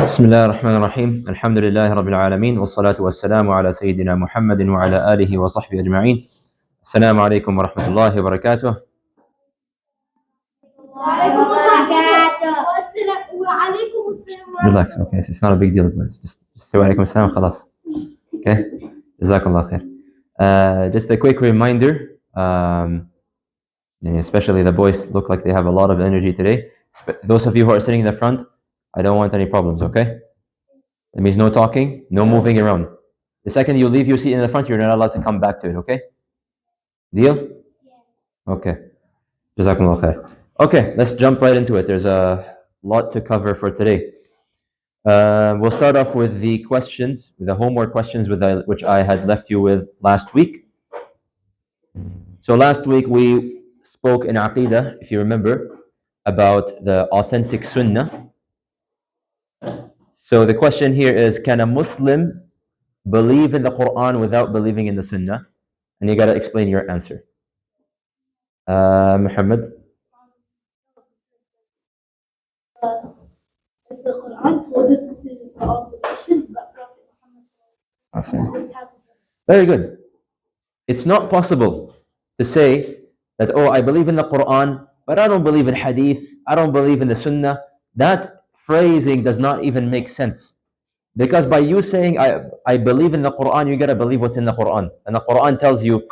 بسم الله الرحمن الرحيم الحمد لله رب العالمين والصلاة والسلام على سيدنا محمد وعلى آله وصحبه أجمعين. السلام عليكم ورحمة الله وبركاته. Relax, okay, it's not a big deal, but just say وعليكم السلام خلاص. Okay, جزاك الله خير. Just a quick reminder, especially the boys look like they have a lot of energy today. Those of you who are sitting in the front, I don't want any problems, okay? That means no talking, no moving around. The second you leave your seat in the front, you're not allowed to come back to it, okay? Deal? Okay. Jazakumullah khair. Okay, let's jump right into it. There's a lot to cover for today. We'll start off with the questions, the homework questions which I had left you with last week. So last week we spoke in Aqeedah, if you remember, about the authentic Sunnah. So the question here is, can a Muslim believe in the Quran without believing in the Sunnah? And you got to explain your answer. Muhammad? The Quran for this obligation, but Prophet Muhammad. Very good. It's not possible to say that, oh, I believe in the Quran, but I don't believe in Hadith, I don't believe in the Sunnah. That phrasing does not even make sense. Because by you saying, I believe in the Quran, you got to believe what's in the Quran. And the Quran tells you,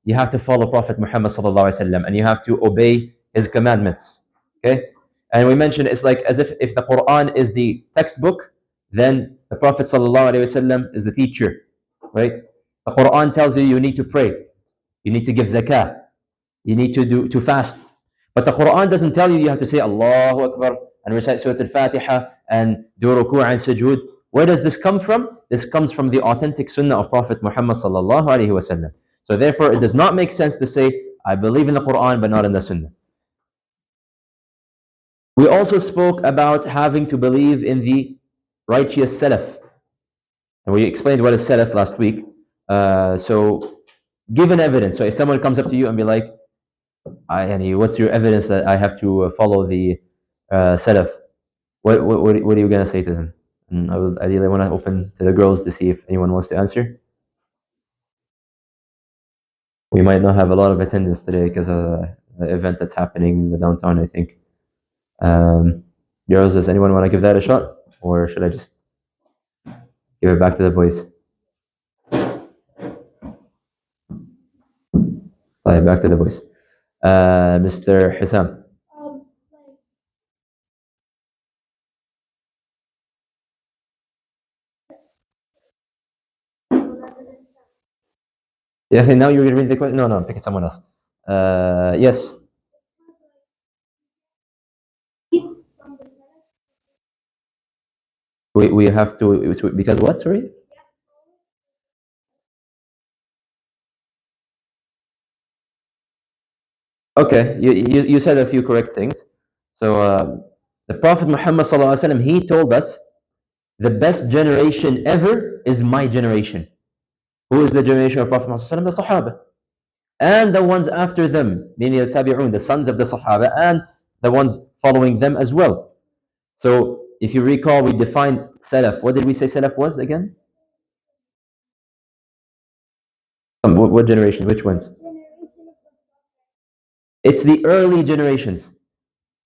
you have to follow Prophet Muhammad sallallahu alaihi wasallam, and you have to obey his commandments. Okay? And we mentioned it's like as if the Quran is the textbook, then the Prophet sallallahu alaihi wasallam is the teacher, right? The Quran tells you you need to pray, you need to give zakah, you need to fast. But the Quran doesn't tell you have to say Allahu Akbar and recite Surah Al-Fatiha and do ruku' and sujood. Where does this come from? This comes from the authentic sunnah of Prophet Muhammad sallallahu alaihi wasallam. So therefore, it does not make sense to say, I believe in the Quran, but not in the Sunnah. We also spoke about having to believe in the righteous Salaf. And we explained what is Salaf last week. So give an evidence. So if someone comes up to you and be like, what's your evidence that I have to follow the Salaf? What are you going to say to them? And I will ideally want to open to the girls to see if anyone wants to answer. We might not have a lot of attendance today because of the event that's happening in the downtown, I think. Girls, does anyone want to give that a shot? Or should I just give it back to the boys? Back to the boys. Mr. Hissam. Yeah, now you're reading the question? No, pick someone else. Yes. We have to, because what, sorry? Okay, you said a few correct things. So the Prophet Muhammad sallallahu alaihi wasallam, he told us the best generation ever is my generation. Who is the generation of Prophet Muhammad sallallahu alaihi wasallam? The Sahaba. And the ones after them, meaning the Tabi'un, the sons of the Sahaba, and the ones following them as well. So if you recall, we defined Salaf. What did we say Salaf was again? What generation? Which ones? It's the early generations.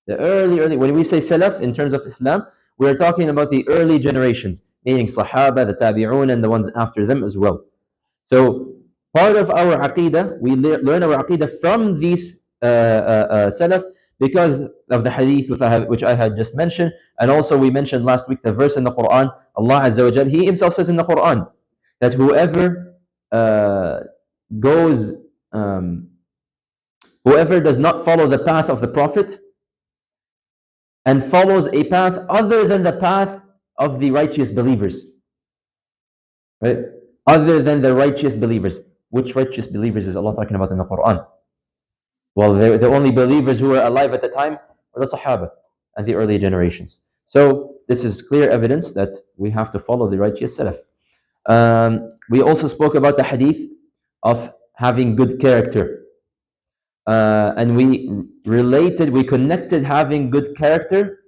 The early. When we say Salaf in terms of Islam, we're talking about the early generations, meaning Sahaba, the Tabi'un, and the ones after them as well. So part of our Aqeedah, we learn our Aqeedah from these Salaf because of the hadith which I had just mentioned. And also we mentioned last week the verse in the Quran, Allah Azza wa Jal, He Himself says in the Quran that whoever whoever does not follow the path of the Prophet and follows a path other than the path of the righteous believers, right? Other than the righteous believers. Which righteous believers is Allah talking about in the Quran? Well, the only believers who were alive at the time were the Sahaba and the early generations. So this is clear evidence that we have to follow the righteous Salaf. We also spoke about the hadith of having good character. And we connected having good character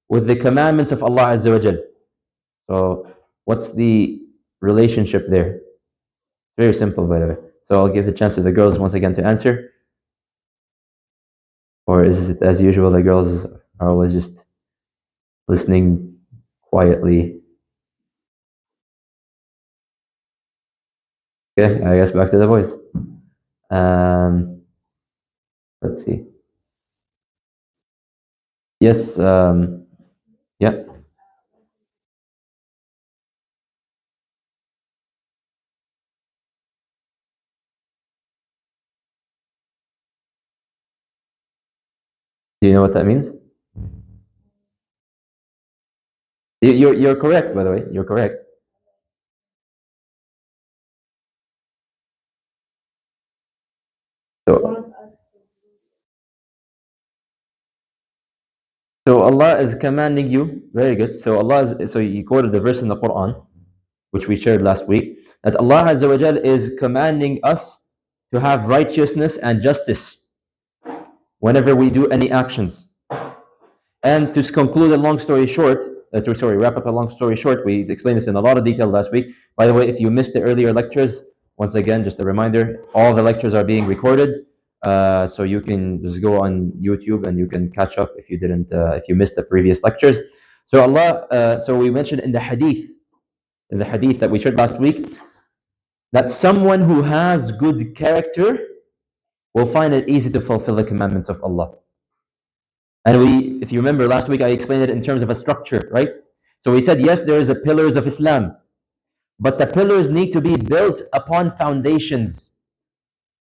with the commandments of Allah Azza wa Jal. So what's the relationship there? Very simple, by the way. So I'll give the chance to the girls once again to answer. Or is it as usual, the girls are always just listening quietly? Okay, I guess back to the boys. Um, let's see. Yes, yeah. Do you know what that means? You're correct, by the way. You're correct. So, so Allah is commanding you. Very good. So so you quoted the verse in the Quran, which we shared last week, that Allah Azza wa Jal is commanding us to have righteousness and justice whenever we do any actions. And to conclude a long story short, wrap up a long story short, we explained this in a lot of detail last week. By the way, if you missed the earlier lectures, once again, just a reminder, all the lectures are being recorded. So you can just go on YouTube and you can catch up if you didn't, if you missed the previous lectures. So so we mentioned in the hadith that we shared last week, that someone who has good character will find it easy to fulfill the commandments of Allah. And if you remember last week, I explained it in terms of a structure, right? So we said, yes, there is a pillars of Islam, but the pillars need to be built upon foundations.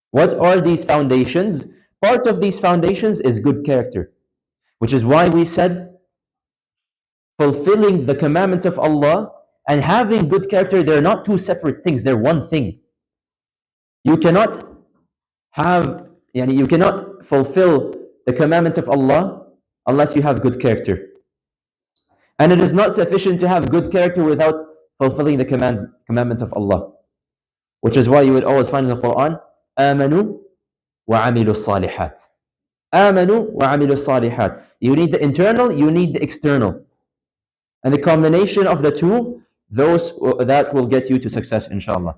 What are these foundations? Part of these foundations is good character, which is why we said fulfilling the commandments of Allah and having good character, they're not two separate things, they're one thing. You cannot you cannot fulfill the commandments of Allah unless you have good character. And it is not sufficient to have good character without fulfilling the commandments of Allah. Which is why you would always find in the Quran, آمنوا وعملوا الصالحات. آمنوا وعملوا الصالحات. You need the internal, you need the external. And the combination of the two, that will get you to success, inshallah.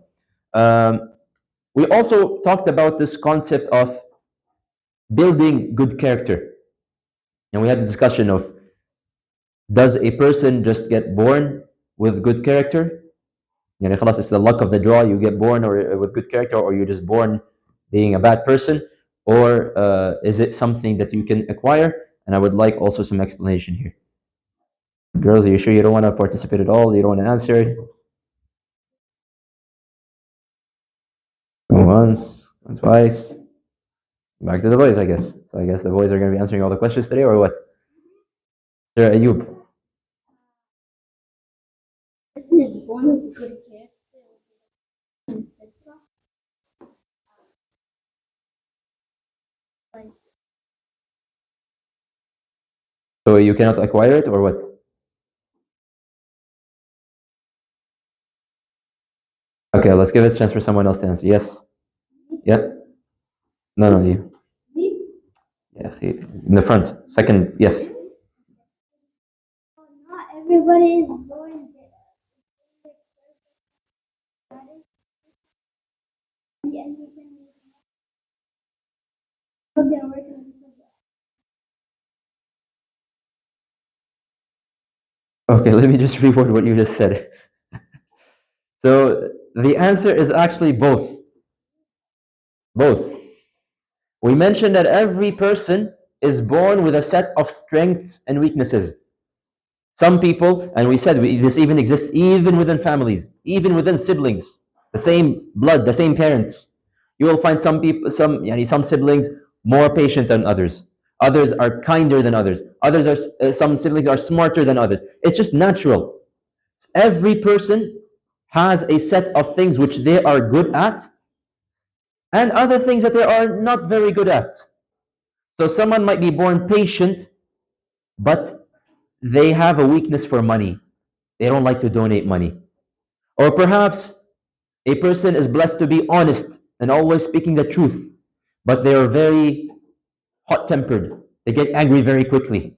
We also talked about this concept of building good character. And we had the discussion of, does a person just get born with good character? Yani khalas, it's the luck of the draw, you get born or with good character, or you're just born being a bad person, or is it something that you can acquire? And I would like also some explanation here. Girls, are you sure you don't want to participate at all? You don't want to answer? Once, twice. Back to the boys, I guess. So I guess the boys are going to be answering all the questions today, or what? Sir Ayub. Person is born with good character. Like, So you cannot acquire it, or what? Okay, let's give it a chance for someone else to answer. Yes. Yeah. No, you. Yeah, in the front. Second, yes. not everybody is born and you can work on Okay, let me just reword what you just said. So the answer is actually both. Both. We mentioned that every person is born with a set of strengths and weaknesses. Some people, and we said this even exists even within families, even within siblings, the same blood, the same parents. You will find some people, some siblings more patient than others. Others are kinder than others. Some siblings are smarter than others. It's just natural. Every person has a set of things which they are good at, and other things that they are not very good at. So someone might be born patient, but they have a weakness for money. They don't like to donate money. Or perhaps a person is blessed to be honest and always speaking the truth, but they are very hot-tempered. They get angry very quickly.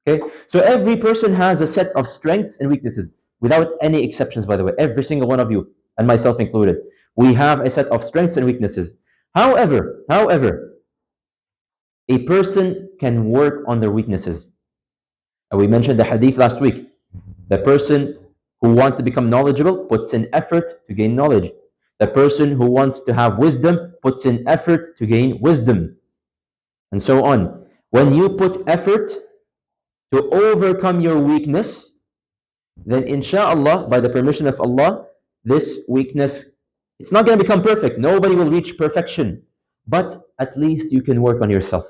Okay? So every person has a set of strengths and weaknesses. without any exceptions, by the way, every single one of you, and myself included, we have a set of strengths and weaknesses. However, a person can work on their weaknesses. And we mentioned the hadith last week. The person who wants to become knowledgeable puts in effort to gain knowledge. The person who wants to have wisdom puts in effort to gain wisdom, and so on. When you put effort to overcome your weakness, then inshallah, by the permission of Allah, this weakness, it's not going to become perfect. Nobody will reach perfection, but at least you can work on yourself.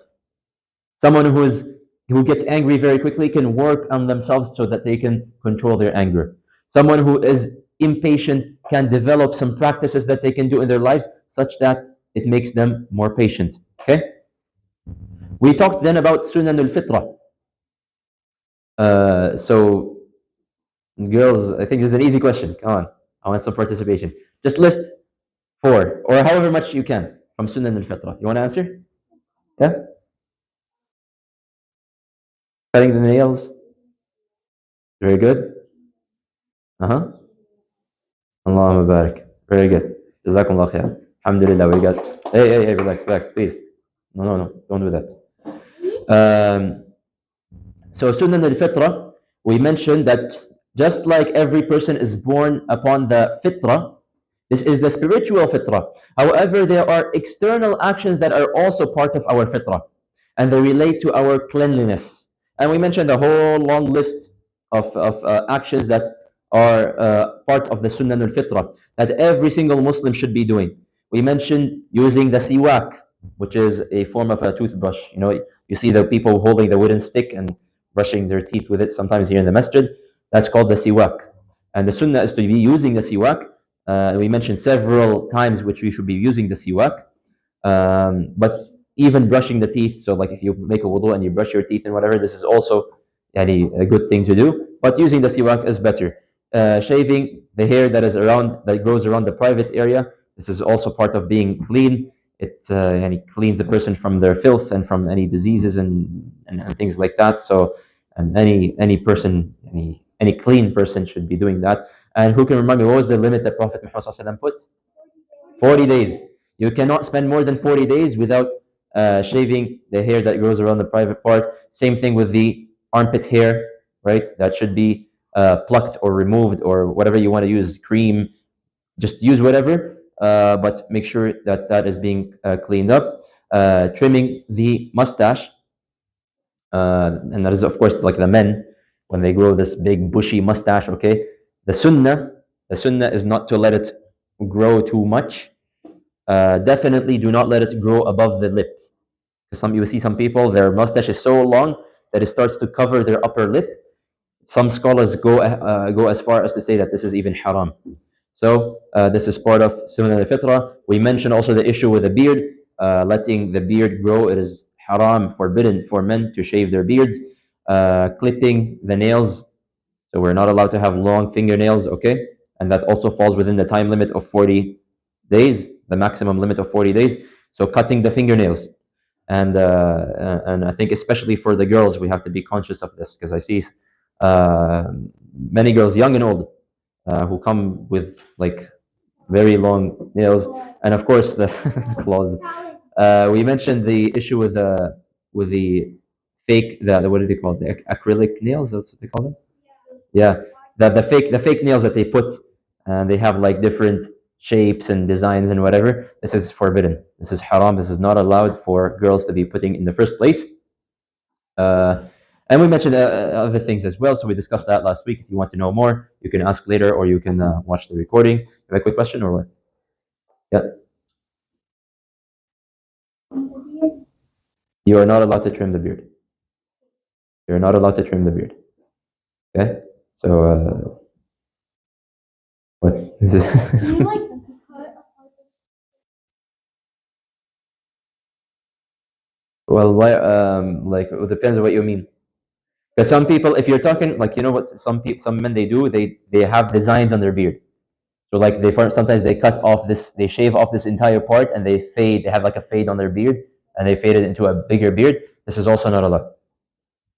Someone who gets angry very quickly can work on themselves so that they can control their anger. Someone who is impatient can develop some practices that they can do in their lives such that it makes them more patient. Okay? We talked then about Sunan al-Fitra. So, girls, I think this is an easy question. Come on. I want some participation. Just list 4 or however much you can from Sunan al-Fitra. You want to answer? Yeah? Cutting the nails. Very good. Uh-huh. Allahumma barik. Very good. Jazakumullah khair. Alhamdulillah, we got. Hey, relax, please. No, don't do that. So Sunan al-Fitra, we mentioned that just like every person is born upon the Fitra, this is the spiritual Fitra. However, there are external actions that are also part of our Fitra, and they relate to our cleanliness. And we mentioned a whole long list of actions that are part of the Sunan al-Fitra that every single Muslim should be doing. We mentioned using the siwak, which is a form of a toothbrush. You know, you see the people holding the wooden stick and brushing their teeth with it sometimes here in the masjid. That's called the siwak. And the sunnah is to be using the siwak. We mentioned several times which we should be using the siwak. But even brushing the teeth, so like if you make a wudu and you brush your teeth and whatever, this is also a good thing to do. But using the siwak is better. Shaving the hair that grows around the private area, this is also part of being clean. It cleans the person from their filth and from any diseases and things like that. So, and any person, any clean person should be doing that. And who can remind me, what was the limit that Prophet Muhammad ﷺ put? 40 days. You cannot spend more than 40 days without shaving the hair that grows around the private part. Same thing with the armpit hair, right? That should be plucked or removed or whatever you want to use, cream, just use whatever, but make sure that that is being cleaned up. Trimming the mustache, and that is of course like the men when they grow this big bushy mustache. Okay, the sunnah is not to let it grow too much. Definitely do not let it grow above the lip. You see some people, their mustache is so long that it starts to cover their upper lip. Some scholars go as far as to say that this is even haram. So this is part of Sunan al-Fitra. We mentioned also the issue with the beard, letting the beard grow. It is haram, forbidden for men to shave their beards. Clipping the nails, so we're not allowed to have long fingernails, okay? And that also falls within the time limit of 40 days, the maximum limit of 40 days. So cutting the fingernails. And I think especially for the girls, we have to be conscious of this because I see many girls, young and old, who come with like very long nails, and of course the claws. We mentioned the issue with the fake, the what do they call it? The acrylic nails. That's what they call them. Yeah, the fake nails that they put, and they have like different shapes and designs and whatever. This is forbidden. This is haram. This is not allowed for girls to be putting in the first place. And we mentioned other things as well. So we discussed that last week. If you want to know more, you can ask later, or you can watch the recording. You have a quick question or what? Yeah. You are not allowed to trim the beard. You're not allowed to trim the beard. Okay. So what is it? Do you like the cut? Well, why? Like it depends on what you mean. Because some people, if you're talking like what some men they do, they have designs on their beard. So like sometimes they cut off this, they shave off this entire part, and they fade. They have like a fade on their beard, and they fade it into a bigger beard. This is also not allowed.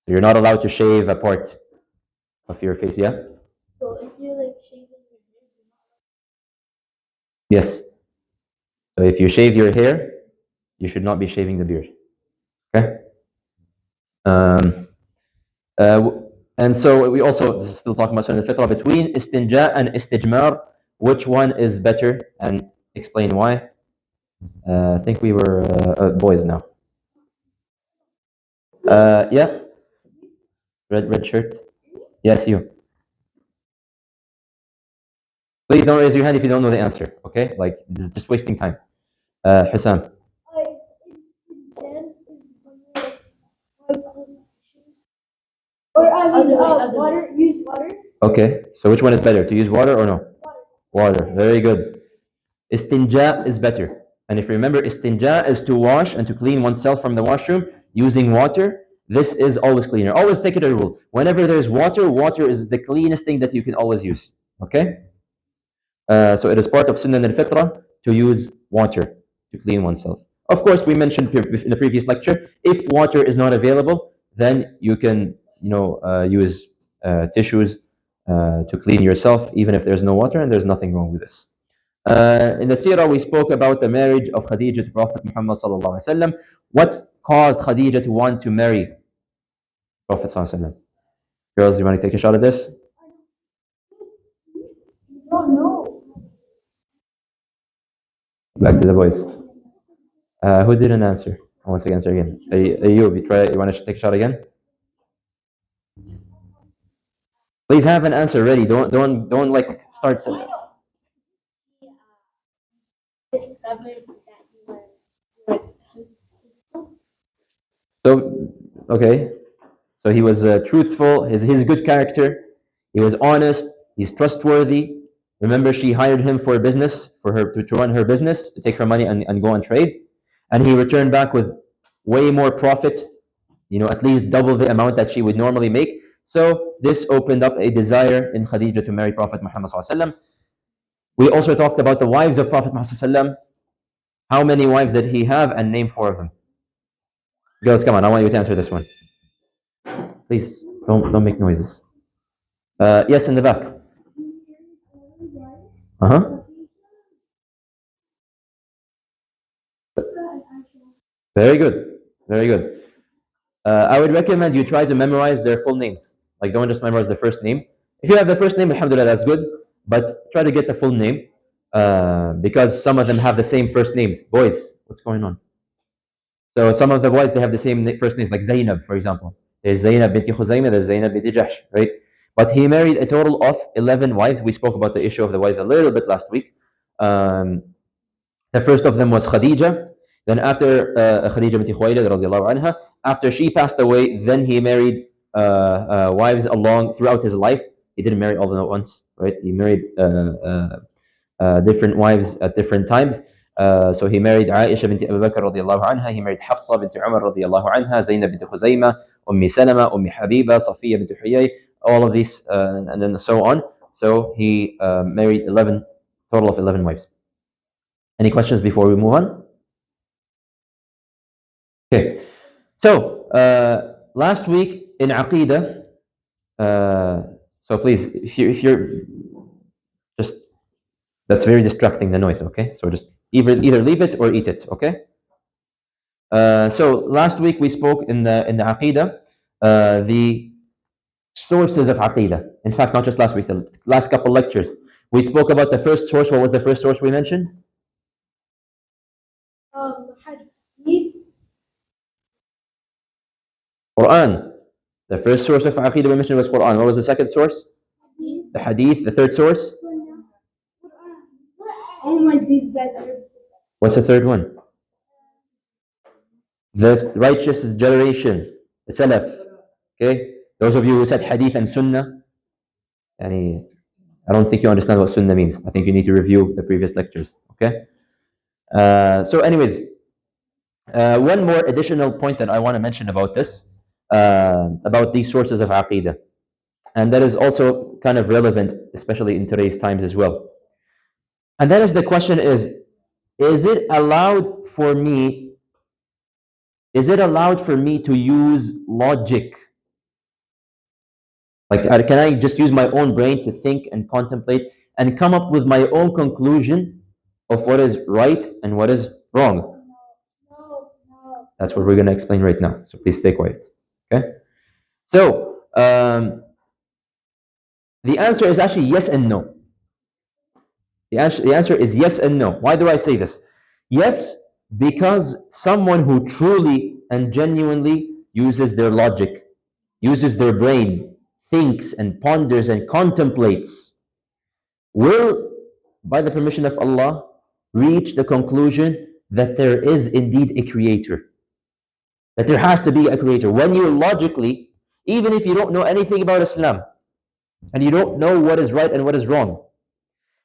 So you're not allowed to shave a part of your face. Yeah. So if Yes. So if you shave your hair, you should not be shaving the beard. Okay. Um, and so we also, this is still talking about Sunnah al-Fitra, between istinja and istijmar, which one is better, and explain why. I think we were boys now. Yeah, red shirt. Yes, you. Please don't raise your hand if you don't know the answer. Okay, like this is just wasting time. Hussam. Or I mean, water, use water. Okay, so which one is better, to use water or no? Water. Very good. Istinja is better. And if you remember, istinja is to wash and to clean oneself from the washroom using water. This is always cleaner. Always take it as a rule. Whenever there's water, water is the cleanest thing that you can always use. Okay? So it is part of Sunnah al-Fitra to use water to clean oneself. Of course, we mentioned in the previous lecture, if water is not available, then you can, use tissues to clean yourself, even if there's no water, and there's nothing wrong with this. In the seerah, we spoke about the marriage of Khadijah to Prophet Muhammad sallallahu alaihi wasallam. What caused Khadijah to want to marry Prophet sallallahu alaihi wasallam? Girls, you want to take a shot at this? Oh no. Back to the boys. Who didn't answer? I want to answer again. You try. You want to take a shot again? Please have an answer ready. Don't like start. Discovered that you were So okay. So he was truthful. His good character. He was honest. He's trustworthy. Remember, she hired him for a business, for her to run her business, to take her money and go and trade. And he returned back with way more profit, at least double the amount that she would normally make. So this opened up a desire in Khadijah to marry Prophet Muhammad sallallahu alaihi wasallam. We also talked about the wives of Prophet Muhammad sallallahu alaihi wasallam. How many wives did he have, and name 4 of them? Girls, come on, I want you to answer this one. Please, don't make noises. Yes, in the back. Uh-huh. Very good. Very good. I would recommend you try to memorize their full names. Like, don't just memorize the first name. If you have the first name, alhamdulillah, that's good. But try to get the full name because some of them have the same first names. Boys, what's going on? So some of the boys, they have the same first names, like Zainab, for example. There's Zainab binti Khuzayma, there's Zainab binti Jahsh, right? But he married a total of 11 wives. We spoke about the issue of the wives a little bit last week. The first of them was Khadija. Then after Khadija binti Khuwaylid radiallahu anha, after she passed away, then he married wives along throughout his life. He didn't marry all of them at once, right? He married different wives at different times. So he married Aisha binti Abu Bakr radiallahu anha. He married Hafsa binti Umar radiallahu anha, Zainab binti Khuzayma, Ummi Salama, Ummi Habiba, Safiya binti Huyay, all of these, and then so on. So he married 11, total of 11 wives. Any questions before we move on? Okay. So last week in Aqeedah, so please, if you're just, that's very distracting, the noise, okay? So just either leave it or eat it, okay? So last week we spoke in the Aqeedah, the sources of Aqeedah. In fact, not just last week, the last couple lectures. We spoke about the first source. What was the first source we mentioned? Hadith. Quran. The first source of Aqeedah we mentioned was Quran. What was the second source? The Hadith. The third source? Oh my, these guys are. What's the third one? The righteous generation, the Salaf. Okay? Those of you who said Hadith and Sunnah, I don't think you understand what Sunnah means. I think you need to review the previous lectures. Okay? So anyways, one more additional point that I want to mention about this, about these sources of Aqeedah. And that is also kind of relevant, especially in today's times as well. And that is, the question is it allowed for me to use logic? Like, can I just use my own brain to think and contemplate and come up with my own conclusion of what is right and what is wrong? That's what we're going to explain right now. So please stay quiet. Okay? So, the answer is actually yes and no. The answer is yes and no. Why do I say this? Yes, because someone who truly and genuinely uses their logic, uses their brain, thinks and ponders and contemplates, will, by the permission of Allah, reach the conclusion that there is indeed a creator, that there has to be a creator. When you logically, even if you don't know anything about Islam, and you don't know what is right and what is wrong,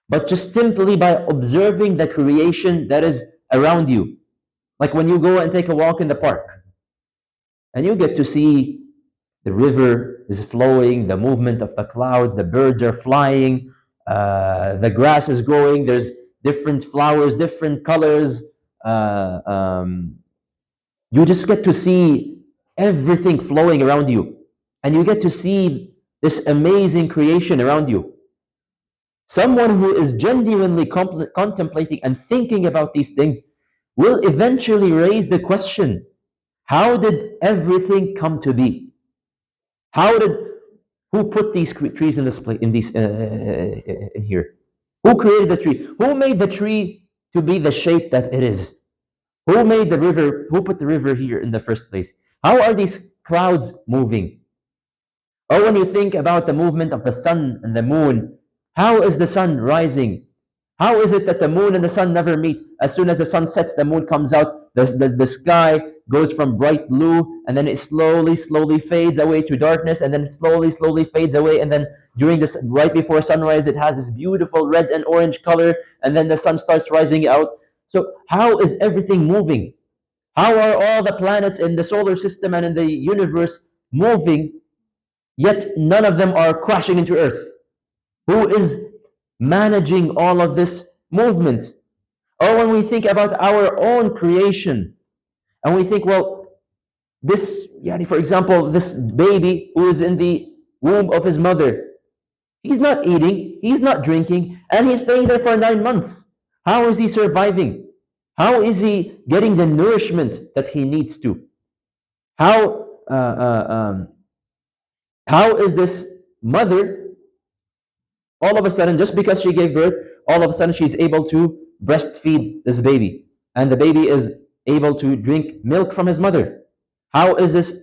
but just simply by observing the creation that is around you. Like when you go and take a walk in the park, and you get to see the river is flowing, the movement of the clouds, the birds are flying, the grass is growing, there's different flowers, different colors. Uh, um, you just get to see everything flowing around you, and you get to see this amazing creation around you. Someone who is genuinely contemplating and thinking about these things will eventually raise the question, how did everything come to be? How did, who put these trees in this place, in here? Who created the tree? Who made the tree to be the shape that it is? Who made the river? Who put the river here in the first place? How are these clouds moving? Or when you think about the movement of the sun and the moon, how is the sun rising? How is it that the moon and the sun never meet? As soon as the sun sets, the moon comes out, the sky goes from bright blue, and then it slowly fades away to darkness, and then slowly fades away, and then during this, right before sunrise, it has this beautiful red and orange color, and then the sun starts rising out. So how is everything moving? How are all the planets in the solar system and in the universe moving, yet none of them are crashing into Earth? Who is managing all of this movement? Or when we think about our own creation, and we think, well, this, for example, this baby who is in the womb of his mother, he's not eating, he's not drinking, and he's staying there for 9 months. How is he surviving? How is he getting the nourishment that he needs to? How is this mother, all of a sudden, just because she gave birth, all of a sudden she's able to breastfeed this baby, and the baby is able to drink milk from his mother? How is this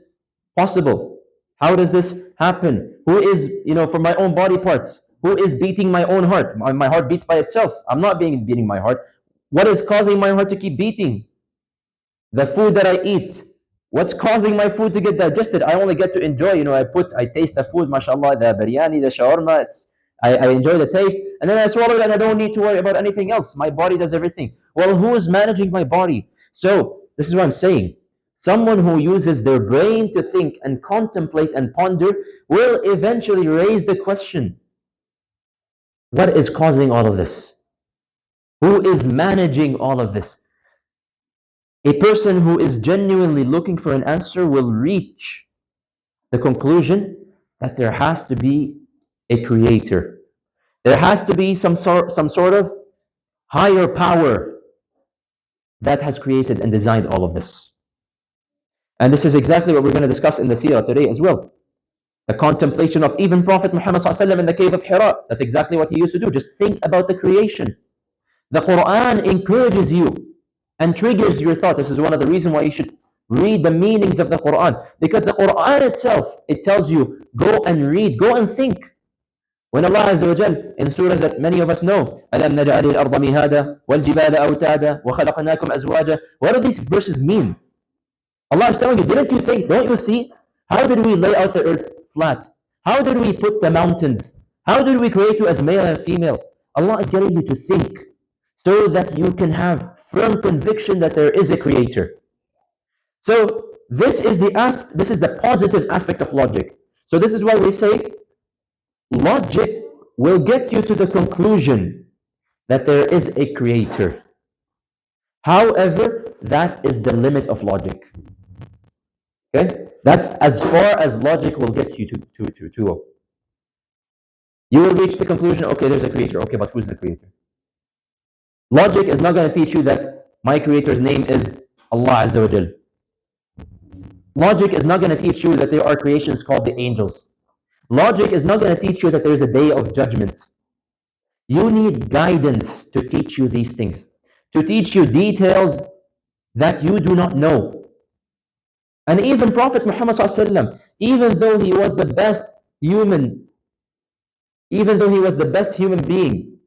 possible? How does this happen? Who is, for my own body parts, who is beating my own heart? My heart beats by itself. I'm not beating my heart. What is causing my heart to keep beating? The food that I eat. What's causing my food to get digested? I only get to enjoy, I taste the food, mashallah, the biryani, the shawarma, I enjoy the taste, and then I swallow it and I don't need to worry about anything else. My body does everything. Well, who is managing my body? So, this is what I'm saying. Someone who uses their brain to think and contemplate and ponder will eventually raise the question, what is causing all of this? Who is managing all of this? A person who is genuinely looking for an answer will reach the conclusion that there has to be a creator. There has to be some sort of higher power that has created and designed all of this. And this is exactly what we're going to discuss in the seerah today as well. The contemplation of even Prophet Muhammad ﷺ in the cave of Hira. That's exactly what he used to do. Just think about the creation. The Quran encourages you and triggers your thought. This is one of the reasons why you should read the meanings of the Quran. Because the Quran itself, it tells you, go and read, go and think. When Allah Azza wa Jal, in surahs that many of us know, أَلَمْ نَجْعَلِ الْأَرْضَ مِهَادًا وَالْجِبَالَ أَوْتَادًا وَخَلَقْنَاكُمْ أَزْوَاجًا. What do these verses mean? Allah is telling you, didn't you think, don't you see? How did we lay out the earth flat? How did we put the mountains? How did we create you as male and female? Allah is getting you to think so that you can have firm conviction that there is a creator. So this is the positive aspect of logic. So this is why we say logic will get you to the conclusion that there is a creator. However, that is the limit of logic. Okay? That's as far as logic will get you to. You will reach the conclusion, okay, there's a creator. Okay, but who's the creator? Logic is not going to teach you that my creator's name is Allah Azza wa Jal. Logic is not going to teach you that there are creations called the angels. Logic is not going to teach you that there is a day of judgment. You need guidance to teach you these things, to teach you details that you do not know. And even Prophet Muhammad ﷺ, even though he was the best human, even though he was the best human being,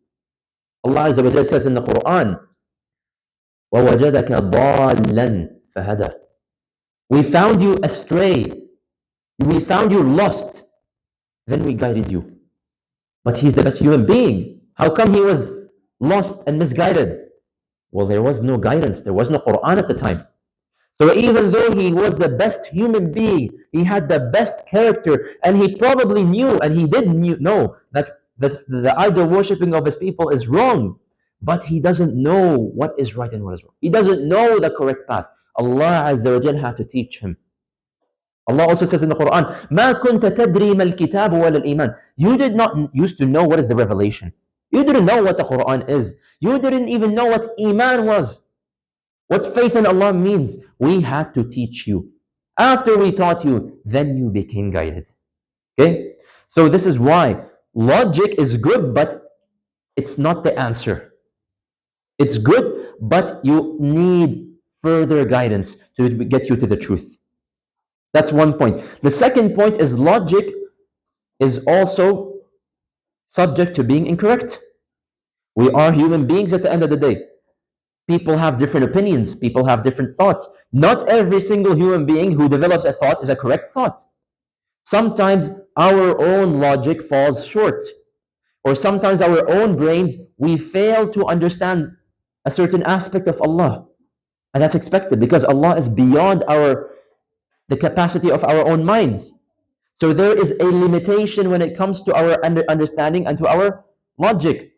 Allah Azza wa Jalla says in the Quran, وَوَجَدَكَ ضَالًّا فَهَدَى. We found you astray. We found you lost. Then we guided you. But he's the best human being. How come he was lost and misguided? Well, there was no guidance. There was no Quran at the time. So even though he was the best human being, he had the best character, and he probably knew, and he did know that the idol worshipping of his people is wrong, but he doesn't know what is right and what is wrong. He doesn't know the correct path. Allah Azza wa Jal had to teach him. Allah also says in the Quran, مَا كُنْتَ تَدْرِي مَا الْكِتَابُ وَلَا الْإِيمَانُ. You did not used to know what is the revelation. You didn't know what the Quran is. You didn't even know what Iman was. What faith in Allah means. We had to teach you. After we taught you, then you became guided. Okay? So this is why logic is good, but it's not the answer. It's good, but you need further guidance to get you to the truth. That's one point. The second point is logic is also subject to being incorrect. We are human beings at the end of the day. People have different opinions. People have different thoughts. Not every single human being who develops a thought is a correct thought. Sometimes our own logic falls short. Or sometimes our own brains, we fail to understand a certain aspect of Allah. And that's expected because Allah is beyond the capacity of our own minds. So there is a limitation when it comes to our understanding and to our logic.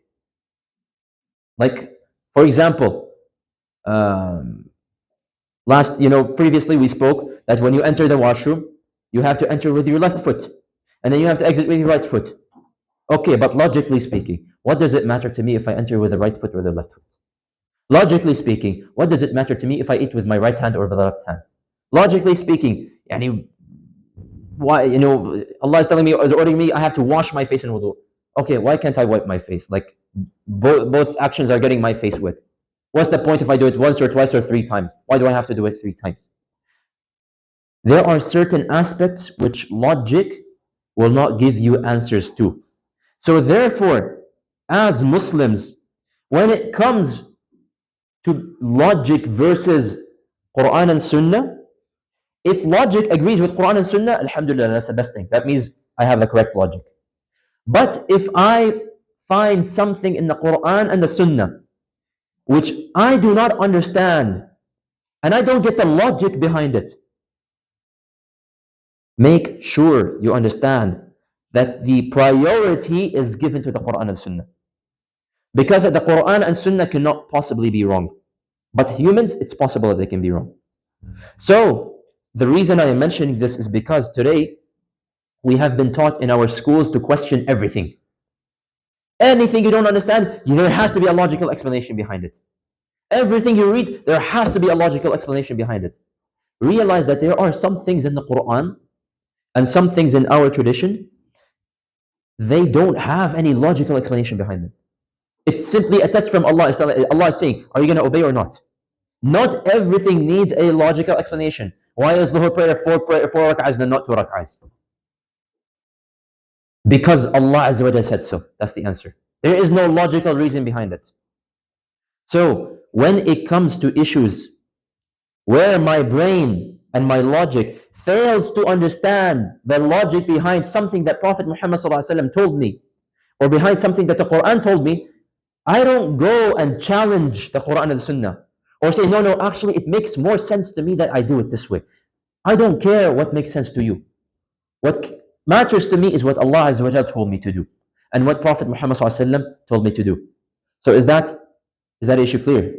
Like, for example, previously we spoke that when you enter the washroom, you have to enter with your left foot, and then you have to exit with your right foot. Okay, but logically speaking, what does it matter to me if I enter with the right foot or the left foot? Logically speaking, what does it matter to me if I eat with my right hand or the left hand? Logically speaking, why, Allah is ordering me, I have to wash my face in wudu. Okay, why can't I wipe my face? Like, both actions are getting my face wet. What's the point if I do it once or twice or three times? Why do I have to do it three times? There are certain aspects which logic will not give you answers to. So therefore, as Muslims, when it comes to logic versus Quran and Sunnah, if logic agrees with Quran and Sunnah, alhamdulillah, that's the best thing. That means I have the correct logic. But if I find something in the Quran and the Sunnah which I do not understand and I don't get the logic behind it, make sure you understand that the priority is given to the Quran and Sunnah. Because the Quran and Sunnah cannot possibly be wrong. But humans, it's possible that they can be wrong. So, the reason I am mentioning this is because today we have been taught in our schools to question everything. Anything you don't understand, there has to be a logical explanation behind it. Everything you read, there has to be a logical explanation behind it. Realize that there are some things in the Quran and some things in our tradition, they don't have any logical explanation behind them. It's simply a test from Allah. Allah is saying, are you going to obey or not? Not everything needs a logical explanation. Why is Dhuhr prayer 4 rak'ahs and not 2 rak'ahs? Because Allah Azza wa Jalla said so. That's the answer. There is no logical reason behind it. So, when it comes to issues where my brain and my logic fails to understand the logic behind something that Prophet Muhammad ﷺ told me, or behind something that the Quran told me, I don't go and challenge the Quran and the Sunnah, or say, no, actually it makes more sense to me that I do it this way. I don't care what makes sense to you. What matters to me is what Allah Azza wa Jalla told me to do, and what Prophet Muhammad ﷺ told me to do. So is that issue clear?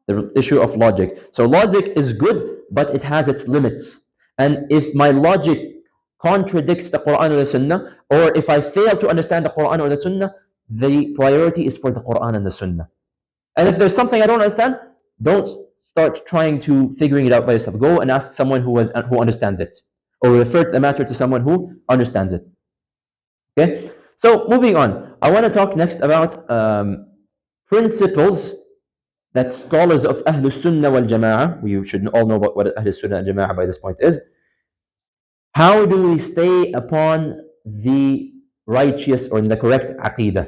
The issue of logic. So logic is good, but it has its limits. And if my logic contradicts the Quran or the Sunnah, or if I fail to understand the Quran or the Sunnah, the priority is for the Quran and the Sunnah. And if there's something I don't understand, don't start trying to figuring it out by yourself. Go and ask someone who understands it, or refer the matter to someone who understands it. Okay. So moving on, I want to talk next about principles that scholars of Ahlul Sunnah wal Jama'ah, we should all know what Ahlul Sunnah and Jama'ah by this point is. How do we stay upon the righteous or the correct Aqeedah?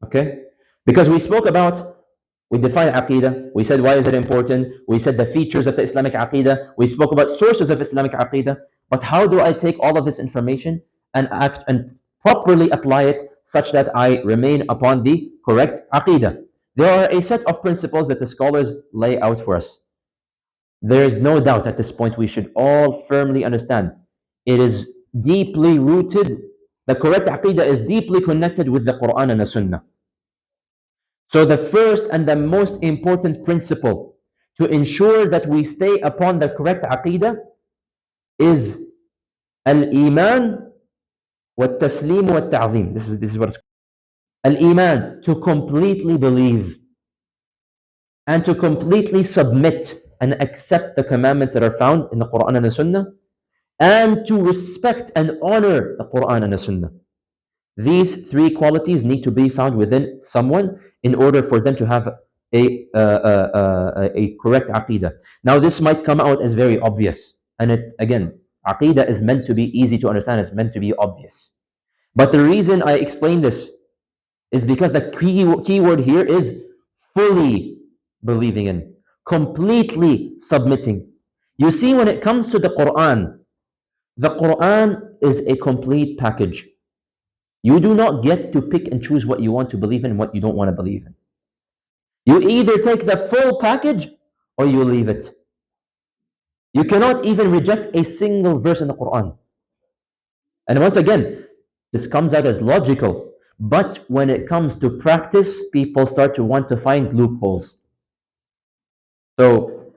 Okay? Because we defined Aqeedah, we said why is it important, we said the features of the Islamic Aqeedah, we spoke about sources of Islamic Aqeedah, but how do I take all of this information and act and properly apply it such that I remain upon the correct Aqeedah? There are a set of principles that the scholars lay out for us. There is no doubt at this point we should all firmly understand. It is deeply rooted, the correct Aqeedah is deeply connected with the Quran and the Sunnah. So the first and the most important principle to ensure that we stay upon the correct Aqeedah is al-Iman wa-taslim wa-ta'zim. This is what it's called. Al-Iman, to completely believe and to completely submit and accept the commandments that are found in the Quran and the Sunnah, and to respect and honor the Quran and the Sunnah. These three qualities need to be found within someone in order for them to have a correct Aqeedah. Now, this might come out as very obvious, and again, Aqeedah is meant to be easy to understand, it's meant to be obvious. But the reason I explain this is because the key word here is fully believing in, completely submitting. You see, when it comes to the Quran is a complete package. You do not get to pick and choose what you want to believe in and what you don't want to believe in. You either take the full package or you leave it. You cannot even reject a single verse in the Quran. And once again, this comes out as logical, but when it comes to practice, people start to want to find loopholes. So,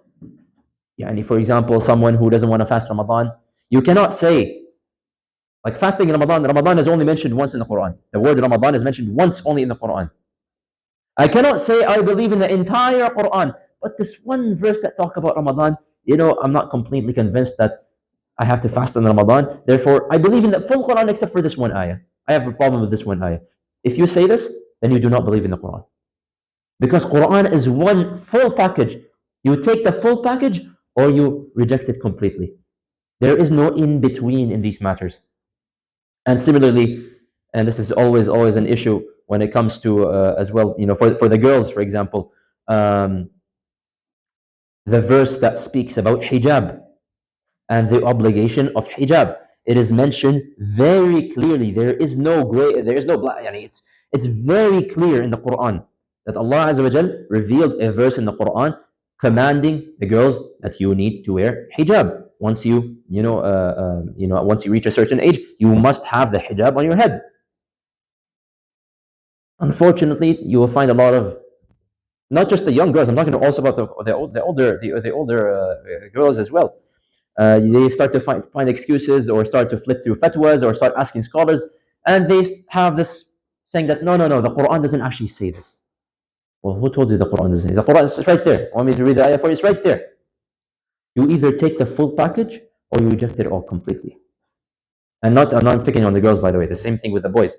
for example, someone who doesn't want to fast Ramadan, you cannot say, like fasting in Ramadan is only mentioned once in the Quran. The word Ramadan is mentioned once only in the Quran. I cannot say I believe in the entire Quran, but this one verse that talks about Ramadan, I'm not completely convinced that I have to fast in Ramadan. Therefore, I believe in the full Quran except for this one ayah. I have a problem with this one ayah. If you say this, then you do not believe in the Quran. Because Quran is one full package. You take the full package or you reject it completely. There is no in between in these matters. And similarly, and this is always an issue when it comes to as well, for the girls, for example, the verse that speaks about hijab and the obligation of hijab. It is mentioned very clearly. There is no gray. There is no black. It's very clear in the Quran that Allah Azza wa Jal revealed a verse in the Quran commanding the girls that you need to wear hijab. Once you reach a certain age, you must have the hijab on your head. Unfortunately, you will find a lot of, not just the young girls. I'm talking also about the older girls as well. They start to find excuses or start to flip through fatwas or start asking scholars, and they have this saying that no, the Quran doesn't actually say this. Well, who told you the Quran doesn't say this? The Quran is right there. Want me to read the ayah for you? It's right there. You either take the full package or you reject it all completely. And I'm not picking on the girls, by the way. The same thing with the boys.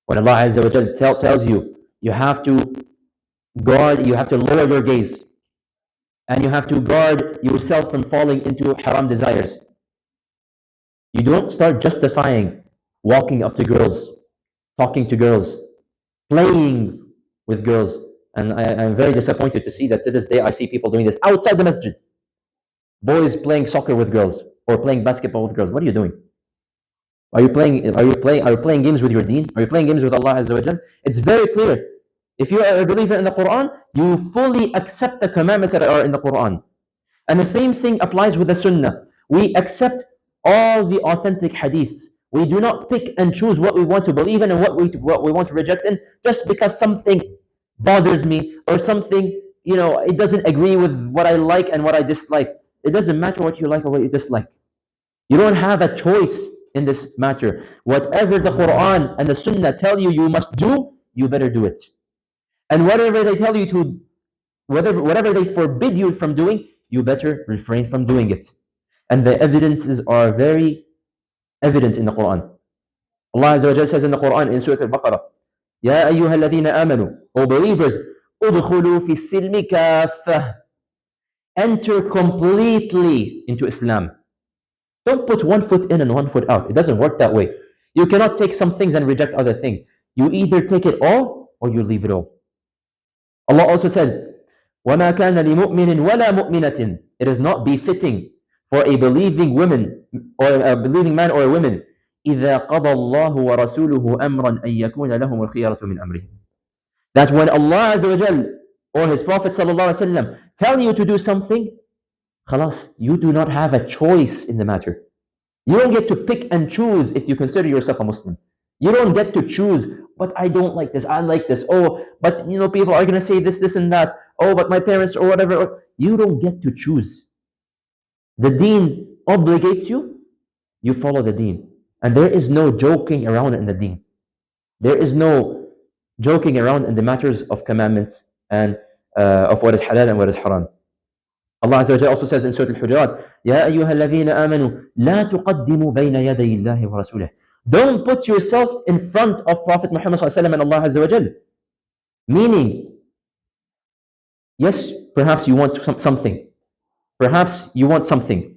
When Allah Azza wa Jal tells you, you have to lower your gaze, and you have to guard yourself from falling into haram desires. You don't start justifying walking up to girls, talking to girls, playing with girls. And I'm very disappointed to see that to this day I see people doing this outside the masjid. Boys playing soccer with girls or playing basketball with girls. What are you doing? Are you playing games with your deen? Are you playing games with Allah Azza wa Jal? It's very clear. If you are a believer in the Quran, you fully accept the commandments that are in the Quran. And the same thing applies with the Sunnah. We accept all the authentic hadiths. We do not pick and choose what we want to believe in and what we want to reject in just because something bothers me or something, it doesn't agree with what I like and what I dislike. It doesn't matter what you like or what you dislike. You don't have a choice in this matter. Whatever the Quran and the Sunnah tell you must do, you better do it. And whatever they tell you to, whatever they forbid you from doing, you better refrain from doing it. And the evidences are very evident in the Quran. Allah Azza wa Jalla says in the Quran in Surah Al-Baqarah, Ya ayyuha alladhina amanu, O believers, udkhulu fi silmi kaffah. Enter completely into Islam. Don't put one foot in and one foot out. It doesn't work that way. You cannot take some things and reject other things. You either take it all or you leave it all. Allah also says, وَمَا كَانَ لِمُؤْمِنٍ وَلَا مُؤْمِنَةٍ. It is not befitting for a believing woman or a believing man or a woman إِذَا قَضَى اللَّهُ وَرَسُولُهُ أَمْرًا أَن يَكُونَ لَهُمُ الْخِيَرَةُ مِنْ أَمْرِهِمْ. That when Allah Azza wa Jal or His Prophet sallallahu alaihi wasallam tell you to do something, khalas, you do not have a choice in the matter. You don't get to pick and choose if you consider yourself a Muslim. You don't get to choose, but I don't like this, I like this. Oh, but people are going to say this, this and that. Oh, but my parents or whatever. You don't get to choose. The deen obligates you, you follow the deen. And there is no joking around in the deen. There is no joking around in the matters of commandments and of what is halal and what is haram. Allah Azza wa Jalla also says in Surah Al-Hujurat, Ya ayyuha alladhina amanu, la tuqaddimu bayna yaday Allahi wa rasulah. Don't put yourself in front of Prophet Muhammad sallallahu alaihi wasallam and Allah Azza wa Jalla. Meaning, yes, perhaps you want something. Perhaps you want something.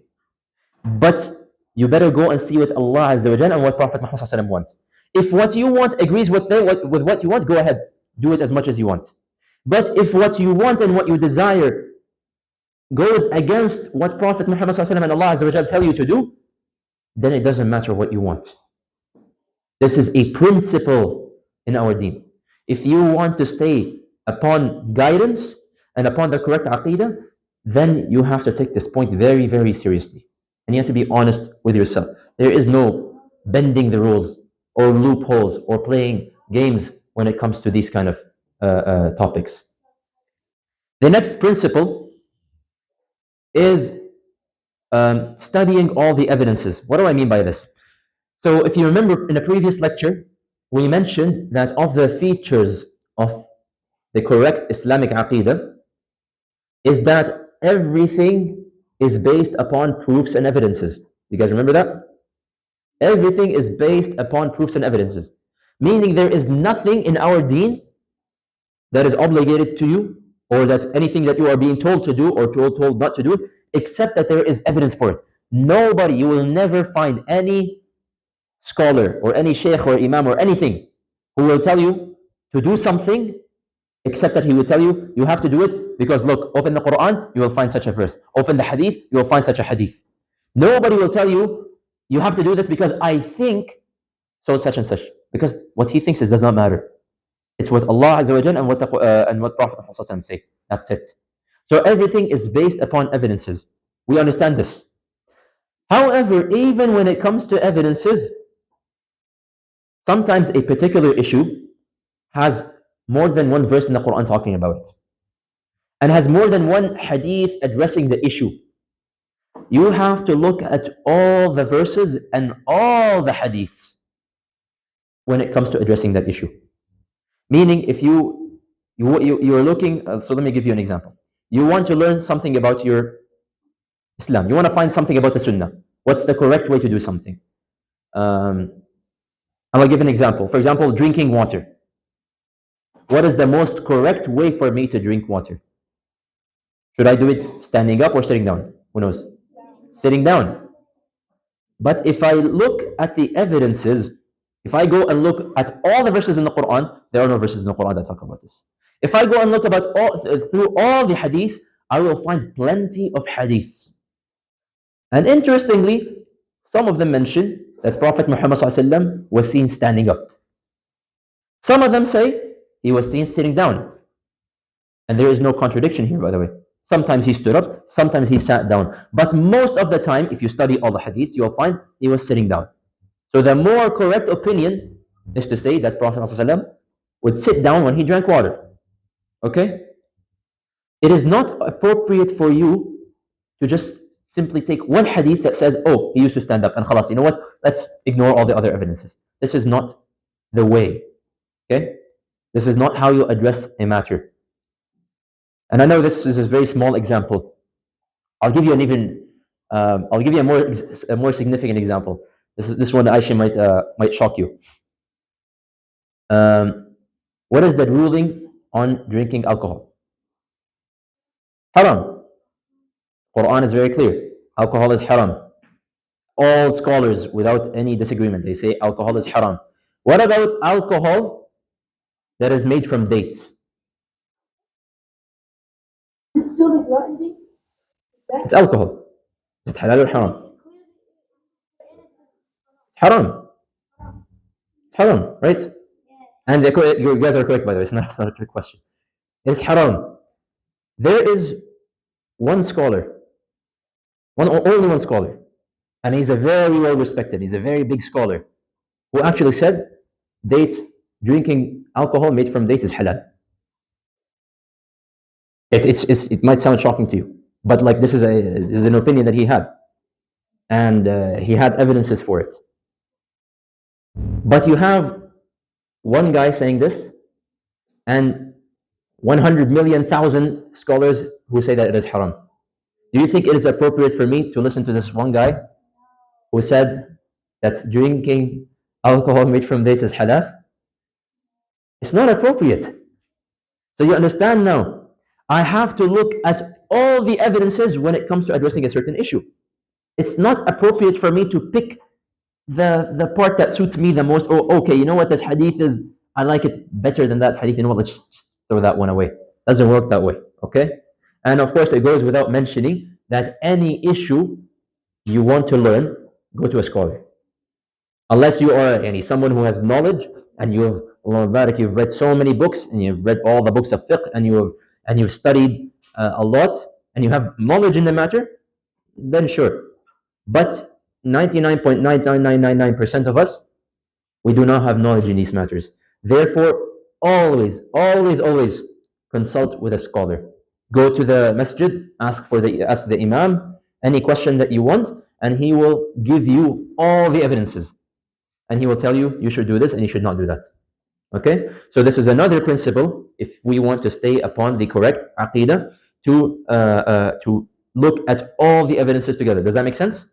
But you better go and see what Allah Azza wa Jalla and what Prophet Muhammad sallallahu alaihi wasallam wants. If what you want agrees with what you want, go ahead. Do it as much as you want. But if what you want and what you desire goes against what Prophet Muhammad sallallahu alaihi wasallam and Allah Azza wa Jalla tell you to do, then it doesn't matter what you want. This is a principle in our deen. If you want to stay upon guidance and upon the correct aqeedah, then you have to take this point very, very seriously. And you have to be honest with yourself. There is no bending the rules or loopholes or playing games when it comes to these kind of topics. The next principle is studying all the evidences. What do I mean by this? So if you remember in a previous lecture, we mentioned that of the features of the correct Islamic Aqeedah is that everything is based upon proofs and evidences. You guys remember that? Everything is based upon proofs and evidences. Meaning there is nothing in our deen that is obligated to you, or that anything that you are being told to do or told not to do, except that there is evidence for it. Nobody, you will never find any scholar or any sheikh or imam or anything who will tell you to do something, except that he will tell you, you have to do it because look, open the Quran, you will find such a verse. Open the hadith, you will find such a hadith. Nobody will tell you, you have to do this because I think so such and such. Because what he thinks does not matter. It's what Allah Azza wa Jalla and what Prophet Muhammad say. That's it. So everything is based upon evidences. We understand this. However, even when it comes to evidences, sometimes a particular issue has more than one verse in the Quran talking about it, and has more than one hadith addressing the issue. You have to look at all the verses and all the hadiths when it comes to addressing that issue. Meaning, if you're looking, so let me give you an example. You want to learn something about your Islam. You want to find something about the Sunnah. What's the correct way to do something? I will give an example. For example, drinking water. What is the most correct way for me to drink water? Should I do it standing up or sitting down? Who knows? Sitting down. But if I look at the evidences, if I go and look at all the verses in the Quran, there are no verses in the Quran that talk about this. If I go and look through all the hadiths, I will find plenty of hadiths. And interestingly, some of them mention that Prophet Muhammad ﷺ was seen standing up. Some of them say he was seen sitting down. And there is no contradiction here, by the way. Sometimes he stood up, sometimes he sat down. But most of the time, if you study all the hadiths, you will find he was sitting down. So the more correct opinion is to say that Prophet ﷺ would sit down when he drank water. Okay? It is not appropriate for you to just simply take one hadith that says, oh, he used to stand up, and khalas, you know what? Let's ignore all the other evidences. This is not the way. Okay? This is not how you address a matter. And I know this is a very small example. I'll give you an even, I'll give you a more significant example. This one actually might shock you. What is the ruling on drinking alcohol? Haram. Quran is very clear. Alcohol is haram. All scholars, without any disagreement, they say alcohol is haram. What about alcohol that is made from dates? It's still like rotten meat? It's alcohol. Is it halal or haram? Haram. It's haram, right? And you guys are correct, by the way. It's not a trick question. It's haram. There is one scholar, only one scholar, and he's a very well respected, he's a very big scholar, who actually said dates, drinking alcohol made from dates is halal. It might sound shocking to you, but like this is an opinion that he had, and he had evidences for it. But you have one guy saying this, and 100 million thousand scholars who say that it is haram. Do you think it is appropriate for me to listen to this one guy who said that drinking alcohol made from dates is halal? It's not appropriate. So you understand now, I have to look at all the evidences when it comes to addressing a certain issue. It's not appropriate for me to pick the part that suits me the most. Oh, okay, you know what, this hadith is, I like it better than that hadith. You know what, let's just throw that one away. Doesn't work that way, okay? And of course, it goes without mentioning that any issue you want to learn, go to a scholar. Unless you are someone who has knowledge and you've read so many books and you've read all the books of fiqh and you've studied a lot and you have knowledge in the matter, then sure. But 99.99999% of us, we do not have knowledge in these matters. Therefore, always, always, always consult with a scholar. Go to the masjid, ask the imam any question that you want, and he will give you all the evidences. And he will tell you, you should do this and you should not do that. Okay? So this is another principle, if we want to stay upon the correct aqeedah, to look at all the evidences together. Does that make sense?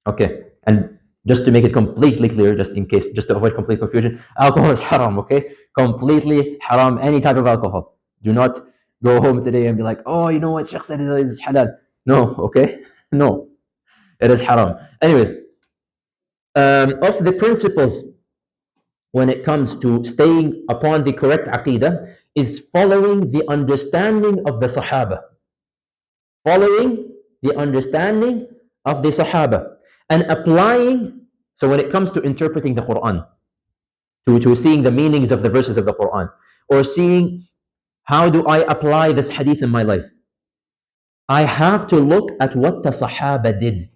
Okay. And just to make it completely clear, just to avoid complete confusion, alcohol is haram, okay? Completely haram, any type of alcohol. Do not go home today and be like, oh, you know what, Sheikh said it is halal. No, okay? No, it is haram. Anyways, of the principles when it comes to staying upon the correct aqeedah is following the understanding of the Sahaba. Following the understanding of the Sahaba and applying, so when it comes to interpreting the Quran, to seeing the meanings of the verses of the Quran, or seeing how do I apply this hadith in my life, I have to look at what the Sahaba did,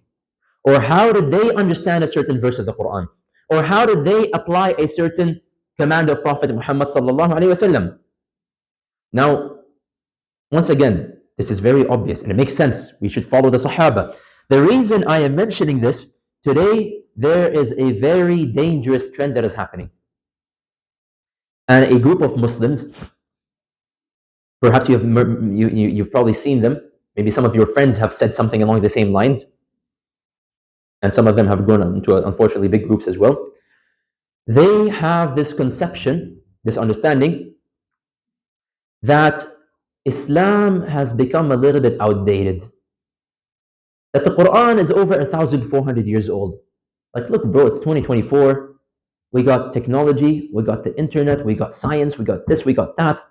or how did they understand a certain verse of the Quran, or how did they apply a certain command of Prophet Muhammad sallallahu alaihi wasallam. Now, once again, this is very obvious and it makes sense. We should follow the Sahaba. The reason I am mentioning this today, there is a very dangerous trend that is happening. And a group of Muslims, perhaps you've probably seen them, maybe some of your friends have said something along the same lines, and some of them have grown into, unfortunately, big groups as well. They have this conception, this understanding, that Islam has become a little bit outdated. That the Quran is over 1,400 years old. Like, look, bro, it's 2024. We got technology, we got the internet, we got science, we got this, we got that.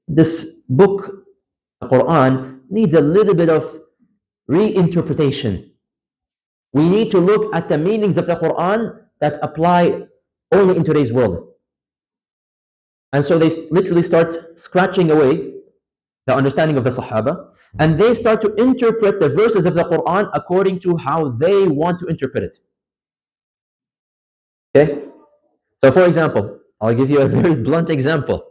This book, the Quran, needs a little bit of reinterpretation. We need to look at the meanings of the Quran that apply only in today's world. And so they literally start scratching away the understanding of the Sahaba, and they start to interpret the verses of the Quran according to how they want to interpret it. Okay? So for example, I'll give you a very blunt example.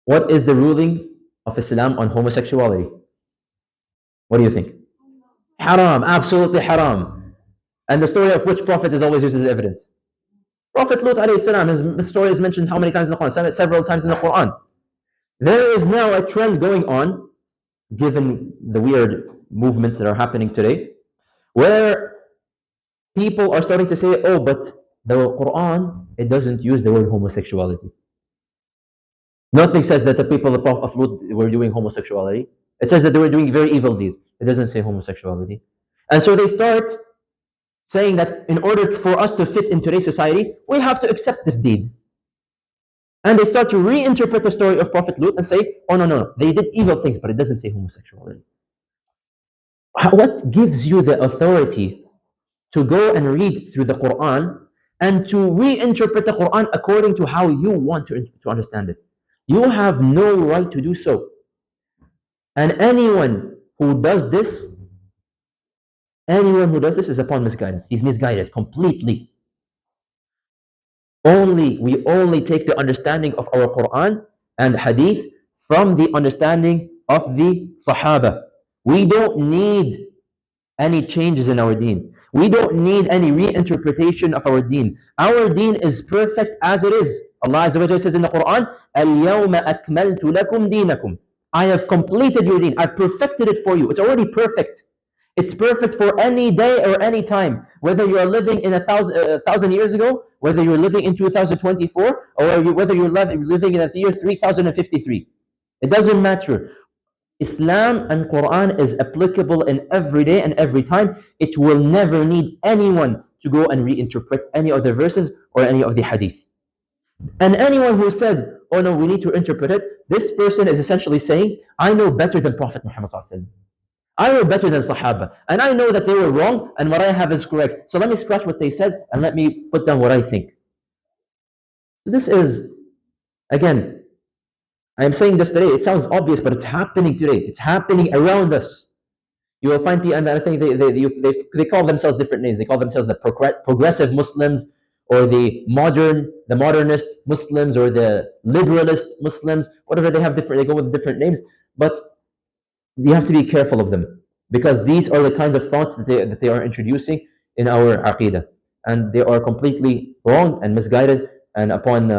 What is the ruling of Islam on homosexuality? What do you think? Haram, absolutely haram. And the story of which prophet is always used as evidence? Prophet Lut alayhi salam, his story is mentioned how many times in the Quran? Several times in the Quran. There is now a trend going on, given the weird movements that are happening today, where people are starting to say, oh, but the Quran, it doesn't use the word homosexuality. Nothing says that the people of Lut were doing homosexuality. It says that they were doing very evil deeds. It doesn't say homosexuality. And so they start saying that in order for us to fit in today's society, we have to accept this deed. And they start to reinterpret the story of Prophet Lut and say, oh, no, no, no, they did evil things, but it doesn't say homosexuality. What gives you the authority to go and read through the Quran and to reinterpret the Quran according to how you want to understand it? You have no right to do so. And anyone who does this is upon misguidance. He's misguided completely. We only take the understanding of our Quran and Hadith from the understanding of the Sahaba. We don't need any changes in our deen. We don't need any reinterpretation of our deen. Our deen is perfect as it is. Allah Azza wa Jalla says in the Quran, "Al-yawma akmaltu lakum deenakum." I have completed your deen. I've perfected it for you. It's already perfect. It's perfect for any day or any time. Whether you are living in a thousand years ago, whether you're living in 2024, or whether you're living in the year 3053. It doesn't matter. Islam and Quran is applicable in every day and every time. It will never need anyone to go and reinterpret any of the verses or any of the hadith. And anyone who says, oh no, we need to interpret it, this person is essentially saying, I know better than Prophet Muhammad sallallahu alaihi wasallam. I know better than Sahaba. And I know that they were wrong and what I have is correct. So let me scratch what they said and let me put down what I think. This is, again, I am saying this today. It sounds obvious, but it's happening today. It's happening around us. You will find people, and I think they call themselves different names. They call themselves the progressive Muslims, or the modernist Muslims, or the liberalist Muslims. Whatever they have different, they go with different names. But you have to be careful of them, because these are the kinds of thoughts that they are introducing in our Aqeedah, and they are completely wrong and misguided. And upon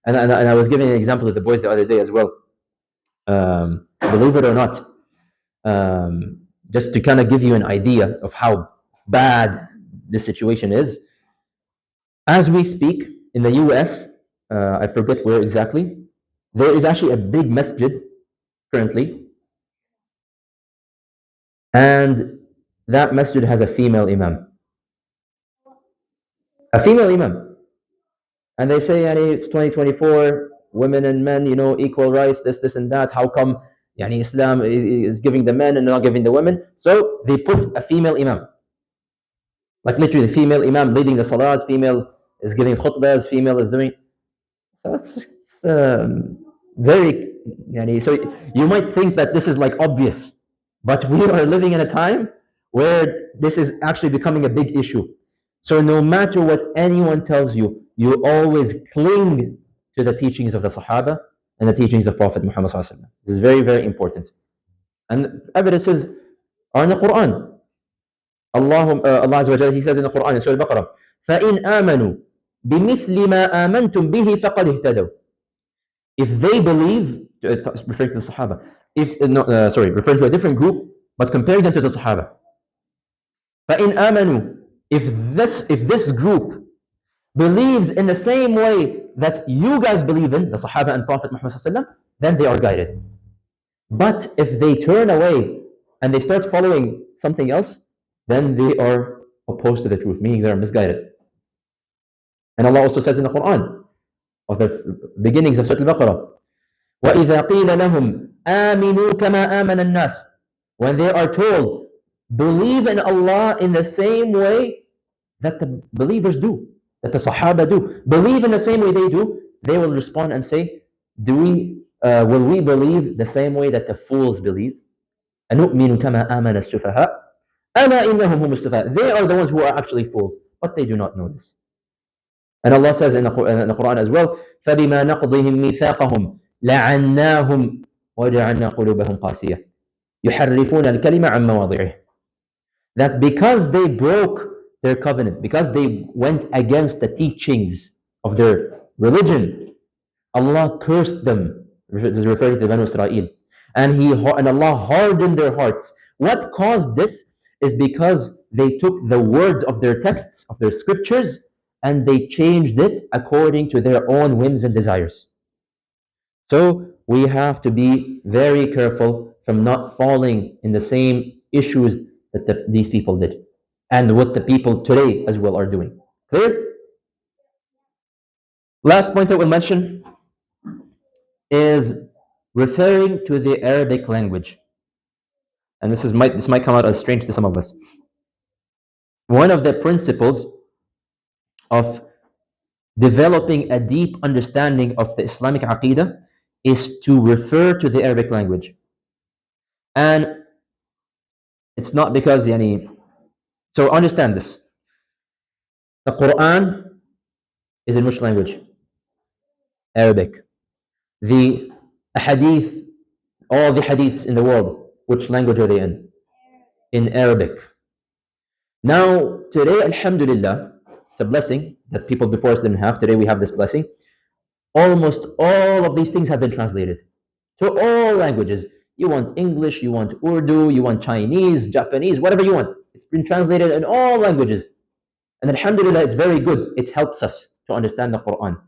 and I was giving an example to the boys the other day as well. Believe it or not, just to kind of give you an idea of how bad this situation is. As we speak, in the US, I forget where exactly, there is actually a big masjid currently, and that masjid has a female imam. A female imam. And they say, it's 2024, women and men, equal rights, this and that. How come Islam is giving the men and not giving the women? So they put a female imam. Like literally, the female imam leading the salahs, female is giving khutbahs, female is doing. So it's very, so you might think that this is like obvious, but we are living in a time where this is actually becoming a big issue. So no matter what anyone tells you, you always cling to the teachings of the Sahaba and the teachings of Prophet Muhammad sallallahu alaihi wasallam. This is very, very important. And evidences are in the Quran. Allah Azza wa Jalla, He says in the Quran in Surah Al-Baqarah, فَإِنْ آمَنُوا بِمِثْلِ مَا آمَنْتُمْ بِهِ فَقَدْ اهْتَدَوْا. If they believe, referring to the Sahaba, referring to a different group, but comparing them to the Sahaba. فَإِنْ آمَنُوا, if this group believes in the same way that you guys believe in, the Sahaba and Prophet Muhammad sallallahu alaihi wasallam, then they are guided. But if they turn away and they start following something else, then they are opposed to the truth, meaning they are misguided. And Allah also says in the Quran, of the beginnings of Surah Al-Baqarah, وَإِذَا قِيلَ لَهُمْ آمِنُوا كَمَا آمَنَ النَّاسِ, when they are told, believe in Allah in the same way that the believers do, that the Sahaba do, believe in the same way they do, they will respond and say, will we believe the same way that the fools believe? أَنُؤْمِنُ كَمَا آمَنَ السُّفَهَاءُ أَمَا إِنَّهُمْ هُمُ السُّفَهَاءُ. They are the ones who are actually fools, but they do not know this. And Allah says in the Quran as well, فَبِمَا نَقْضِهِمْ مِيثَاقَهُمْ لَعَنَّاهُمْ وَجَعَلْنَا قُلُوبَهُمْ قَاسِيَةً يُحَرِّفُونَ الْكَلِمَ عَنْ مَوَاضِعِهِ. That because they broke their covenant, because they went against the teachings of their religion, Allah cursed them. This is referring to the Banu Israel. And Allah hardened their hearts. What caused this is because they took the words of their texts, of their scriptures, and they changed it according to their own whims and desires. So we have to be very careful from not falling in the same issues that these people did, and what the people today as well are doing. Clear? Last point that we'll mention is referring to the Arabic language. And this might come out as strange to some of us. One of the principles of developing a deep understanding of the Islamic Aqeedah is to refer to the Arabic language. And it's not because so understand this. The Quran is in which language? Arabic. The hadith, all the hadiths in the world, which language are they in? In Arabic. Now, today, alhamdulillah, it's a blessing that people before us didn't have. Today we have this blessing. Almost all of these things have been translated to all languages. You want English, you want Urdu, you want Chinese, Japanese, whatever you want. It's been translated in all languages. And alhamdulillah, it's very good. It helps us to understand the Quran.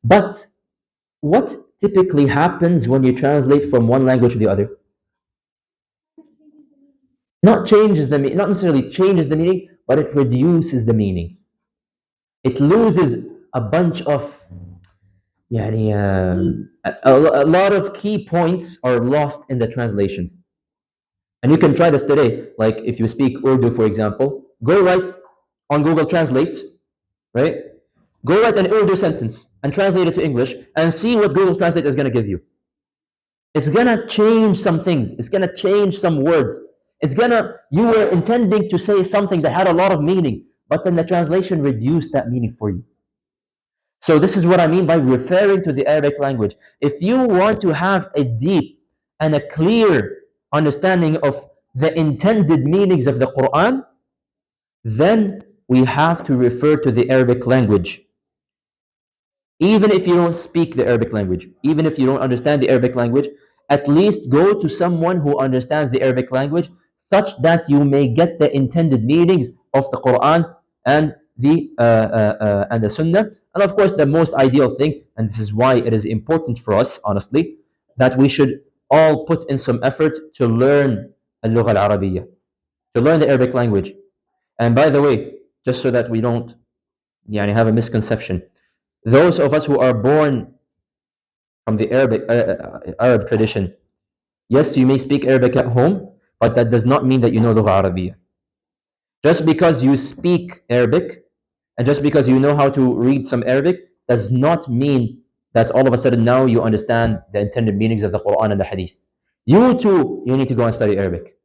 But what typically happens when you translate from one language to the other? Not necessarily changes the meaning, but it reduces the meaning. It loses a bunch of a lot of key points are lost in the translations. And you can try this today. Like if you speak Urdu, for example, go write on Google Translate, right? Go write an Urdu sentence and translate it to English and see what Google Translate is going to give you. It's going to change some things. It's going to change some words. You were intending to say something that had a lot of meaning, but then the translation reduced that meaning for you. So this is what I mean by referring to the Arabic language. If you want to have a deep and a clear understanding of the intended meanings of the Quran, then we have to refer to the Arabic language. Even if you don't speak the Arabic language, even if you don't understand the Arabic language, at least go to someone who understands the Arabic language such that you may get the intended meanings of the Quran and the Sunnah. And of course, the most ideal thing, and this is why it is important for us, honestly, that we should all put in some effort to learn al-Lugha al-Arabiyyah, to learn the Arabic language. And by the way, just so that we don't have a misconception, those of us who are born from the Arab tradition, yes, you may speak Arabic at home, but that does not mean that you know Lugha Arabiyyah. Just because you speak Arabic and just because you know how to read some Arabic does not mean that all of a sudden now you understand the intended meanings of the Quran and the Hadith. You too, you need to go and study Arabic.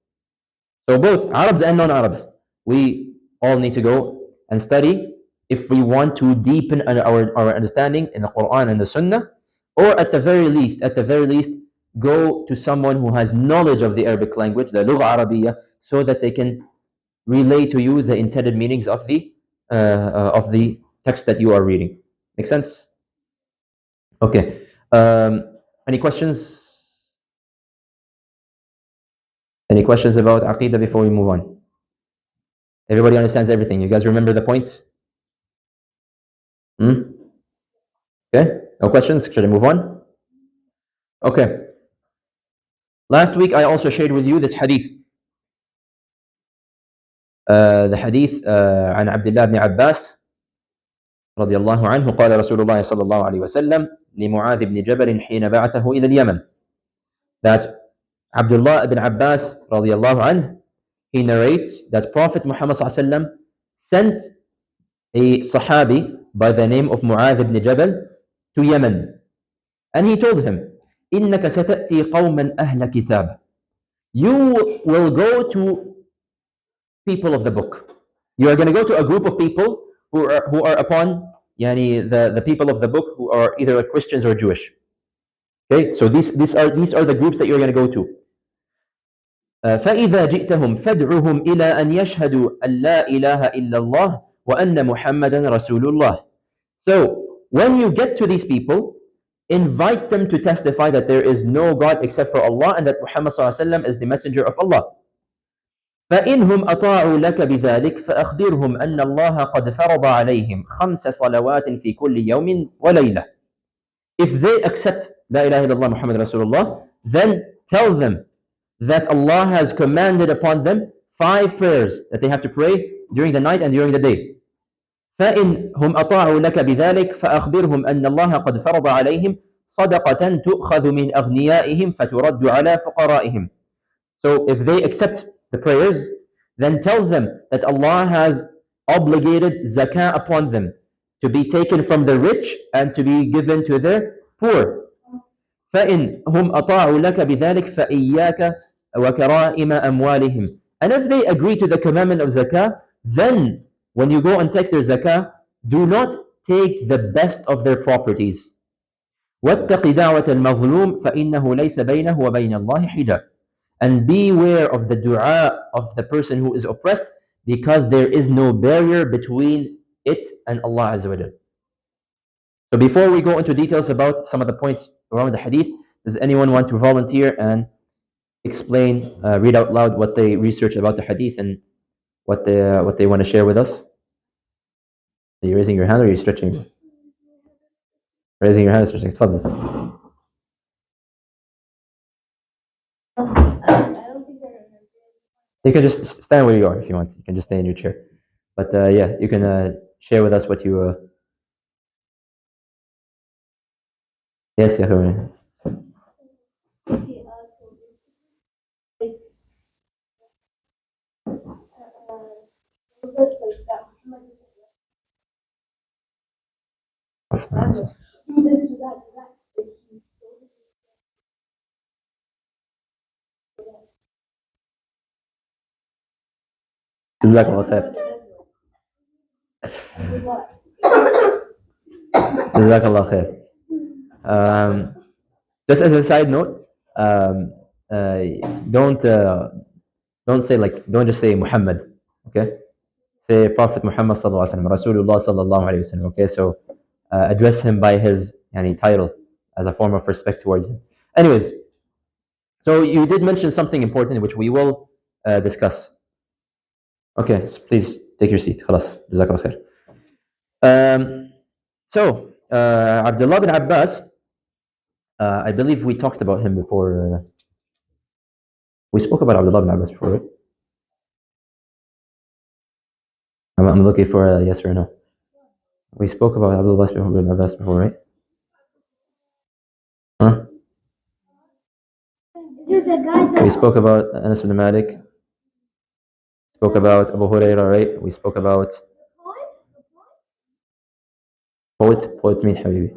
So both Arabs and non-Arabs, we all need to go and study if we want to deepen our understanding in the Quran and the Sunnah, or at the very least, go to someone who has knowledge of the Arabic language, the Lugha Arabiyyah, so that they can relay to you the intended meanings of the text that you are reading. Make sense? Okay. Any questions? Any questions about Aqeedah before we move on? Everybody understands everything. You guys remember the points? Okay. No questions? Should I move on? Okay. Last week I also shared with you this hadith. The hadith عن عبد الله بن عباس رضي الله عنه قال رسول الله صلى الله عليه وسلم لمعاذ بن جبل حين بعثه إلى اليمن, that Abdullah ibn Abbas رضي الله عنه, he narrates that Prophet Muhammad صلى الله عليه وسلم sent a Sahabi by the name of Mu'adh ibn Jabal to Yemen, and he told him, إنك ستأتي قوما أهل كتاب, you will go to people of the book. You are going to go to a group of people who are upon the people of the book, who are either Christians or Jewish. Okay, so these are the groups that you're going to go to. فإذا جئتهم فادعهم إلى أن يشهدوا أن لا إله إلا الله وأن محمدا رسول الله. So when you get to these people, invite them to testify that there is no God except for Allah and that Muhammad صلى الله عليه وسلم is the messenger of Allah. فإنهم أطاعوا لك بذلك فأخبرهم أن الله قد فرض عليهم 5 صلوات في كل يوم وليلة. If they accept لا إله إلا الله محمد رسول الله, then tell them that Allah has commanded upon them 5 prayers that they have to pray during the night and during the day. فإنهم أطاعوا لك بذلك فأخبرهم أن الله قد فرض عليهم صدقة تؤخذ من أغنيائهم فترد على فقرائهم. So if they accept the prayers, then tell them that Allah has obligated zakah upon them to be taken from the rich and to be given to the poor. فإنهم أطاعوا لك بذلك فإياك وكرائم أموالهم. And if they agree to the commandment of zakah, then when you go and take their zakah, do not take the best of their properties. واتق دعوة المظلوم فإنه ليس بينه وبين الله حجاب. And beware of the dua of the person who is oppressed, because there is no barrier between it and Allah Azza wa Jal. So before we go into details about some of the points around the hadith, does anyone want to volunteer and explain, read out loud what they researched about the hadith and what they want to share with us? Are you raising your hand or are you stretching? Raising your hand or stretching? تفضل. You can just stand where you are if you want. You can just stay in your chair. But yeah, you can share with us what you... Yes, yeah. جزاك الله خير. جزاك الله خير. Just as a side note, don't say don't just say Muhammad, okay? Say Prophet Muhammad sallallahu alaihi wasallam, Rasulullah sallallahu alaihi wasallam, okay? So address him by his title as a form of respect towards him. Anyways, so you did mention something important which we will discuss. Okay, so please take your seat. خلاص, جزاك الله خير. So Abdullah bin Abbas, I believe we talked about him before. We spoke about Abdullah bin Abbas before, right? I'm looking for a yes or no. We spoke about Abdullah bin Abbas before, right? Huh? We spoke about Anas bin Malik. Spoke about Abu Hurairah, right? We spoke about poet mean Habibi.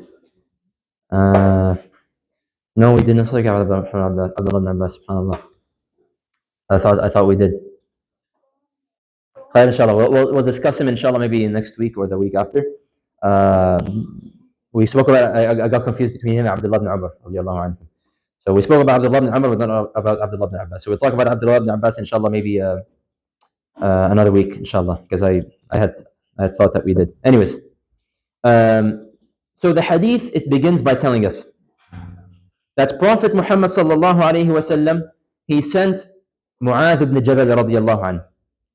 No, we didn't speak about Abdullah bin Abbas, subhanallah. I thought we did. Inshallah, we'll discuss him inshallah maybe next week or the week after. We spoke about, I got confused between him and Abdullah bin Umar radiallahu anhu. So we spoke about Abdullah bin Umar, but not about Abdullah bin Abbas. So we'll talk about Abdullah bin Abbas inshallah maybe another week inshallah, because I had thought that we did. Anyways, so the hadith, it begins by telling us that Prophet Muhammad sallallahu alayhi wasallam, he sent Mu'adh ibn Jabal radiallahu anhu.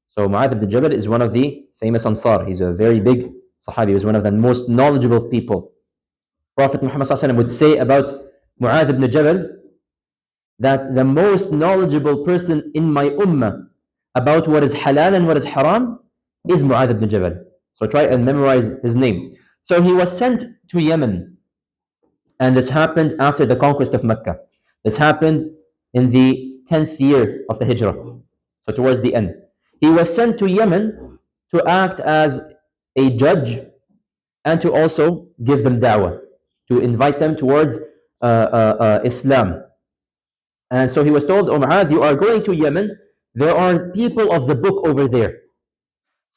So Mu'adh ibn Jabal is one of the famous Ansar. He's a very big Sahabi. He was one of the most knowledgeable people. Prophet Muhammad sallallahu alayhi wasallam would say about Mu'adh ibn Jabal that the most knowledgeable person in my ummah about what is halal and what is haram is Mu'adh ibn Jabal. So try and memorize his name. So he was sent to Yemen, and this happened after the conquest of Mecca. This happened in the 10th year of the Hijrah, so towards the end. He was sent to Yemen to act as a judge and to also give them da'wah, to invite them towards Islam. And so he was told, "O Mu'adh, you are going to Yemen. There are people of the book over there.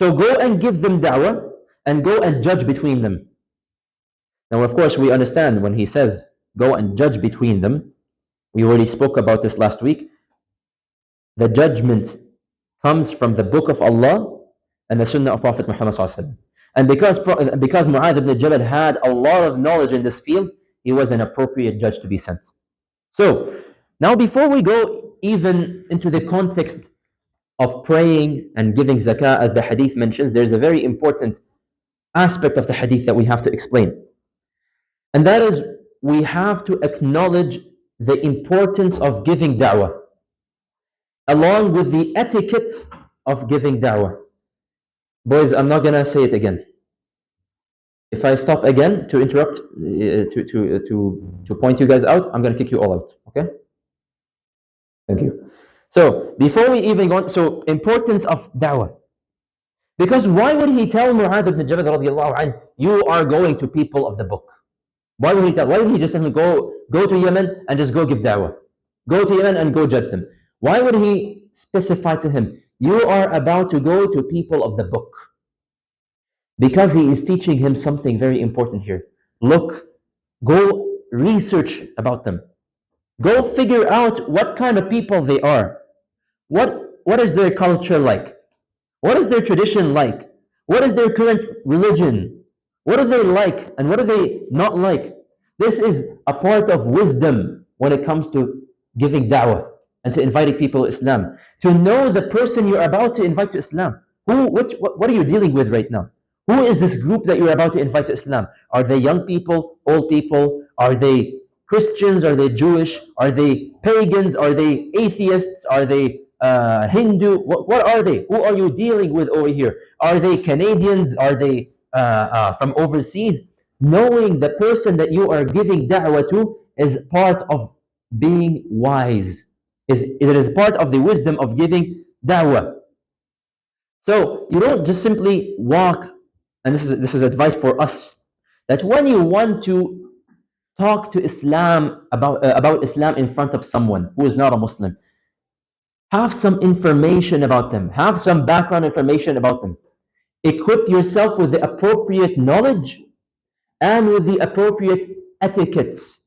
So go and give them da'wah and go and judge between them." Now, of course, we understand when he says, go and judge between them. We already spoke about this last week. the judgment comes from the book of Allah and the sunnah of Prophet Muhammad sallallahu alaihi wasallam. And because Mu'adh ibn Jabal had a lot of knowledge in this field, he was an appropriate judge to be sent. So now before we go even into the context of praying and giving zakah, as the hadith mentions, there's a very important aspect of the hadith that we have to explain. And that is, we have to acknowledge the importance of giving da'wah, along with the etiquettes of giving da'wah. Boys, I'm not going to say it again. If I stop again to interrupt, to point you guys out, I'm going to kick you all out. Okay? Thank you. So before we even go on, so importance of da'wah. Because why would he tell Mu'adh ibn Jabal radiallahu anhu, you are going to people of the book? Why would he tell? Why wouldn't he just tell him, go to Yemen and just go give da'wah? Go to Yemen and go judge them. Why would he specify to him, you are about to go to people of the book? Because he is teaching him something very important here. Look, go research about them. Go figure out what kind of people they are. What is their culture like? What is their tradition like? What is their current religion? What are they like and what are they not like? This is a part of wisdom when it comes to giving da'wah and to inviting people to Islam. To know the person you're about to invite to Islam. What are you dealing with right now? Who is this group that you're about to invite to Islam? Are they young people, old people? Are they Christians? Are they Jewish? Are they pagans? Are they atheists? Are they Hindu? What are they? Who are you dealing with over here? Are they Canadians? Are they from overseas? Knowing the person that you are giving da'wah to is part of being wise. It is part of the wisdom of giving da'wah. So you don't just simply walk, and this is advice for us, that when you want to talk to Islam about Islam in front of someone who is not a Muslim, have some information about them, have some background information about them. Equip yourself with the appropriate knowledge and with the appropriate etiquettes.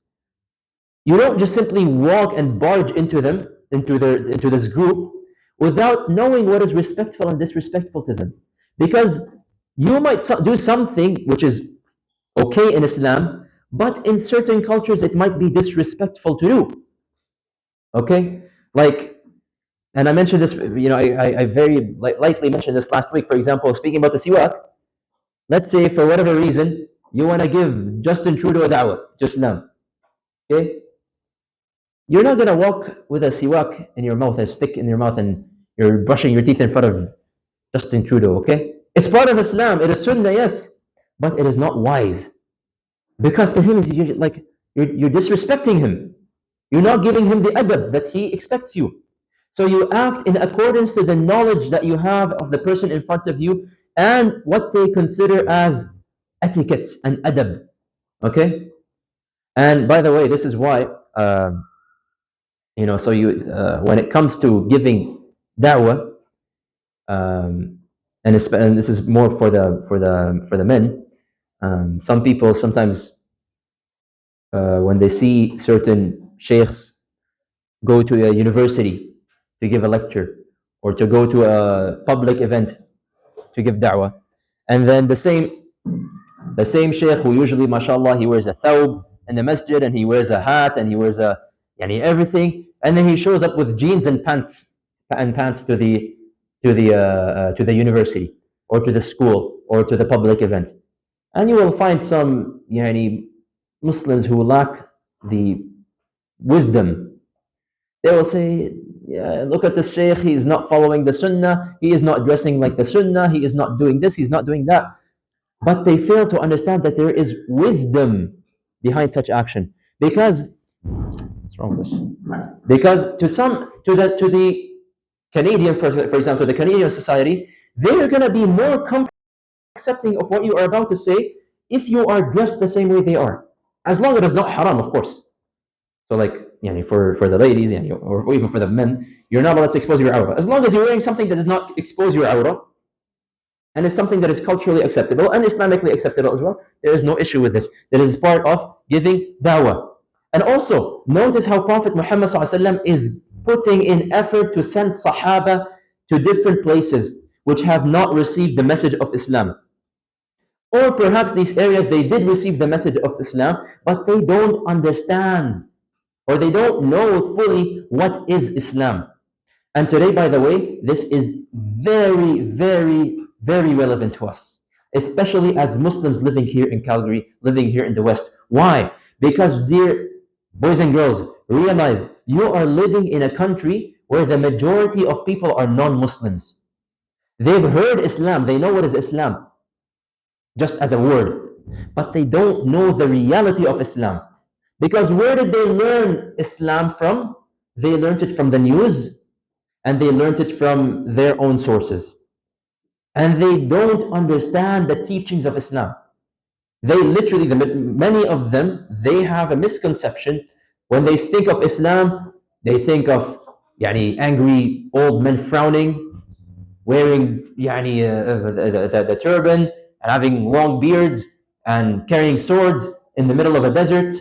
You don't just simply walk and barge into them, into this group, without knowing what is respectful and disrespectful to them. Because you might do something which is okay in Islam, but in certain cultures it might be disrespectful to do. Okay? Like, and I mentioned this, I very lightly mentioned this last week, for example, speaking about the siwak. Let's say for whatever reason, you want to give Justin Trudeau a da'wah, just now. Okay? You're not going to walk with a siwak in your mouth, a stick in your mouth, and you're brushing your teeth in front of Justin Trudeau, okay? It's part of Islam. It is sunnah, yes, but it is not wise. Because to him, you're disrespecting him. You're not giving him the adab that he expects you. So you act in accordance to the knowledge that you have of the person in front of you and what they consider as etiquettes and adab. Okay? And by the way, this is why, when it comes to giving da'wah, and this is more for the men, some people sometimes, when they see certain sheikhs go to a university to give a lecture or to go to a public event to give da'wah, and then the same sheikh who usually, mashallah, he wears a thawb in the masjid and he wears a hat and he wears everything, and then he shows up with jeans and pants to the university or to the school or to the public event, and you will find some Muslims who lack the wisdom. They will say, yeah, look at this sheikh, he is not following the sunnah, he is not dressing like the sunnah, he is not doing this, he's not doing that. But they fail to understand that there is wisdom behind such action. Because what's wrong with this? Because to the Canadian, for example, the Canadian society, they're going to be more comfortable accepting of what you are about to say if you are dressed the same way they are, as long as it's not haram, of course. So for the ladies, or even for the men, you're not allowed to expose your awrah. As long as you're wearing something that does not expose your awrah, and it's something that is culturally acceptable and Islamically acceptable as well, there is no issue with this. That is part of giving da'wah. And also, notice how Prophet Muhammad ﷺ is putting in effort to send Sahaba to different places which have not received the message of Islam. Or perhaps these areas they did receive the message of Islam, but they don't understand or they don't know fully what is Islam. And today, by the way, this is very, very, very relevant to us, especially as Muslims living here in Calgary, living here in the West. Why? Because, dear boys and girls, realize you are living in a country where the majority of people are non Muslims. They've heard Islam, they know what is Islam, just as a word, but they don't know the reality of Islam. Because where did they learn Islam from? They learned it from the news and they learned it from their own sources. And they don't understand the teachings of Islam. They literally, many of them, they have a misconception. When they think of Islam, they think of angry old men frowning, wearing the turban, and having long beards, and carrying swords in the middle of a desert,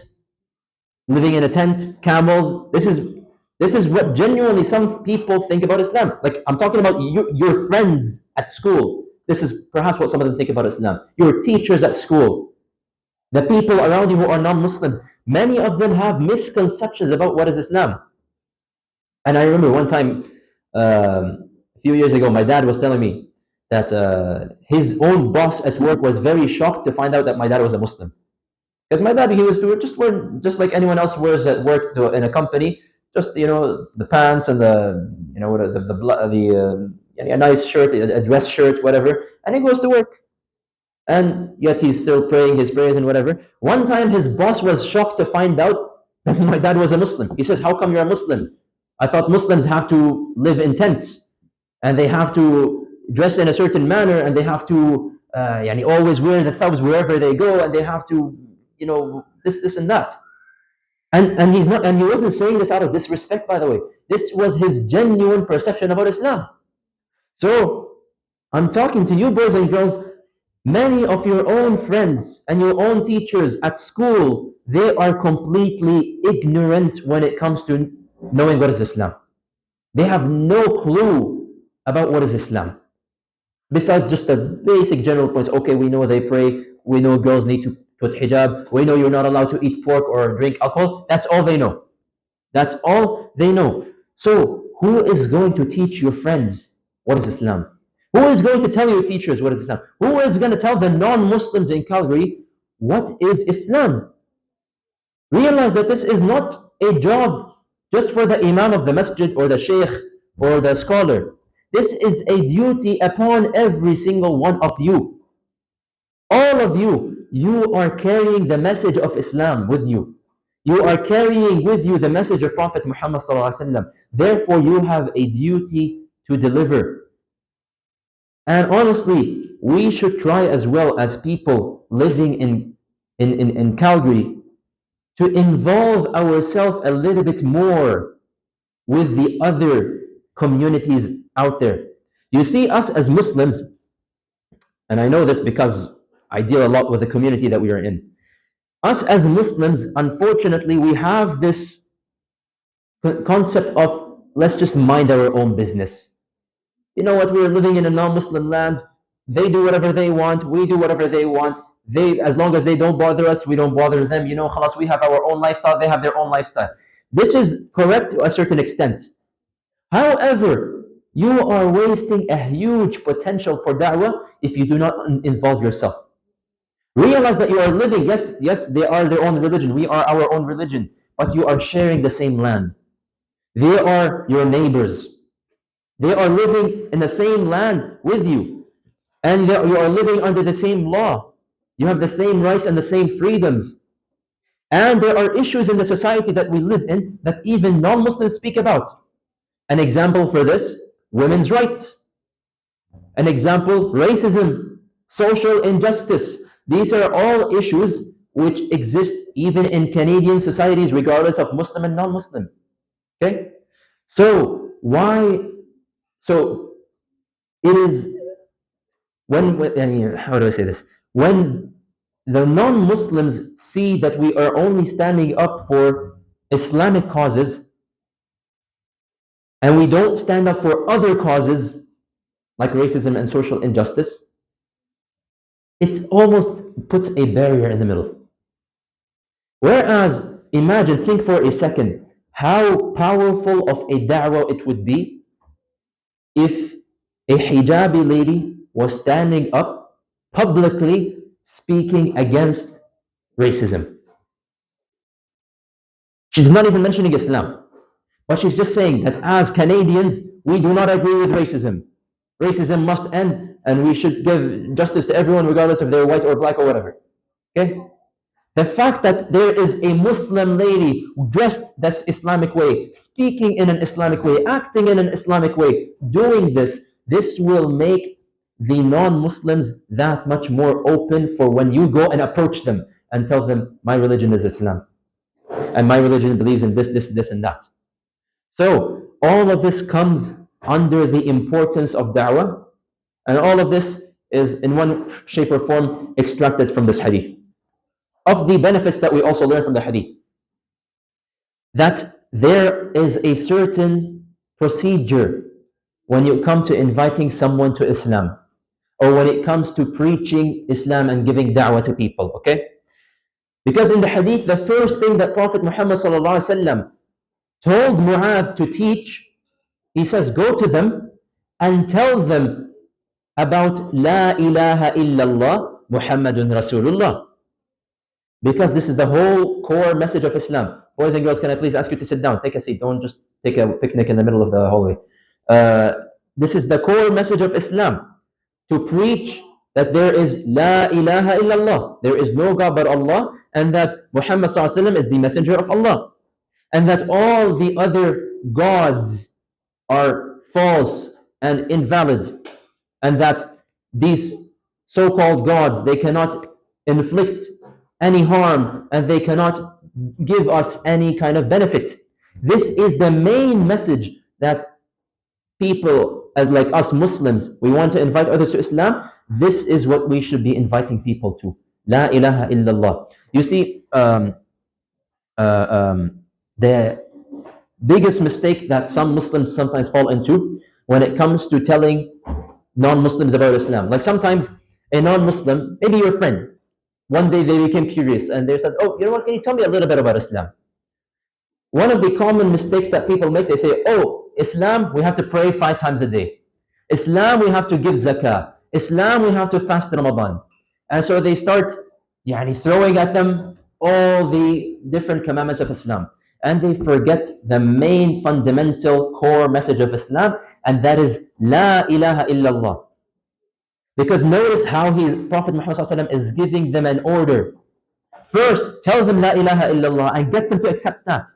living in a tent, camels. This is what genuinely some people think about Islam. Like I'm talking about your friends at school. This is perhaps what some of them think about Islam. Your teachers at school, the people around you who are non-Muslims. Many of them have misconceptions about what is Islam. And I remember one time, a few years ago, my dad was telling me that his own boss at work was very shocked to find out that my dad was a Muslim. Because my dad, he was just wearing just like anyone else wears at work in a company, just the pants and a nice shirt, a dress shirt, whatever, and he goes to work. And yet he's still praying his prayers and whatever. One time his boss was shocked to find out that my dad was a Muslim. He says, "How come you're a Muslim? I thought Muslims have to live in tents and they have to dress in a certain manner and they have to always wear the thobs wherever they go and they have to this and that." And he's not, and he wasn't saying this out of disrespect, by the way. This was his genuine perception about Islam. So I'm talking to you, boys and girls. Many of your own friends and your own teachers at school, they are completely ignorant when it comes to knowing what is Islam. They have no clue about what is Islam. Besides just the basic general points. Okay, we know they pray. We know girls need to put hijab. We know you're not allowed to eat pork or drink alcohol. That's all they know. That's all they know. So who is going to teach your friends what is Islam? Who is going to tell your teachers what is Islam? Who is going to tell the non-Muslims in Calgary what is Islam? Realize that this is not a job just for the imam of the masjid or the sheikh or the scholar. This is a duty upon every single one of you. All of you, you are carrying the message of Islam with you. You are carrying with you the message of Prophet Muhammad ﷺ. Therefore, you have a duty to deliver. And honestly, we should try as well as people living in Calgary to involve ourselves a little bit more with the other communities out there. You see, us as Muslims, and I know this because I deal a lot with the community that we are in. Us as Muslims, unfortunately, we have this concept of let's just mind our own business. You know what? We're living in a non-Muslim land. They do whatever they want. We do whatever they want. As long as they don't bother us, we don't bother them. Khalas, we have our own lifestyle. They have their own lifestyle. This is correct to a certain extent. However, you are wasting a huge potential for da'wah if you do not involve yourself. Realize that you are living, yes, they are their own religion. We are our own religion. But you are sharing the same land. They are your neighbors. They are living in the same land with you. And you are living under the same law. You have the same rights and the same freedoms. And there are issues in the society that we live in that even non-Muslims speak about. An example for this, women's rights. An example, racism, social injustice. These are all issues which exist even in Canadian societies, regardless of Muslim and non-Muslim. Okay? So it is how do I say this? When the non-Muslims see that we are only standing up for Islamic causes, and we don't stand up for other causes like racism and social injustice, it almost puts a barrier in the middle. Whereas, imagine, think for a second, how powerful of a da'wah it would be if a hijabi lady was standing up publicly speaking against racism. She's not even mentioning Islam, but she's just saying that as Canadians, we do not agree with racism. Racism must end, and we should give justice to everyone, regardless if they're white or black or whatever. Okay? The fact that there is a Muslim lady dressed this Islamic way, speaking in an Islamic way, acting in an Islamic way, doing this will make the non-Muslims that much more open for when you go and approach them and tell them, my religion is Islam, and my religion believes in this, and that. So all of this comes under the importance of da'wah, and all of this is in one shape or form extracted from this hadith. Of the benefits that we also learn from the hadith, that there is a certain procedure when you come to inviting someone to Islam, or when it comes to preaching Islam and giving da'wah to people, okay? Because in the hadith, the first thing that Prophet Muhammad ﷺ told Mu'adh to teach, he says, go to them and tell them about La ilaha illallah Muhammadun Rasulullah. Because this is the whole core message of Islam. Boys and girls, can I please ask you to sit down? Take a seat. Don't just take a picnic in the middle of the hallway. This is the core message of Islam. To preach that there is La ilaha illallah. There is no God but Allah. And that Muhammad ﷺ is the messenger of Allah. And that all the other gods are false and invalid. And that these so-called gods, they cannot inflict any harm, and they cannot give us any kind of benefit. This is the main message that people, as like us Muslims, we want to invite others to Islam. This is what we should be inviting people to. La ilaha illallah. You see, the biggest mistake that some Muslims sometimes fall into when it comes to telling non-Muslims about Islam. Like sometimes a non-Muslim, maybe your friend, one day they became curious and they said, oh, you know what, can you tell me a little bit about Islam? One of the common mistakes that people make, they say, oh, Islam, we have to pray 5 times a day. Islam, we have to give zakah. Islam, we have to fast Ramadan. And so they start throwing at them all the different commandments of Islam. And they forget the main fundamental core message of Islam, and that is La ilaha illallah. Because notice how Prophet Muhammad ﷺ is giving them an order. First, tell them La ilaha illallah and get them to accept that.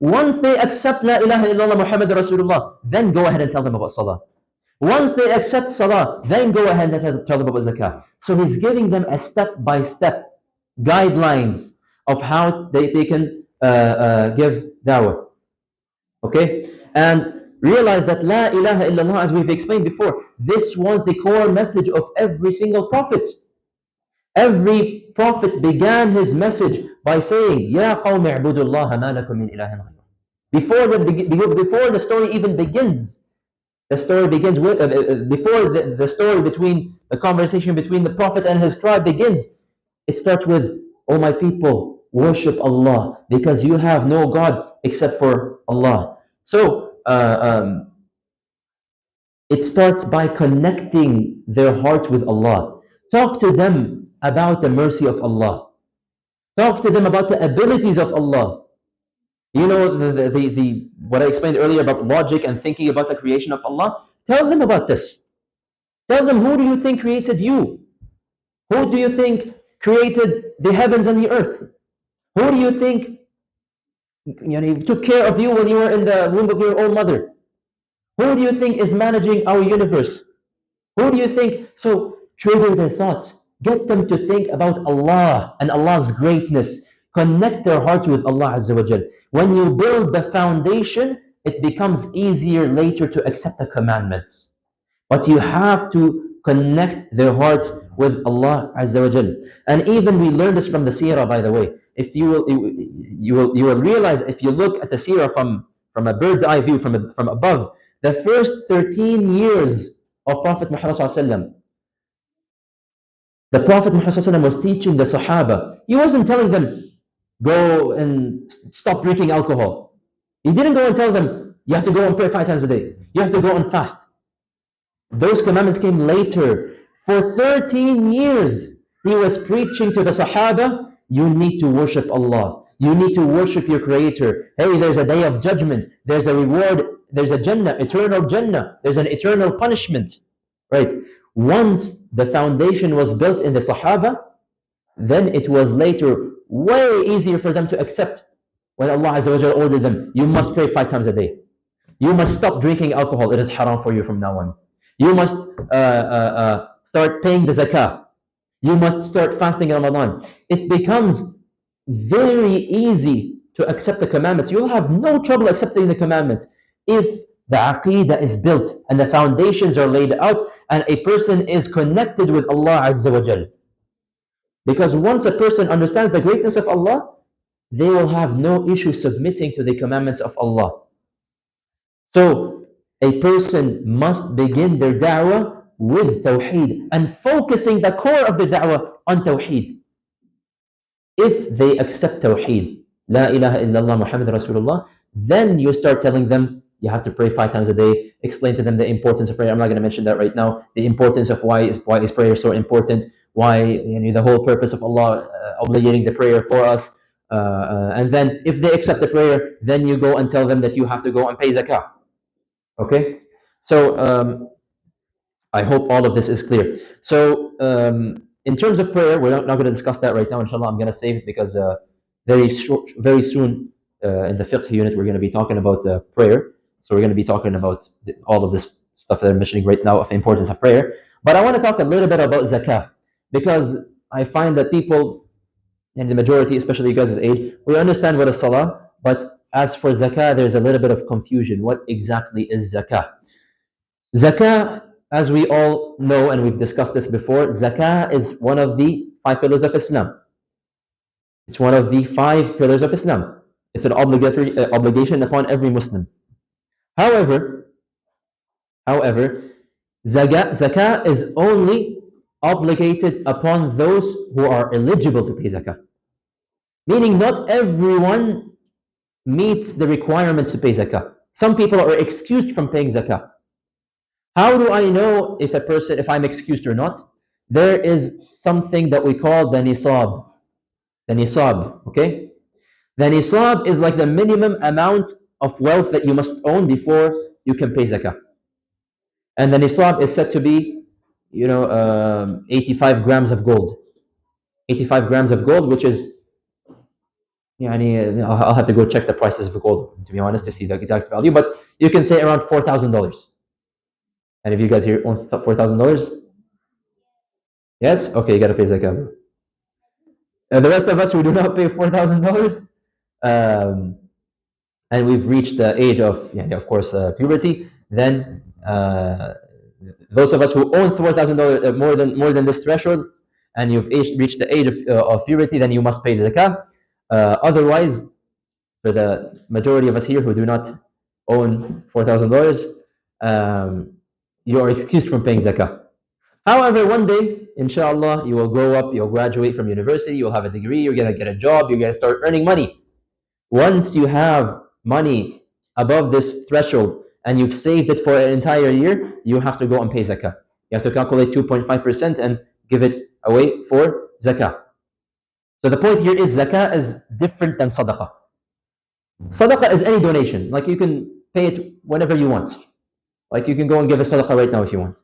Once they accept La ilaha illallah Muhammad Rasulullah, then go ahead and tell them about Salah. Once they accept Salah, then go ahead and tell them about Zakah. So he's giving them a step-by-step guidelines of how they can give dawah. Okay? And realize that La ilaha illallah, as we've explained before, this was the core message of every single prophet. Every prophet began his message by saying, Ya qawmi i'budullaha ma lakum min ilahin ghayruh. Before the story even begins, the story begins with, before the story between, the conversation between the prophet and his tribe begins, it starts with, O my people, worship Allah, because you have no God except for Allah. So, it starts by connecting their heart with Allah. Talk to them about the mercy of Allah. Talk to them about the abilities of Allah. You know, the what I explained earlier about logic and thinking about the creation of Allah. Tell them about this. Tell them, who do you think created you? Who do you think created the heavens and the earth? Who do you think took care of you when you were in the womb of your own mother? Who do you think is managing our universe? Who do you think? So trigger their thoughts. Get them to think about Allah and Allah's greatness. Connect their hearts with Allah Azza wa Jal. When you build the foundation, it becomes easier later to accept the commandments. But you have to connect their hearts with Allah Azza wa Jal. And even we learn this from the seerah, by the way. If you will realize, if you look at the seerah from from a bird's eye view, from above, the first 13 years of Prophet Muhammad sallallahu the Prophet Muhammad was teaching the Sahaba. He wasn't telling them, go and stop drinking alcohol. He didn't go and tell them, you have to go and pray 5 times a day. You have to go and fast. Those commandments came later. For 13 years, he was preaching to the Sahaba, you need to worship Allah. You need to worship your Creator. Hey, there's a day of judgment. There's a reward. There's a Jannah, eternal Jannah. There's an eternal punishment. Right? Once the foundation was built in the Sahaba, then it was later way easier for them to accept when Allah Azza wa Jalla ordered them, you must pray 5 times a day. You must stop drinking alcohol. It is haram for you from now on. You must start paying the zakah. You must start fasting in Ramadan. It becomes very easy to accept the commandments. You'll have no trouble accepting the commandments if the aqeedah is built and the foundations are laid out and a person is connected with Allah Azza wa Jal. Because once a person understands the greatness of Allah, they will have no issue submitting to the commandments of Allah. So a person must begin their da'wah with tawheed and focusing the core of the da'wah on tawheed. If they accept tawheed, La ilaha illallah Muhammad Rasulullah, then you start telling them you have to pray 5 times a day. Explain to them the importance of prayer. I'm not going to mention that right now. The importance of why is prayer so important? Why the whole purpose of Allah obligating the prayer for us. And then if they accept the prayer, then you go and tell them that you have to go and pay zakah. Okay? So I hope all of this is clear. So in terms of prayer, we're not going to discuss that right now. Inshallah, I'm going to save it because very soon in the fiqh unit, we're going to be talking about prayer. So we're going to be talking about all of this stuff that I'm mentioning right now of the importance of prayer. But I want to talk a little bit about zakah because I find that people, and the majority, especially you guys' age, we understand what is salah, but as for zakah, there's a little bit of confusion. What exactly is zakah? Zakah, as we all know, and we've discussed this before, zakah is one of the 5 pillars of Islam. It's one of the 5 pillars of Islam. It's an obligatory obligation upon every Muslim. However, zakah is only obligated upon those who are eligible to pay zakah. Meaning not everyone meets the requirements to pay zakah. Some people are excused from paying zakah. How do I know if I'm excused or not? There is something that we call the nisab. The nisab, okay? The nisab is like the minimum amount of wealth that you must own before you can pay zakah. And the nisab is said to be, 85 grams of gold. 85 grams of gold, which is, I'll have to go check the prices of gold, to be honest, to see the exact value, but you can say around $4,000. And if you guys here own $4,000? Yes? Okay, you gotta pay zakah. And the rest of us who do not pay $4,000, and we've reached the age of, puberty, then those of us who own $4,000 more than this threshold, and you've reached the age of puberty, then you must pay the zakah. Otherwise, for the majority of us here who do not own $4,000, you are excused from paying zakah. However, one day, inshallah, you will grow up, you'll graduate from university, you'll have a degree, you're going to get a job, you're going to start earning money. Once you have money above this threshold and you've saved it for an entire year, you have to go and pay zakah. You have to calculate 2.5% and give it away for zakah. So the point here is zakah is different than sadaqah. Sadaqah is any donation. Like you can pay it whenever you want. Like you can go and give a sadaqah right now if you want.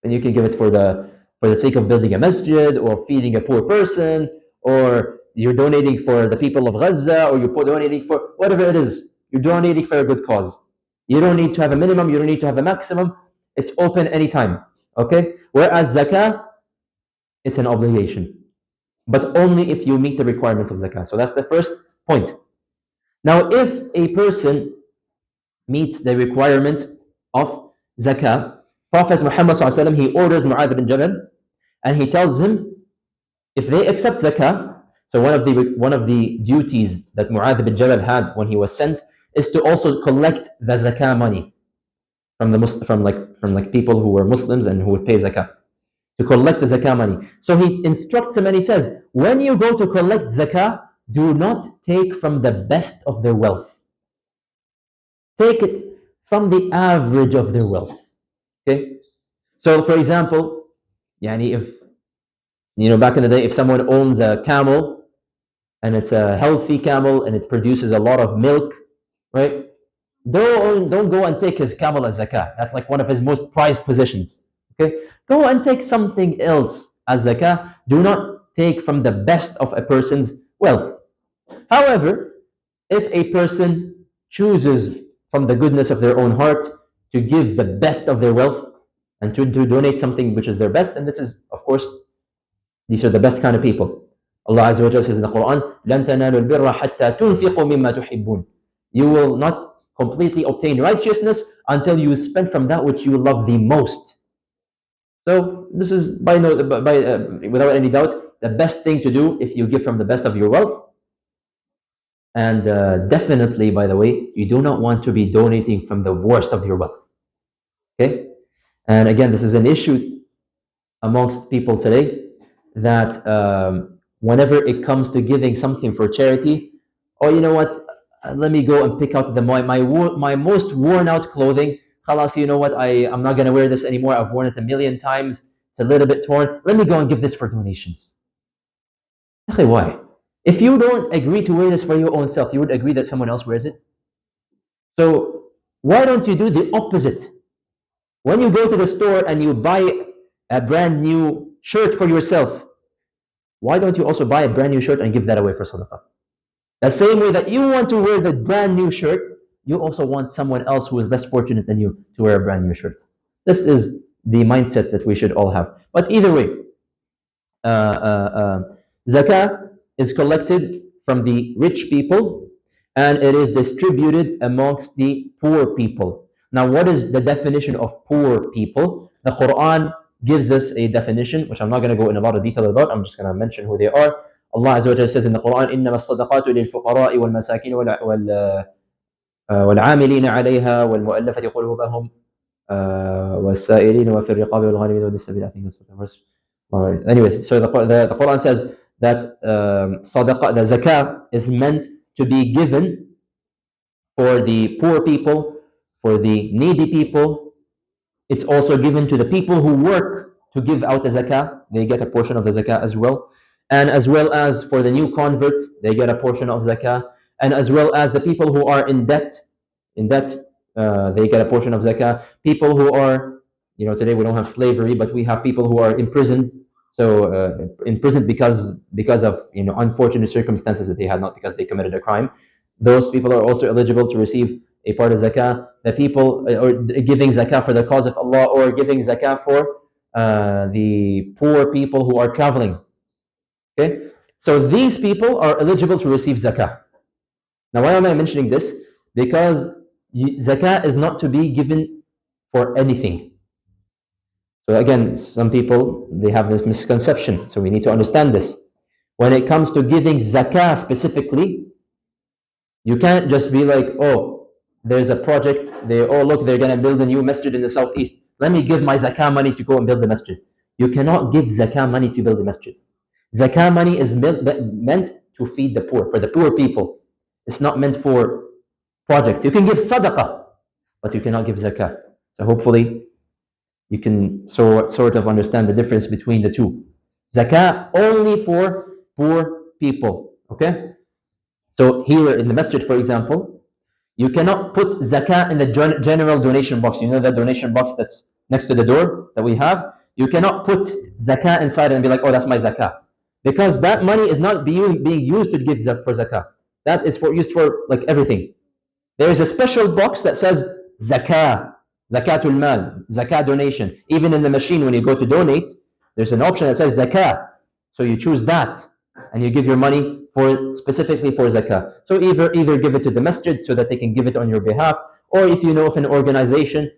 And you can give it for the sake of building a masjid or feeding a poor person, or you're donating for the people of Gaza, or you're donating for whatever it is. You're donating for a good cause. You don't need to have a minimum, you don't need to have a maximum. It's open anytime. Okay? Whereas zakah, it's an obligation. But only if you meet the requirements of zakah. So that's the first point. Now, if a person meets the requirement of zakah, Prophet Muhammad ﷺ, he orders Mu'adh bin Jabal, and he tells him, if they accept zakah, so one of the duties that Mu'adh bin Jabal had when he was sent is to also collect the zakah money from from people who were Muslims and who would pay zakah, to collect the zakah money. So he instructs him and he says, when you go to collect zakah, do not take from the best of their wealth. Take it from the average of their wealth. Okay? So for example, yani if back in the day, if someone owns a camel and it's a healthy camel and it produces a lot of milk, right? Don't go and take his camel as zakah. That's like one of his most prized possessions. Okay? Go and take something else as zakah. Do not take from the best of a person's wealth. However, if a person chooses from the goodness of their own heart to give the best of their wealth and to donate something which is their best, and this is, of course, these are the best kind of people. Allah Azza wa Jalla says in the Quran, لَن تَنَالُوا الْبِرَّ حَتَّى تُنْفِقُوا مِمَّا تُحِبُّونَ. You will not completely obtain righteousness until you spend from that which you love the most. So this is without any doubt the best thing to do if you give from the best of your wealth. And definitely, by the way, you do not want to be donating from the worst of your wealth. Okay? And again, this is an issue amongst people today, that whenever it comes to giving something for charity, oh, you know what? Let me go and pick out my most worn out clothing. Khalas, you know what? I'm not gonna wear this anymore. I've worn it a million times. It's a little bit torn. Let me go and give this for donations. Okay, why? If you don't agree to wear this for your own self, you would agree that someone else wears it. So why don't you do the opposite? When you go to the store and you buy a brand new shirt for yourself, why don't you also buy a brand new shirt and give that away for sadaqah? The same way that you want to wear the brand new shirt, you also want someone else who is less fortunate than you to wear a brand new shirt. This is the mindset that we should all have. But either way, zakah is collected from the rich people and it is distributed amongst the poor people. Now, what is the definition of poor people? The Quran gives us a definition, which I'm not going to go in a lot of detail about. I'm just going to mention who they are. Allah Azza wa Jalla says in the Quran, إنما الصدقات للفقراء والمساكين والعاملين عليها والمؤلفة قلوبهم والسائلين وفي الرقاب والغارمين وابن السبيل. I think that's the verse. All right. Anyways, so the Quran says that sadaqah, the zakah, is meant to be given for the poor people, for the needy people. It's also given to the people who work to give out the zakah. They get a portion of the zakah as well. And as well as for the new converts, they get a portion of zakah. And as well as the people who are in debt, they get a portion of zakah. People who are, today we don't have slavery, but we have people who are imprisoned. So imprisoned because of unfortunate circumstances that they had, not because they committed a crime. Those people are also eligible to receive a part of zakah. The people or giving zakah for the cause of Allah, or giving zakah for the poor people who are traveling. Okay, so these people are eligible to receive zakah. Now, why am I mentioning this? Because zakah is not to be given for anything. So again, some people, they have this misconception. So we need to understand this. When it comes to giving zakah specifically, you can't just be like, oh, there's a project. Look, they're going to build a new masjid in the southeast. Let me give my zakah money to go and build the masjid. You cannot give zakah money to build the masjid. Zakah money is meant to feed the poor, for the poor people. It's not meant for projects. You can give sadaqah, but you cannot give zakah. So hopefully you can sort of understand the difference between the two. Zakah only for poor people. Okay? So here in the masjid, for example, you cannot put zakah in the general donation box. You know that donation box that's next to the door that we have? You cannot put zakah inside and be like, oh, that's my zakah. Because that money is not being used to give for zakah. That is used for like everything. There is a special box that says zakah, zakatul mal, zakah donation. Even in the machine, when you go to donate, there's an option that says zakah. So you choose that and you give your money specifically for zakah. So either give it to the masjid so that they can give it on your behalf, or if you know of an organization,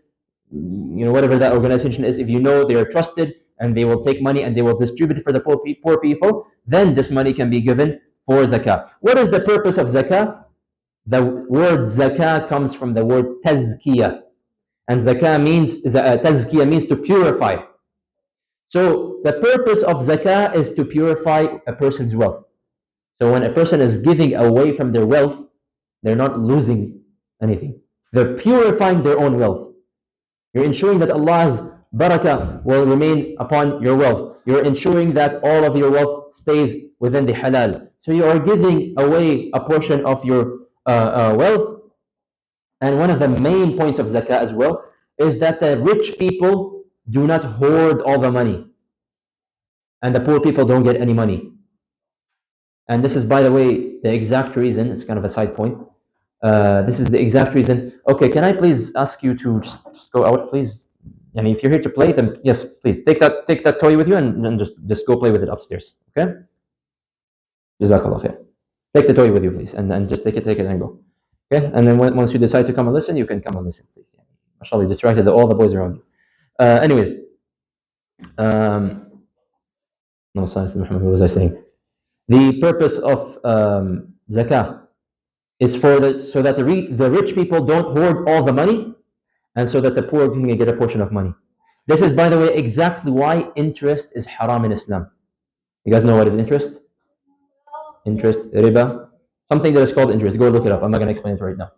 whatever that organization is, if you know they are trusted and they will take money and they will distribute it for the poor people, then this money can be given for zakah. What is the purpose of zakah? The word zakah comes from the word tazkiyah. And tazkiyah means to purify. So the purpose of zakah is to purify a person's wealth. So when a person is giving away from their wealth, they're not losing anything. They're purifying their own wealth. You're ensuring that Allah's barakah will remain upon your wealth. You're ensuring that all of your wealth stays within the halal. So you are giving away a portion of your wealth. And one of the main points of zakah as well is that the rich people do not hoard all the money, and the poor people don't get any money. And this is, by the way, the exact reason. It's kind of a side point. This is the exact reason. Okay, can I please ask you to just go out, please? I mean, if you're here to play, then yes, please take that toy with you and just go play with it upstairs. Okay? Jazakallah khair. Take the toy with you, please, and just take it and go. Okay? And then once you decide to come and listen, you can come and listen, please. MashaAllah, you distracted all the boys around you. Anyways, what was I saying? The purpose of zakah is so that the rich people don't hoard all the money, and so that the poor can get a portion of money. This is, by the way, exactly why interest is haram in Islam. You guys know what is interest? Interest, riba, something that is called interest. Go look it up. I'm not going to explain it right now.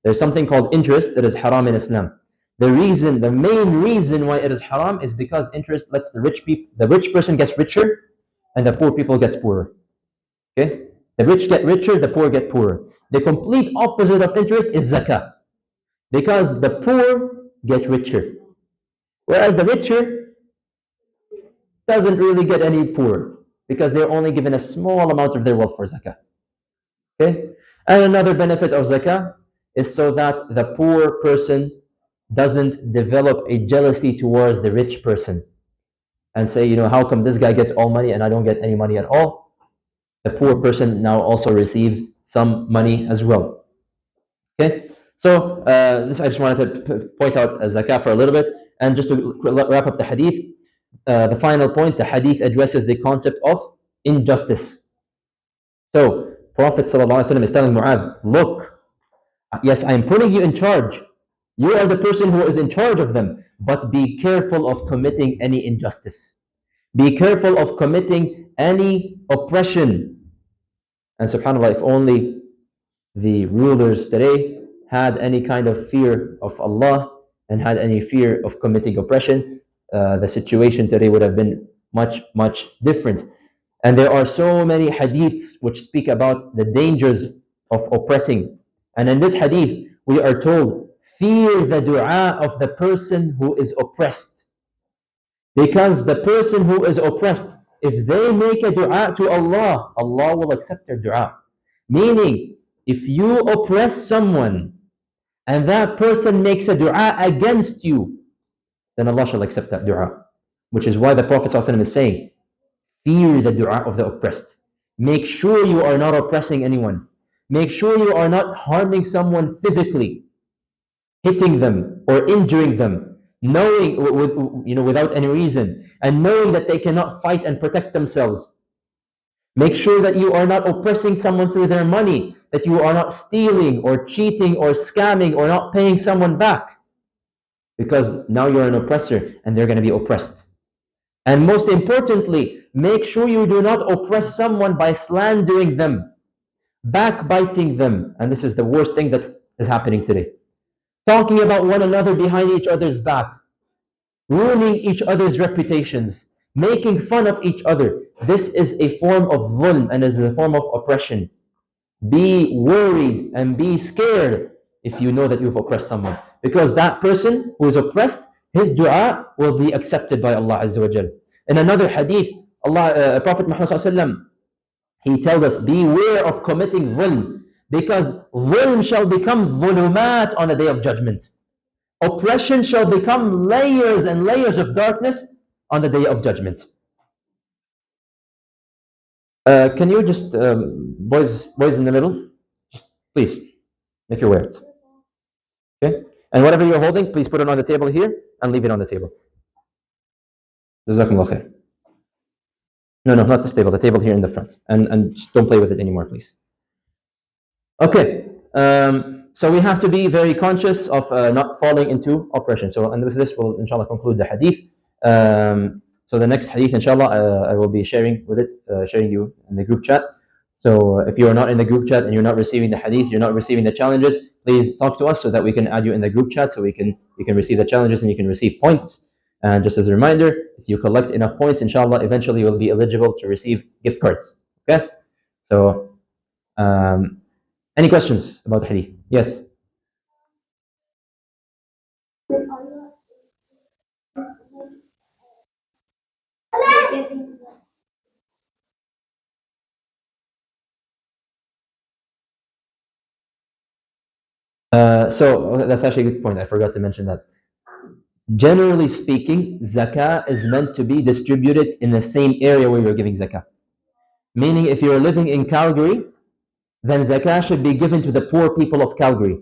There's something called interest that is haram in Islam. The main reason why it is haram is because interest lets the rich person gets richer, and the poor people gets poorer. Okay? The rich get richer, the poor get poorer. The complete opposite of interest is zakah, because the poor get richer, whereas the richer doesn't really get any poorer, because they're only given a small amount of their wealth for zakah. Okay? And another benefit of zakah is so that the poor person doesn't develop a jealousy towards the rich person and say, how come this guy gets all money and I don't get any money at all? The poor person now also receives some money as well. Okay? So this I just wanted to point out zakah for a little bit. And just to wrap up the hadith, the final point, the hadith addresses the concept of injustice. So Prophet ﷺ is telling Mu'adh, look, yes, I am putting you in charge. You are the person who is in charge of them, but be careful of committing any injustice. Be careful of committing any oppression. And subhanAllah, if only the rulers today had any kind of fear of Allah and had any fear of committing oppression, the situation today would have been much, much different. And there are so many hadiths which speak about the dangers of oppressing. And in this hadith, we are told, fear the dua of the person who is oppressed. Because the person who is oppressed, if they make a dua to Allah, Allah will accept their dua. Meaning, if you oppress someone and that person makes a dua against you, then Allah shall accept that dua. Which is why the Prophet ﷺ is saying, fear the dua of the oppressed. Make sure you are not oppressing anyone. Make sure you are not harming someone physically, hitting them or injuring them, knowing without any reason, and knowing that they cannot fight and protect themselves. Make sure that you are not oppressing someone through their money, that you are not stealing or cheating or scamming or not paying someone back, because now you're an oppressor and they're going to be oppressed. And most importantly, make sure you do not oppress someone by slandering them, backbiting them. And this is the worst thing that is happening today. Talking about one another behind each other's back, ruining each other's reputations, making fun of each other. This is a form of dhulm and is a form of oppression. Be worried and be scared if you know that you've oppressed someone, because that person who is oppressed, his dua will be accepted by Allah Azza wa Jal. In another hadith, Prophet Muhammad ﷺ, he tells us, beware of committing dhulm, because dhulm shall become dhulumat on the day of judgment. Oppression shall become layers and layers of darkness on the day of judgment. Can you just, boys in the middle, just please make your way out. Okay? And whatever you're holding, please put it on the table here and leave it on the table. Jazakumullah khair. No, not this table, the table here in the front. And just don't play with it anymore, please. Okay. So we have to be very conscious of not falling into oppression. So, and with this, we'll inshallah conclude the hadith. So the next hadith, inshallah, I will be sharing you in the group chat. So if you are not in the group chat and you're not receiving the hadith, you're not receiving the challenges, please talk to us so that we can add you in the group chat, so you can receive the challenges and you can receive points. And just as a reminder, if you collect enough points, inshallah, eventually you'll be eligible to receive gift cards. Okay? So, any questions about the hadith? Yes. So that's actually a good point. I forgot to mention that. Generally speaking, zakah is meant to be distributed in the same area where you're giving zakah. Meaning, if you're living in Calgary, then zakah should be given to the poor people of Calgary.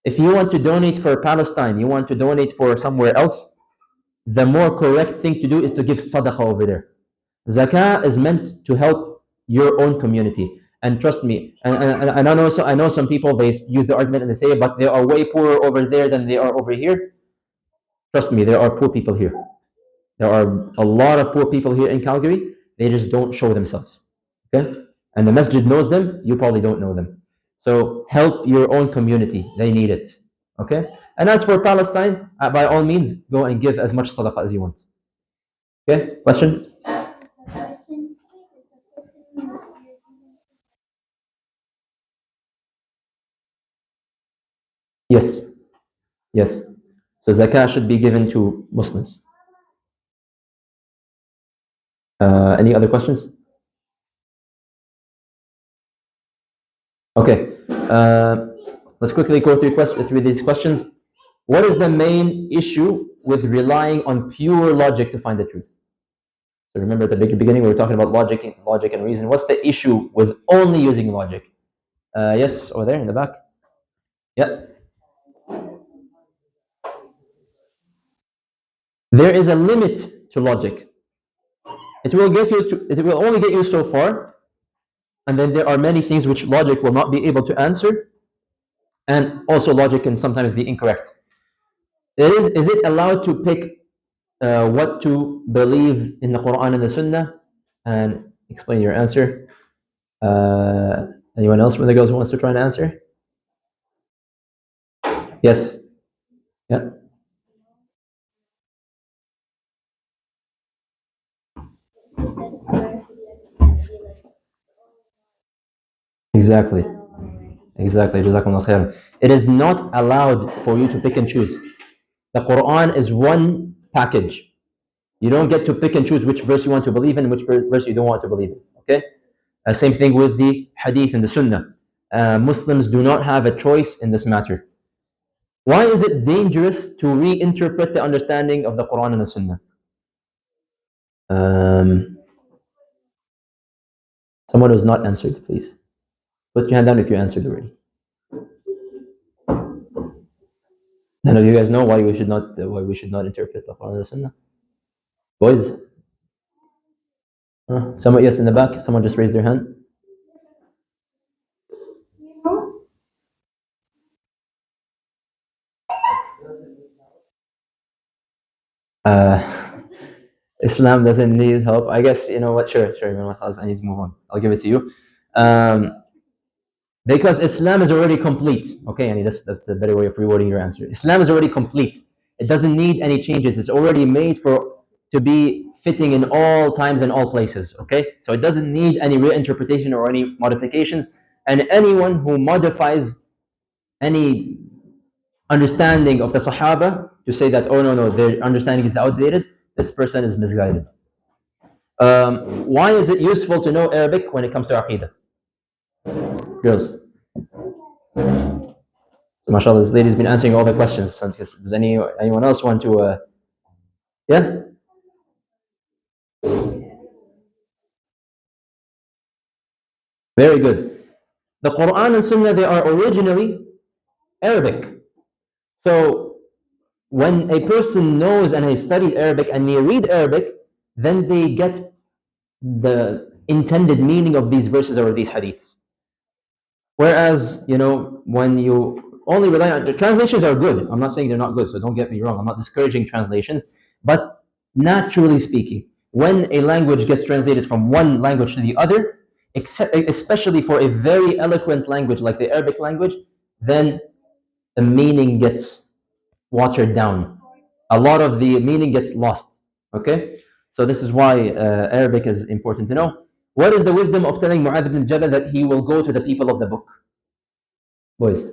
If you want to donate for Palestine, you want to donate for somewhere else, the more correct thing to do is to give sadaqah over there. Zakah is meant to help your own community. And trust me, and I know some people, they use the argument and they say, but they are way poorer over there than they are over here. Trust me, there are poor people here. There are a lot of poor people here in Calgary. They just don't show themselves. Okay? And the masjid knows them, you probably don't know them. So help your own community. They need it. Okay? And as for Palestine, by all means, go and give as much sadaqah as you want. Okay? Question? Yes. Yes. So zakah should be given to Muslims. Any other questions? Okay. Let's quickly go through these questions. What is the main issue with relying on pure logic to find the truth? So remember at the beginning we were talking about logic and reason. What's the issue with only using logic? Yes, over there in the back. Yeah. There is a limit to logic. It will only get you so far, and then there are many things which logic will not be able to answer, and also logic can sometimes be incorrect. Is it allowed to pick what to believe in the Quran and the Sunnah? And explain your answer. Anyone else from the girls who wants to try and answer? Yes. Yeah. Exactly. Exactly. Jazakumullah khair. It is not allowed for you to pick and choose. The Quran is one package. You don't get to pick and choose which verse you want to believe in and which verse you don't want to believe in. Okay? Same thing with the hadith and the sunnah. Muslims do not have a choice in this matter. Why is it dangerous to reinterpret the understanding of the Quran and the sunnah? Someone who's not answered, please. Put your hand down if you answered already. None of you guys know why we should not interpret the Quran and the sunnah? Boys? Someone, yes, in the back. Someone just raised their hand. Islam doesn't need help. I guess, you know what? Sure. I need to move on. I'll give it to you. Because Islam is already complete. Okay, and that's a better way of rewording your answer. Islam is already complete. It doesn't need any changes. It's already made to be fitting in all times and all places. Okay, so it doesn't need any reinterpretation or any modifications. And anyone who modifies any understanding of the Sahaba to say that, oh no, their understanding is outdated, this person is misguided. Why is it useful to know Arabic when it comes to Aqeedah? Girls. MashaAllah, this lady's been answering all the questions. Does anyone else want to? Yeah? Very good. The Quran and Sunnah, they are originally Arabic. So when a person knows and has studied Arabic and they read Arabic, then they get the intended meaning of these verses or these hadiths. Whereas, when you only rely on the translations are good. I'm not saying they're not good, so don't get me wrong. I'm not discouraging translations. But naturally speaking, when a language gets translated from one language to the other, especially for a very eloquent language like the Arabic language, then the meaning gets watered down. A lot of the meaning gets lost. Okay? So this is why Arabic is important to know. What is the wisdom of telling Mu'adh ibn Jabal that he will go to the people of the book? Boys.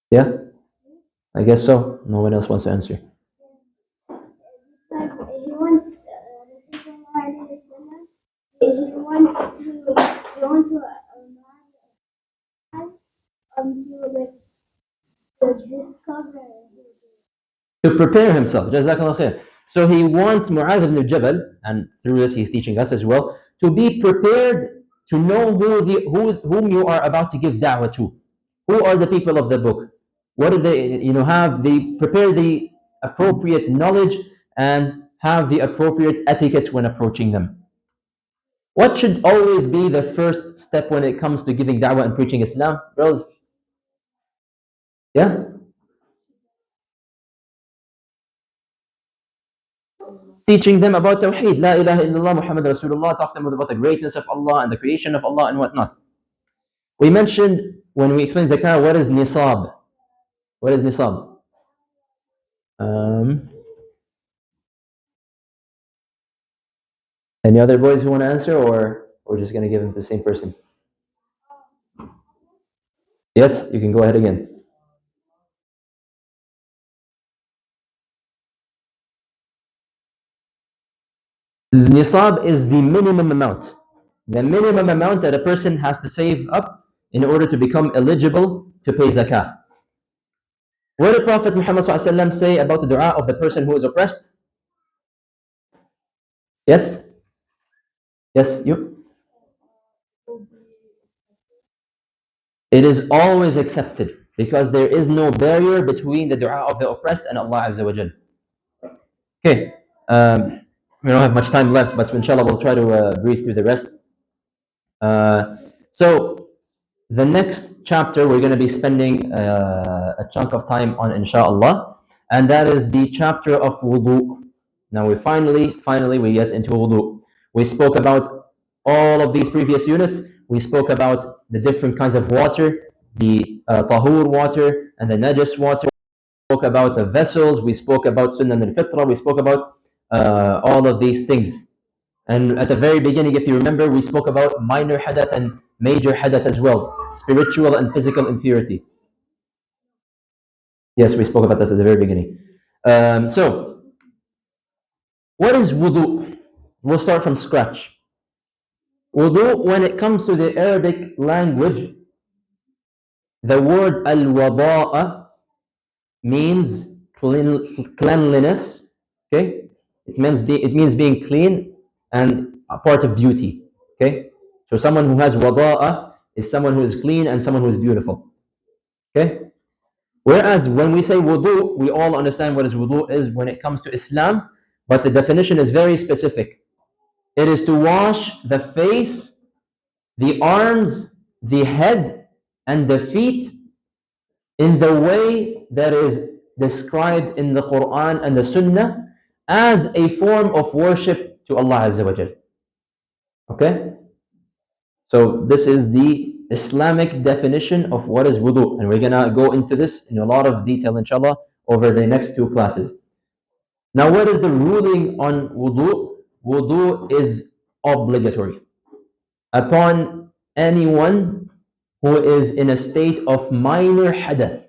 Yeah? I guess so. No one else wants to answer. Because he wants the he wants to go into a man to discover. To prepare himself. Jazakallah khair. So he wants Mu'adh ibn Jabal, and through this he's teaching us as well, to be prepared to know whom you are about to give da'wah to. Who are the people of the book? What do they, have? They prepare the appropriate knowledge and have the appropriate etiquette when approaching them. What should always be the first step when it comes to giving da'wah and preaching Islam, girls? Yeah? Teaching them about Tawheed, La ilaha illallah Muhammad Rasulullah, talk to them about the greatness of Allah and the creation of Allah and whatnot. We mentioned when we explained zakah, what is nisab? What is nisab? Any other boys who want to answer, or we're just going to give them to the same person? Yes, you can go ahead again. Nisab is the minimum amount. The minimum amount that a person has to save up in order to become eligible to pay zakah. What did Prophet Muhammad ﷺ say about the dua of the person who is oppressed? Yes? Yes, you? It is always accepted because there is no barrier between the dua of the oppressed and Allah Azza wa Jal. Okay, we don't have much time left, but inshallah we'll try to breeze through the rest. So the next chapter we're going to be spending a chunk of time on, inshallah, and that is the chapter of wudu. Now we finally we get into wudu. We spoke about all of these previous units. We spoke about the different kinds of water, the tahur water and the najis water. We spoke about the vessels. We spoke about sunnah al-fitra. We spoke about all of these things. And at the very beginning, if you remember, we spoke about minor hadath and major hadath as well, spiritual and physical impurity. Yes, we spoke about this at the very beginning. So, what is wudu? We'll start from scratch. Wudu, when it comes to the Arabic language, the word al-wada'a means cleanliness. Okay, it means being clean and a part of beauty. Okay, so someone who has wada'a is someone who is clean and someone who is beautiful. Okay, whereas when we say wudu, we all understand what is wudu is when it comes to Islam, but the definition is very specific. It is to wash the face, the arms, the head, and the feet in the way that is described in the Quran and the Sunnah as a form of worship to Allah Azza wa Jal. Okay? So this is the Islamic definition of what is wudu, and we're gonna go into this in a lot of detail, inshallah, over the next two classes. Now, what is the ruling on wudu? Wudu is obligatory upon anyone who is in a state of minor hadath.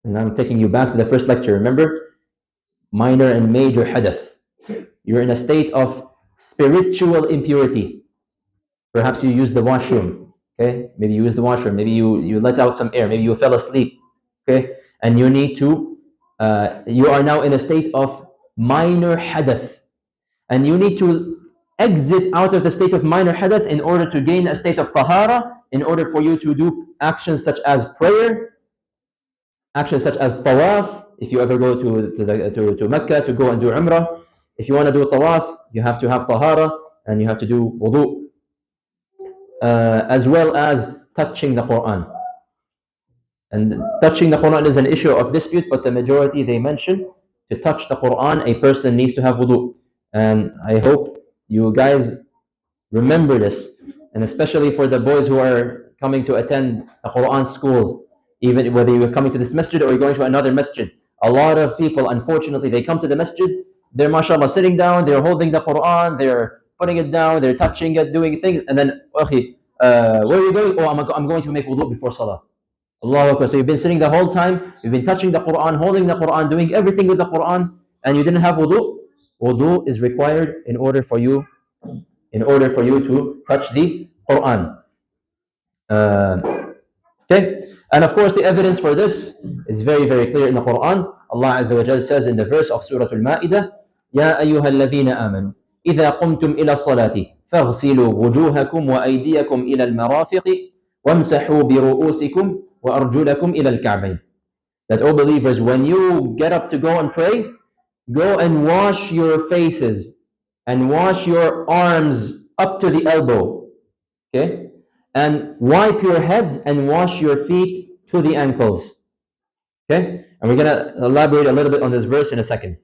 And I'm taking you back to the first lecture. Remember? Minor and major hadath. You're in a state of spiritual impurity. Perhaps you use the washroom. Okay? Maybe you use the washroom. Maybe you let out some air. Maybe you fell asleep. Okay? And you need to, you are now in a state of minor hadath. And you need to exit out of the state of minor hadath in order to gain a state of tahara, in order for you to do actions such as prayer, actions such as tawaf. If you ever go to Mecca to go and do Umrah, if you want to do tawaf, you have to have tahara and you have to do wudu. as well as touching the Quran. And touching the Quran is an issue of dispute, but the majority they mention to touch the Quran, a person needs to have wudu. And I hope you guys remember this, and especially for the boys who are coming to attend the Quran schools, even whether you're coming to this masjid or you're going to another masjid. A lot of people, unfortunately, they come to the masjid, they're mashallah sitting down, they're holding the Quran, they're putting it down, they're touching it, doing things, and then, okay, where are you going? Oh, I'm going to make wudu before salah. Allahu Akbar. So you've been sitting the whole time, you've been touching the Quran, holding the Quran, doing everything with the Quran, and you didn't have wudu. Wudu is required in order for you to touch the Quran. Okay, and of course the evidence for this is very very clear in the Quran. Allah Azza wa Jalla says in the verse of Surah Al-Ma'idah, يا أيها الذين آمنوا إذا قمتم إلى الصلاة فاغسلوا وجوهكم وأيديكم إلى المرافق وامسحوا برؤوسكم وأرجلكم إلى الكعبين. That, all believers, when you get up to go and pray, go and wash your faces and wash your arms up to the elbow, okay? And wipe your heads and wash your feet to the ankles, okay? And we're going to elaborate a little bit on this verse in a second.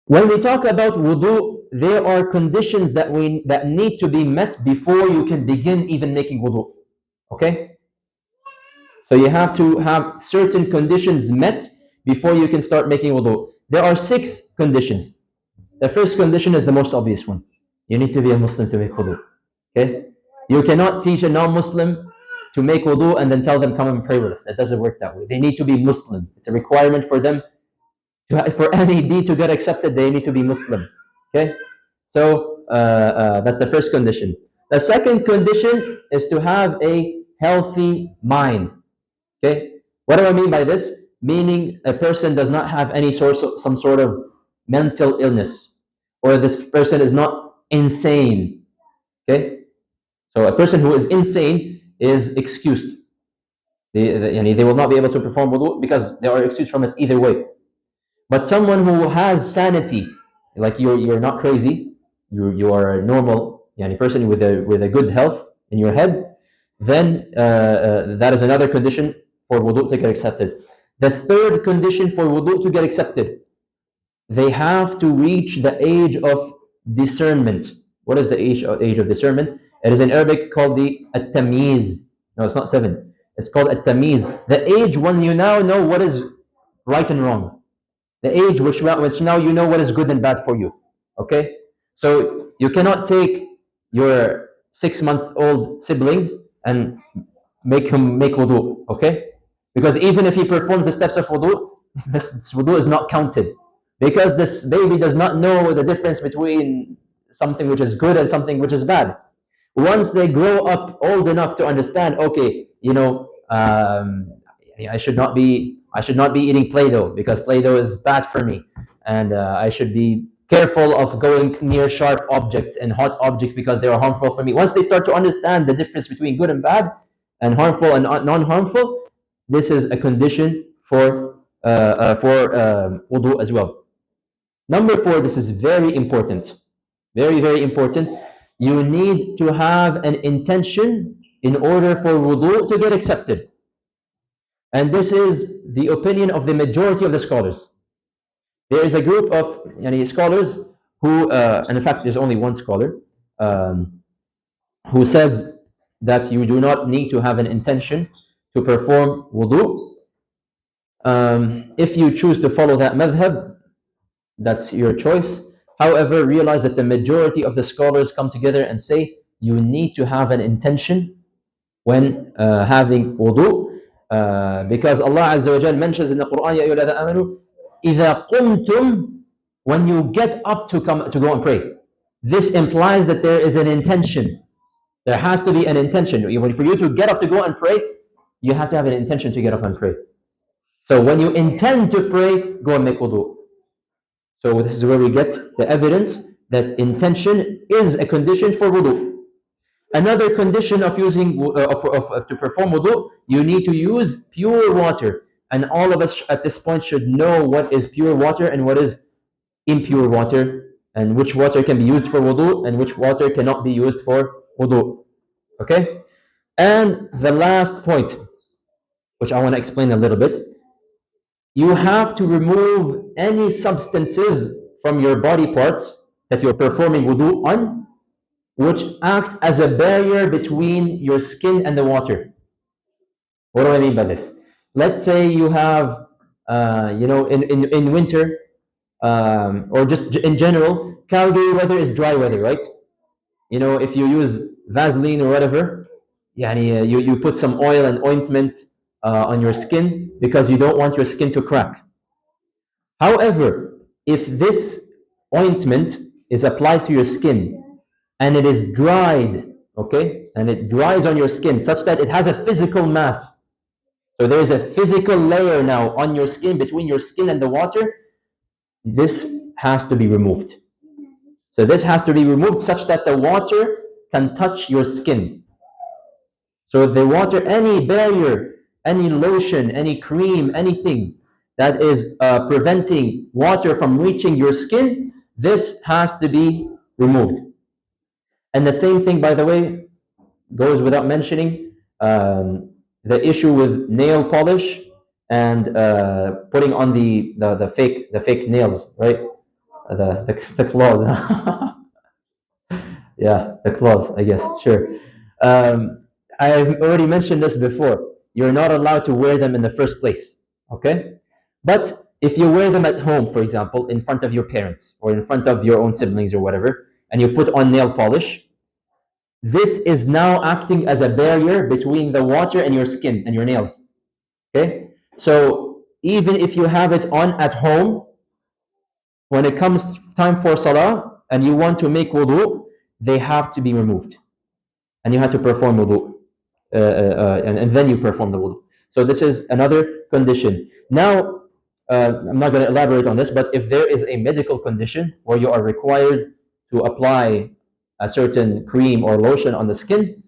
When we talk about wudu, there are conditions that need to be met before you can begin even making wudu, okay? So you have to have certain conditions met before you can start making wudu. There are 6 conditions. The first condition is the most obvious one. You need to be a Muslim to make wudu. Okay? You cannot teach a non-Muslim to make wudu and then tell them come and pray with us. That doesn't work that way. They need to be Muslim. It's a requirement for them for any deed to get accepted. They need to be Muslim. Okay? So that's the first condition. The second condition is to have a healthy mind. Okay? What do I mean by this? Meaning a person does not have some sort of mental illness, or this person is not insane. Okay? So a person who is insane is excused. They will not be able to perform wudu because they are excused from it either way. But someone who has sanity, like you're not crazy, you are a normal person with a good health in your head, then that is another condition for wudu to get accepted. The third condition for wudu to get accepted, they have to reach the age of discernment. What is the age of discernment? It is in Arabic called the at-tamyiz. No, it's not 7. It's called at-tamyiz. The age when you now know what is right and wrong. The age which now you know what is good and bad for you. Okay? So you cannot take your 6-month-old sibling and make him make wudu. Okay? Because even if he performs the steps of wudu, this wudu is not counted. Because this baby does not know the difference between something which is good and something which is bad. Once they grow up old enough to understand, okay, I should not be eating Play-Doh because Play-Doh is bad for me, and I should be careful of going near sharp objects and hot objects because they are harmful for me. Once they start to understand the difference between good and bad, and harmful and non-harmful, this is a condition for wudu as well. Number 4, this is very important. Very, very important. You need to have an intention in order for wudu to get accepted. And this is the opinion of the majority of the scholars. There is a group of scholars who, and in fact there's only one scholar, who says that you do not need to have an intention to perform wudu. If you choose to follow that madhab, that's your choice. However, realize that the majority of the scholars come together and say you need to have an intention when having wudu, because Allah Azza wa Jal mentions in the Quran, Ya ayyuhalladhina amanu, إِذَا قُمْتُمْ, when you get up to go and pray. This implies that there is an intention. There has to be an intention. For you to get up to go and pray, you have to have an intention to get up and pray. So when you intend to pray, go and make wudu. So this is where we get the evidence that intention is a condition for wudu. Another condition of using to perform wudu, you need to use pure water. And all of us at this point should know what is pure water and what is impure water, and which water can be used for wudu and which water cannot be used for wudu. Okay? And the last point, which I want to explain a little bit, you have to remove any substances from your body parts that you're performing wudu on, which act as a barrier between your skin and the water. What do I mean by this? Let's say you have, in winter, or just in general, Calgary weather is dry weather, right? If you use Vaseline or whatever, you put some oil and ointment on your skin because you don't want your skin to crack. However, if this ointment is applied to your skin and it is dried, okay, and it dries on your skin such that it has a physical mass, so there is a physical layer now on your skin, between your skin and the water, this has to be removed. So this has to be removed such that the water can touch your skin. So the water, any barrier, any lotion, any cream, anything that is preventing water from reaching your skin, this has to be removed. And the same thing, by the way, goes without mentioning, the issue with nail polish and putting on the fake nails, right? The claws. Yeah, the claws, I guess. Sure. I've already mentioned this before. You're not allowed to wear them in the first place. Okay? But if you wear them at home, for example, in front of your parents or in front of your own siblings or whatever, and you put on nail polish, this is now acting as a barrier between the water and your skin and your nails. Okay? So even if you have it on at home, when it comes time for salah and you want to make wudu, they have to be removed. And you have to perform wudu. And then you perform the wudu. So this is another condition. Now, I'm not going to elaborate on this, but if there is a medical condition where you are required to apply a certain cream or lotion on the skin,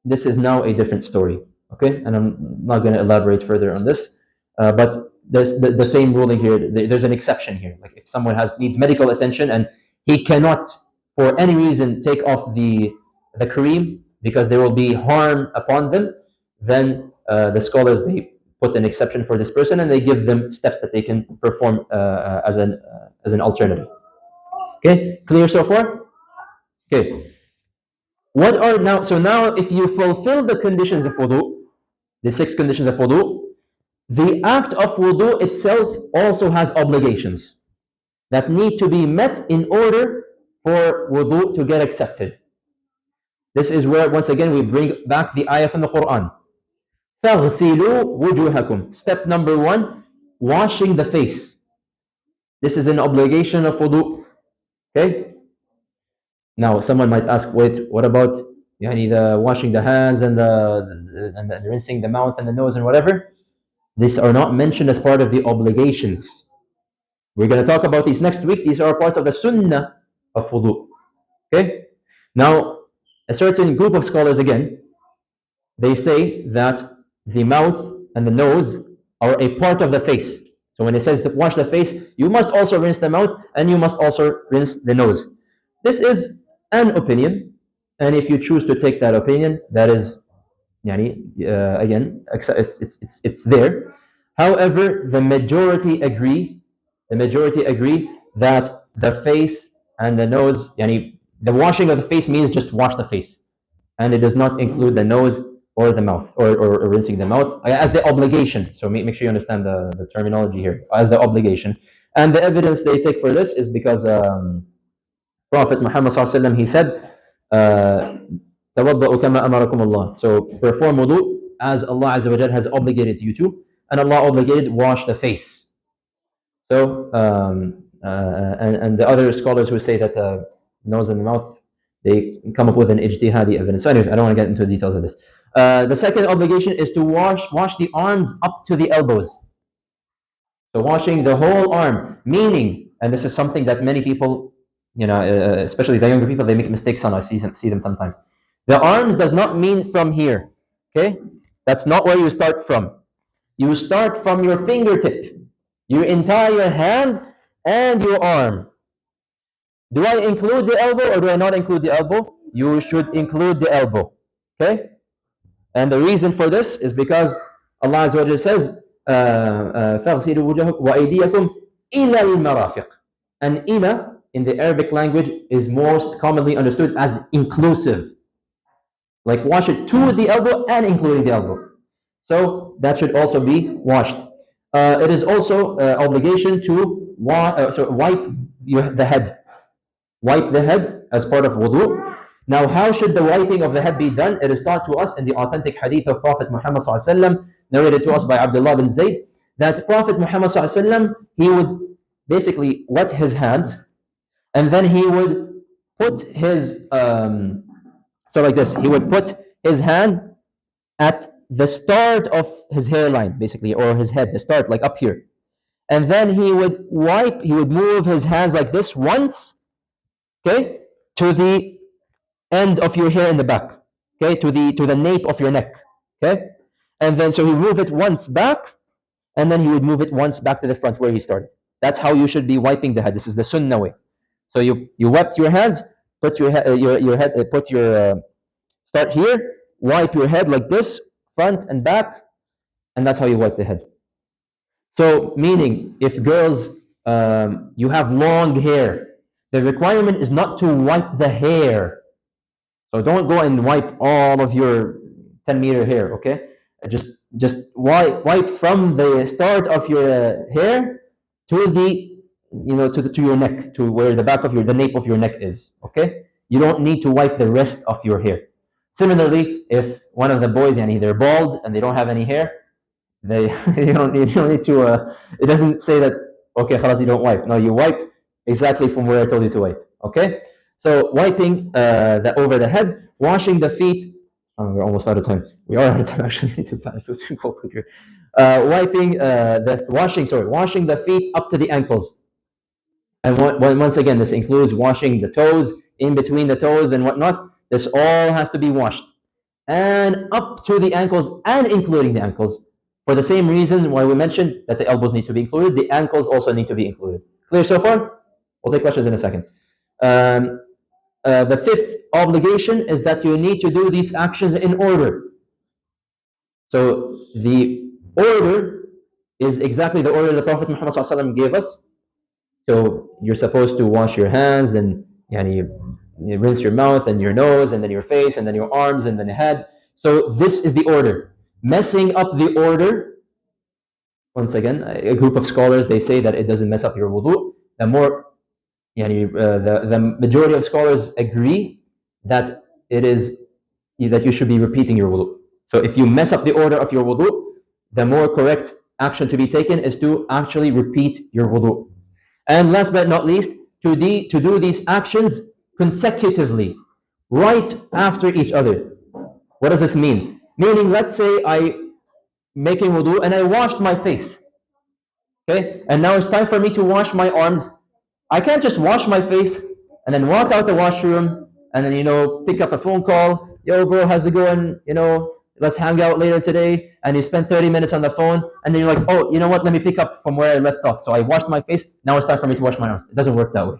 this is now a different story. Okay, and I'm not going to elaborate further on this, but there's the same ruling here. There's an exception here. Like if someone needs medical attention and he cannot, for any reason, take off the cream because there will be harm upon them, then the scholars, they put an exception for this person and they give them steps that they can perform as an alternative. Okay, clear so far? Okay. What are now? So now, if you fulfill the conditions of wudu, the 6 conditions of wudu, the act of wudu itself also has obligations that need to be met in order for wudu to get accepted. This is where, once again, we bring back the ayah from the Quran. فَاغْسِلُوا وُجُوهَكُمْ. Step number 1, washing the face. This is an obligation of wudu. Okay? Now, someone might ask, wait, what about the washing the hands and the rinsing the mouth and the nose and whatever? These are not mentioned as part of the obligations. We're going to talk about these next week. These are parts of the sunnah of wudu. Okay? Now, a certain group of scholars, again, they say that the mouth and the nose are a part of the face. So when it says to wash the face, you must also rinse the mouth and you must also rinse the nose. This is an opinion, and if you choose to take that opinion, that is, again, it's there. However, the majority agree that the face and the nose, the washing of the face means just wash the face, and it does not include the nose or the mouth, or rinsing the mouth as the obligation. So make sure you understand the terminology here, as the obligation. And the evidence they take for this is because Prophet Muhammad ﷺ, he said, تَوَضَّأُ كَمَا أَمَرَكُمُ اللَّهُ. So perform wudu as Allah Azza wa Jal has obligated you to, and Allah obligated wash the face. So and the other scholars who say that nose and mouth, they come up with an ijtihadi evidence. So anyways, I don't want to get into the details of this. The second obligation is to wash the arms up to the elbows. So washing the whole arm, meaning, and this is something that many people, especially the younger people, they make mistakes on. I see them sometimes. The arms does not mean from here. Okay, that's not where you start from. You start from your fingertip, your entire hand, and your arm. Do I include the elbow or do I not include the elbow? you should include the elbow. Okay? And the reason for this is because Allah Azza wa Jalla says, فَاغْسِلُوا وُجُوهَكُمْ وَأَيْدِيَكُمْ إِلَى الْمَرَافِقِ. And ila in the Arabic language is most commonly understood as inclusive. Like wash it to the elbow and including the elbow. So that should also be washed. It is also obligation to wipe the head. Wipe the head as part of wudu. Now, how should the wiping of the head be done? It is taught to us in the authentic hadith of Prophet Muhammad ﷺ, narrated to us by Abdullah bin Zayd, that Prophet Muhammad ﷺ, he would basically wet his hands, and then he would put his, so like this, he would put his hand at the start of his hairline, basically, or his head, the start, like up here. And then he would move his hands like this once, okay, to the end of your hair in the back, okay, to the nape of your neck, okay, and then so he would move it once back, and then he would move it once back to the front where he started. That's how you should be wiping the head. This is the sunnah way. So you wipe your hands, put your head, start here, wipe your head like this, front and back, and that's how you wipe the head. So meaning, if girls, you have long hair, the requirement is not to wipe the hair. So don't go and wipe all of your 10-meter hair, okay? Just wipe from the start of your hair to the to your neck, to where the back of the nape of your neck is, okay? You don't need to wipe the rest of your hair. Similarly, if one of the boys, they're bald and they don't have any hair, they you don't need to. It doesn't say that okay, khalas, you don't wipe. No, you wipe exactly from where I told you to wipe. Okay. So wiping over the head, washing the feet. Oh, we're almost out of time. We are out of time actually. Go quicker. Washing the feet up to the ankles. And once again, this includes washing the toes, in between the toes and whatnot. This all has to be washed, and up to the ankles and including the ankles. For the same reason why we mentioned that the elbows need to be included, the ankles also need to be included. Clear so far? We'll take questions in a second. The fifth obligation is that you need to do these actions in order. So the order is exactly the order the Prophet Muhammad ﷺ gave us. So you're supposed to wash your hands, and you rinse your mouth and your nose, and then your face, and then your arms, and then your head. So this is the order. Messing up the order, once again, a group of scholars, they say that it doesn't mess up your wudu. The majority of scholars agree that it is that you should be repeating your wudu. So if you mess up the order of your wudu, the more correct action to be taken is to actually repeat your wudu. And last but not least, to do these actions consecutively, right after each other. What does this mean? Meaning, let's say I making wudu and I washed my face. Okay? And now it's time for me to wash my arms. I can't just wash my face and then walk out the washroom and then pick up a phone call. Yo, bro, how's it going? Let's hang out later today. And you spend 30 minutes on the phone, and then you're like, oh, you know what? Let me pick up from where I left off. So I washed my face. Now it's time for me to wash my arms. It doesn't work that way.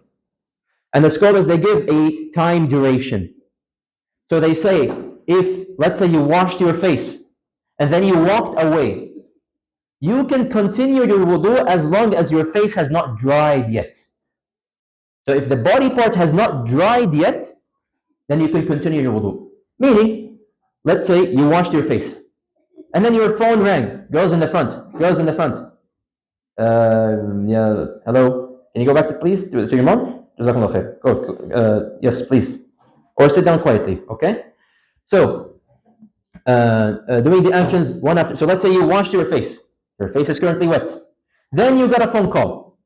And the scholars, they give a time duration. So they say, if, let's say you washed your face and then you walked away, you can continue your wudu as long as your face has not dried yet. So if the body part has not dried yet, then you can continue your wudu. Meaning, let's say you washed your face, and then your phone rang. Girls in the front. Yeah, hello. Can you go back please, to your mom? Jazakallah khair. Go. Yes, please. Or sit down quietly, okay? So, doing the actions one after. So let's say you washed your face. Your face is currently wet. Then you got a phone call.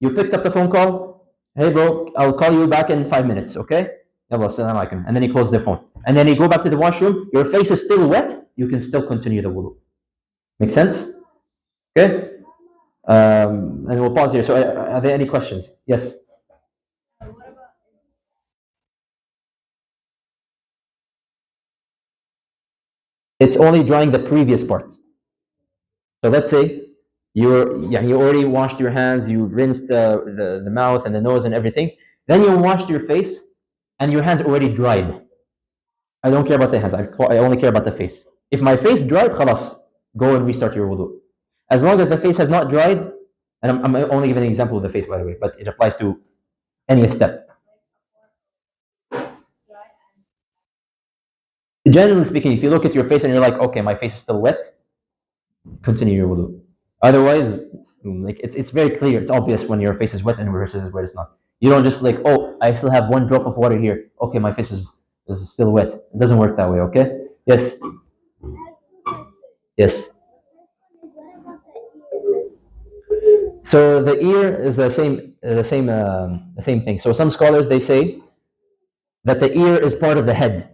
You picked up the phone call. Hey bro, I'll call you back in 5 minutes, okay? And then you close the phone. And then you go back to the washroom. Your face is still wet. You can still continue the wudu. Make sense? Okay? And we'll pause here. So are there any questions? Yes? It's only drying the previous part. So let's say you already washed your hands, you rinsed the mouth and the nose and everything. Then you washed your face, and your hands already dried. I don't care about the hands. I only care about the face. If my face dried, khalas, go and restart your wudu. As long as the face has not dried, and I'm only giving an example of the face, by the way, but it applies to any step. Generally speaking, if you look at your face and you're like, okay, my face is still wet, continue your wudu. Otherwise, like it's very clear, it's obvious when your face is wet and versus where it's not. You don't just like, oh, I still have one drop of water here. Okay, my face is still wet. It doesn't work that way. Okay. Yes. Yes. So the ear is the same thing. So some scholars they say that the ear is part of the head.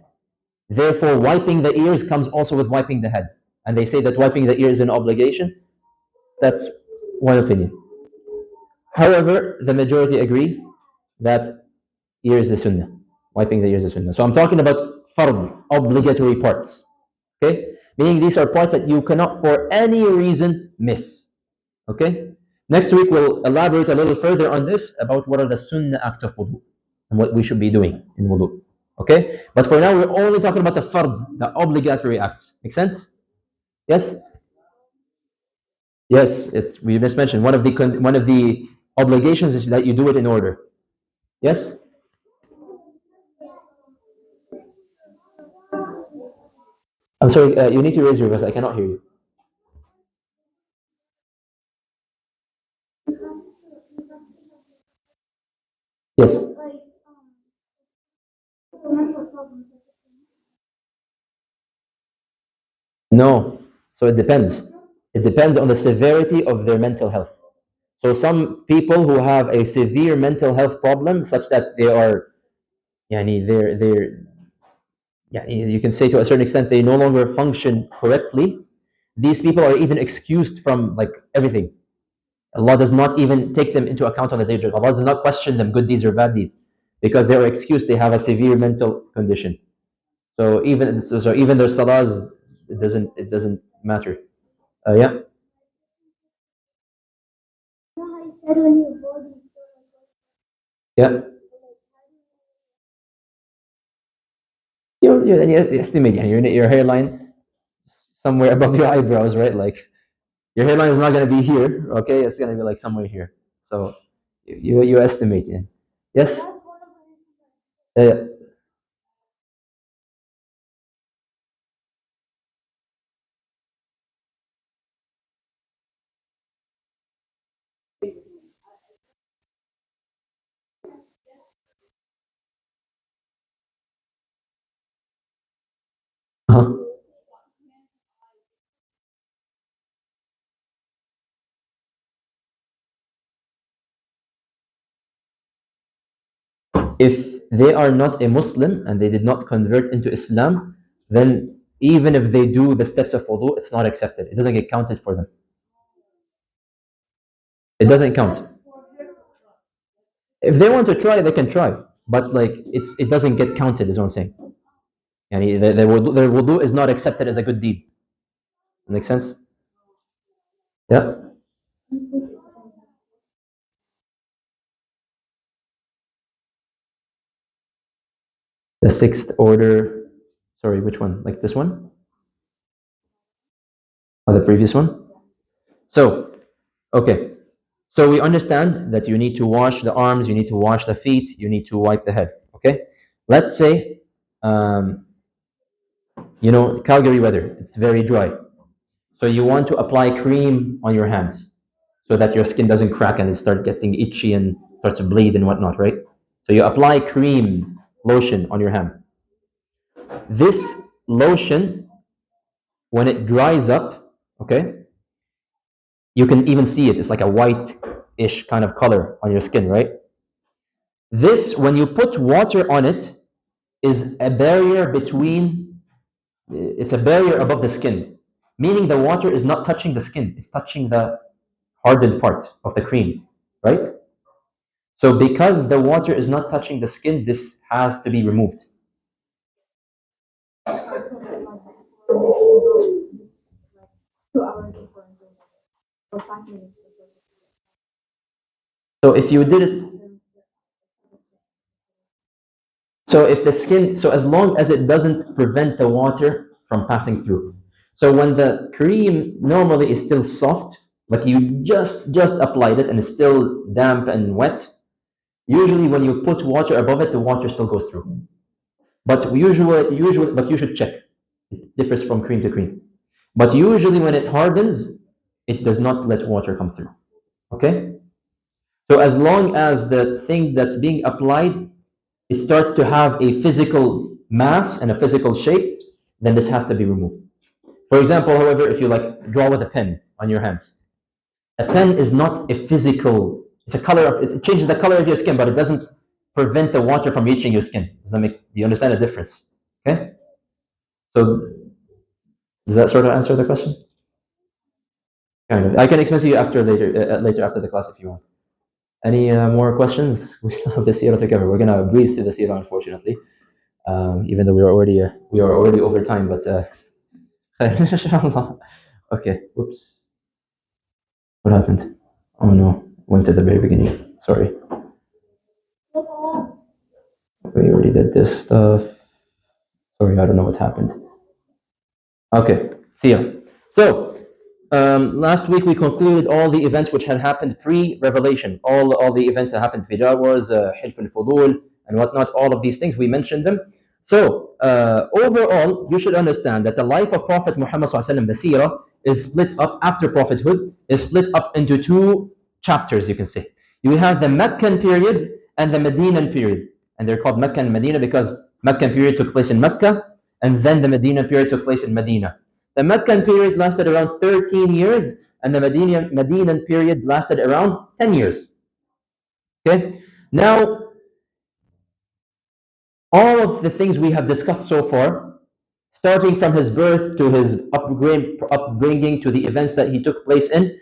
Therefore, wiping the ears comes also with wiping the head, and they say that wiping the ear is an obligation. That's one opinion. However, the majority agree that ears is sunnah. Wiping the ears is sunnah. So I'm talking about fard, obligatory parts. Okay? Meaning these are parts that you cannot for any reason miss. Okay? Next week we'll elaborate a little further on this about what are the sunnah acts of wudu and what we should be doing in wudu. Okay? But for now we're only talking about the fard, the obligatory acts. Make sense? Yes? Yes, we just mentioned one of the obligations is that you do it in order. Yes? I'm sorry, you need to raise your voice. I cannot hear you. Yes. No. So it depends. It depends on the severity of their mental health. So some people who have a severe mental health problem, such that they are, yani, yeah, you can say to a certain extent they no longer function correctly. These people are even excused from like everything. Allah does not even take them into account on the day of judgment. Allah does not question them good deeds or bad deeds because they are excused. They have a severe mental condition. So even their salahs, it doesn't matter. Yeah. Yeah. You estimate your hairline somewhere above your eyebrows, right? Like your hairline is not going to be here, okay? It's going to be like somewhere here. So you estimate, yeah. Yes. Uh, uh-huh. If they are not a Muslim and they did not convert into Islam, then even if they do the steps of wudu, it's not accepted. It doesn't get counted for them. It doesn't count. If they want to try, they can try, but like it doesn't get counted. Is what I'm saying. Yani their wudu is not accepted as a good deed. Make sense? Yeah. The sixth order. Sorry, which one? Like this one or the previous one? So, okay. So we understand that you need to wash the arms, you need to wash the feet, you need to wipe the head. Okay. Let's say, um, Calgary weather. It's very dry. So you want to apply cream on your hands so that your skin doesn't crack and it start getting itchy and starts to bleed and whatnot, right? So you apply cream lotion on your hand. This lotion, when it dries up, okay, you can even see it. It's like a white-ish kind of color on your skin, right? This, when you put water on it, is a barrier between, it's a barrier above the skin, meaning the water is not touching the skin, it's touching the hardened part of the cream, right? So because the water is not touching the skin, this has to be removed. So if you did it, So if the skin, so as long as it doesn't prevent the water from passing through. So when the cream normally is still soft, like you just applied it and it's still damp and wet, usually when you put water above it, the water still goes through. But but you should check. It differs from cream to cream. But usually when it hardens, it does not let water come through. Okay? So as long as the thing that's being applied, it starts to have a physical mass and a physical shape, then this has to be removed. For example, however, if you like draw with a pen on your hands, a pen is not a physical, it's a color of, it changes the color of your skin, but it doesn't prevent the water from reaching your skin. Do you understand the difference? Okay? So does that sort of answer the question? Kind of. I can explain to you later after the class if you want. Any more questions? We still have the seerah to cover. We're gonna breeze through the seerah, unfortunately, even though we are already over time. But inshallah. Okay. Whoops. What happened? Oh no. Went to the very beginning. Sorry. We already did this stuff. Sorry, I don't know what happened. Okay. See ya. So last week we concluded all the events which had happened pre-revelation, all the events that happened, Fijar Wars, Hilf al-Fudul, and whatnot, all of these things, we mentioned them. So overall, you should understand that the life of Prophet Muhammad ﷺ, the seerah, is split up after prophethood, is split up into two chapters, you can say. You have the Meccan period and the Medinan period. And they're called Mecca and Medina because Meccan period took place in Mecca, and then the Medina period took place in Medina. The Meccan period lasted around 13 years, and the Medinan period lasted around 10 years. Okay? Now, all of the things we have discussed so far, starting from his birth to his upbringing to the events that he took place in,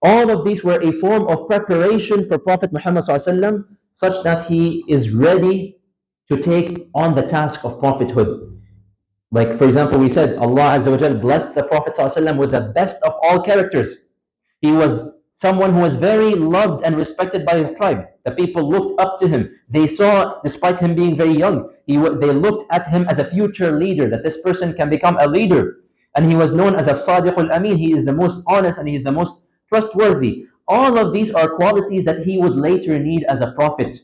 all of these were a form of preparation for Prophet Muhammad ﷺ, such that he is ready to take on the task of prophethood. Like, for example, we said Allah Azza wa Jal blessed the Prophet ﷺ with the best of all characters. He was someone who was very loved and respected by his tribe. The people looked up to him. They saw, despite him being very young, they looked at him as a future leader, that this person can become a leader. And he was known as a Sadiq al-Amin. He is the most honest and he is the most trustworthy. All of these are qualities that he would later need as a prophet.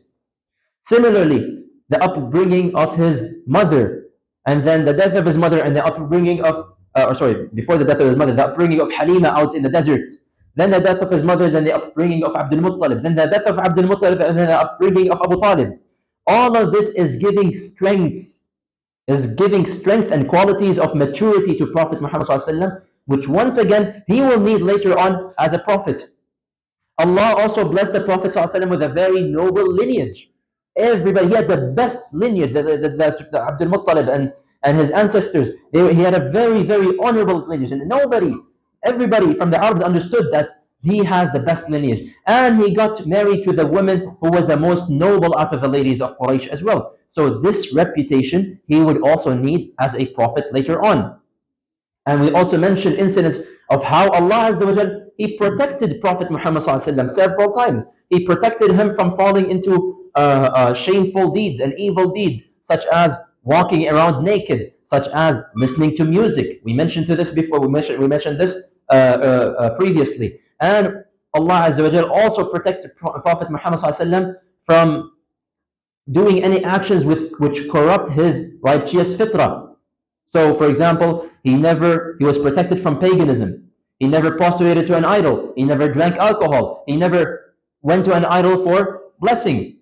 Similarly, the upbringing of his mother, and then the death of his mother, and the upbringing of, before the death of his mother, the upbringing of Halima out in the desert, then the death of his mother, then the upbringing of Abdul Muttalib, then the death of Abdul Muttalib, and then the upbringing of Abu Talib. All of this is giving strength and qualities of maturity to Prophet Muhammad ﷺ, which once again he will need later on as a prophet. Allah also blessed the Prophet ﷺ with a very noble lineage. Everybody, he had the best lineage, the Abdul Muttalib and his ancestors. He had a very, very honorable lineage. And everybody from the Arabs understood that he has the best lineage. And he got married to the woman who was the most noble out of the ladies of Quraysh as well. So this reputation he would also need as a prophet later on. And we also mentioned incidents of how Allah Azza wa Jal, he protected Prophet Muhammad several times. He protected him from falling into shameful deeds and evil deeds, such as walking around naked, such as listening to music. We mentioned this before. We mentioned this previously. And Allah Azza wa Jal also protected Prophet Muhammad from doing any actions which corrupt his righteous fitrah. So, for example, he was protected from paganism. He never prostrated to an idol. He never drank alcohol. He never went to an idol for blessing.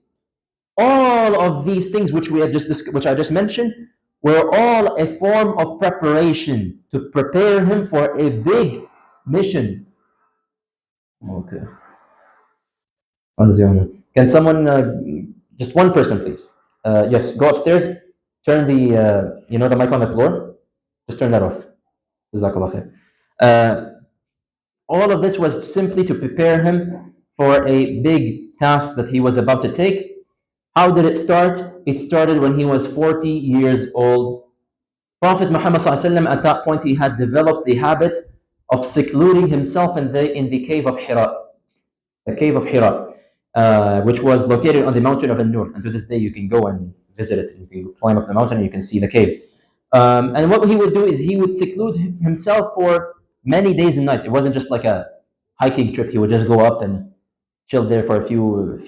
All of these things which I just mentioned were all a form of preparation to prepare him for a big mission. Okay. Can someone, just one person, please? Yes, go upstairs. Turn the the mic on the floor. Just turn that off. Jazakallah khair. All of this was simply to prepare him for a big task that he was about to take. How did it start? It started when he was 40 years old. Prophet Muhammad ﷺ, at that point, he had developed the habit of secluding himself in the cave of Hira. The cave of Hira, which was located on the mountain of An-Nur. And to this day, you can go and visit it. You can climb up the mountain and you can see the cave. And what he would do is he would seclude himself for many days and nights. It wasn't just like a hiking trip. He would just go up and chill there for a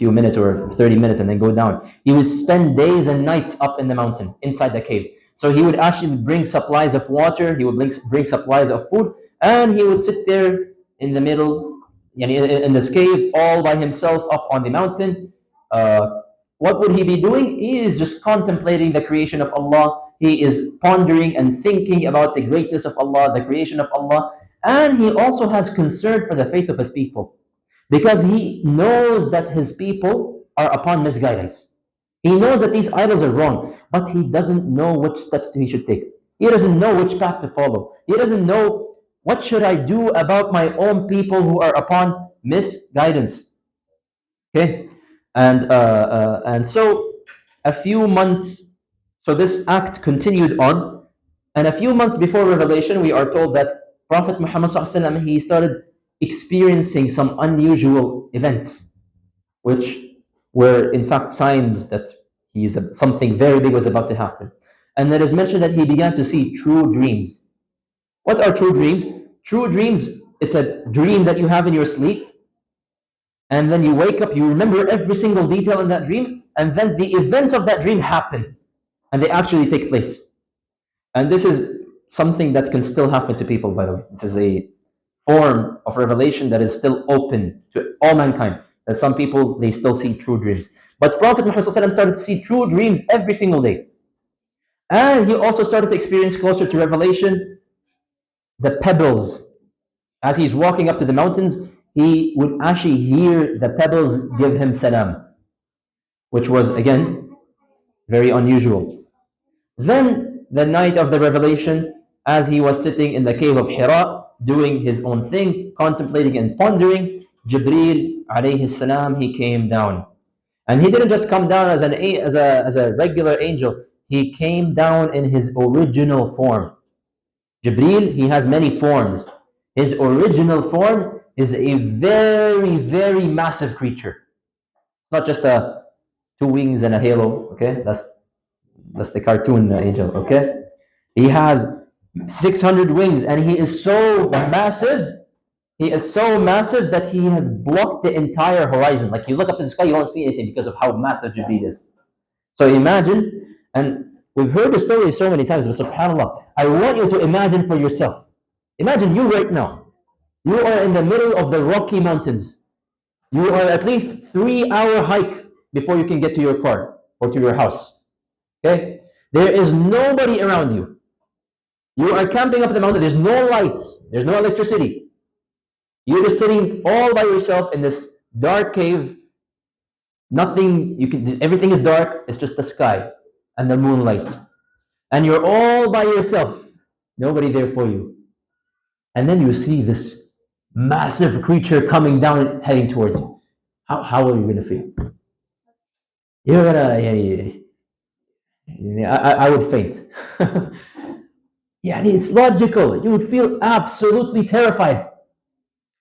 few minutes or 30 minutes and then go down. He would spend days and nights up in the mountain, inside the cave. So he would actually bring supplies of water, he would bring supplies of food, and he would sit there in the middle, in this cave, all by himself up on the mountain. What would he be doing? He is just contemplating the creation of Allah. He is pondering and thinking about the greatness of Allah, the creation of Allah, and he also has concern for the faith of his people, because he knows that his people are upon misguidance. He knows that these idols are wrong, but he doesn't know which steps he should take. He doesn't know which path to follow. He doesn't know what should I do about my own people who are upon misguidance. Okay, and so a few months. So this act continued on, and a few months before Revelation, we are told that Prophet Muhammad ﷺ, he started experiencing some unusual events, which were in fact signs that something very big was about to happen. And it is mentioned that he began to see true dreams. What are true dreams? True dreams, it's a dream that you have in your sleep, and then you wake up, you remember every single detail in that dream, and then the events of that dream happen, and they actually take place. And this is something that can still happen to people, by the way. This is a form of revelation that is still open to all mankind. That some people, they still see true dreams. But Prophet Muhammad ﷺ started to see true dreams every single day. And he also started to experience, closer to revelation, the pebbles. As he's walking up to the mountains, he would actually hear the pebbles give him salam, which was, again, very unusual. Then, the night of the revelation, as he was sitting in the cave of Hira, doing his own thing, contemplating and pondering, Jibreel alayhi salam, he came down. And he didn't just come down as a regular angel. He came down in his original form. Jibreel, he has many forms. His original form is a very, very massive creature. Not just a 2 wings and a halo, okay? That's the cartoon angel, okay? He has 600 wings, and he is so massive. He is so massive that he has blocked the entire horizon. Like, you look up to the sky, you don't see anything because of how massive Jibreel is. So imagine, and we've heard the story so many times, but subhanAllah, I want you to imagine for yourself. Imagine you right now. You are in the middle of the Rocky Mountains. You are at least 3-hour hike before you can get to your car or to your house. Okay? There is nobody around you. You are camping up the mountain. There's no lights. There's no electricity. You're just sitting all by yourself in this dark cave. Everything is dark. It's just the sky and the moonlight. And you're all by yourself. Nobody there for you. And then you see this massive creature coming down, heading towards you. How are you going to feel? You're going to... I would faint. It's logical. You would feel absolutely terrified.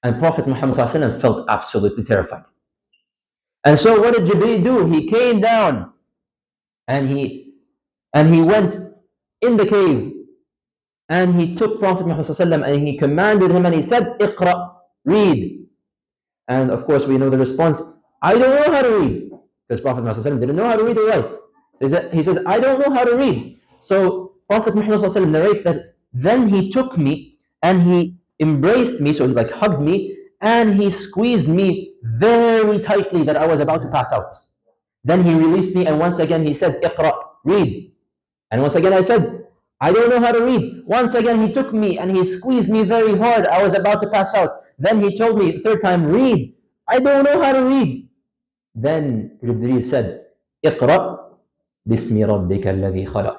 And Prophet Muhammad ﷺ felt absolutely terrified. And so what did Jibreel do? He came down and he went in the cave, and he took Prophet Muhammad ﷺ and he commanded him, and he said, "Iqra, read." And of course we know the response, "I don't know how to read." Because Prophet Muhammad ﷺ didn't know how to read or write. He says, "I don't know how to read." So Prophet Muhammad ﷺ narrates that then he took me and he embraced me, so he like hugged me, and he squeezed me very tightly that I was about to pass out. Then he released me, and once again he said, "Iqra, read." And once again I said, "I don't know how to read." Once again he took me and he squeezed me very hard. I was about to pass out. Then he told me the third time, "Read." I don't know how to read. Then Jibreel said, "Iqra bismi rabbika alladhi khalaq.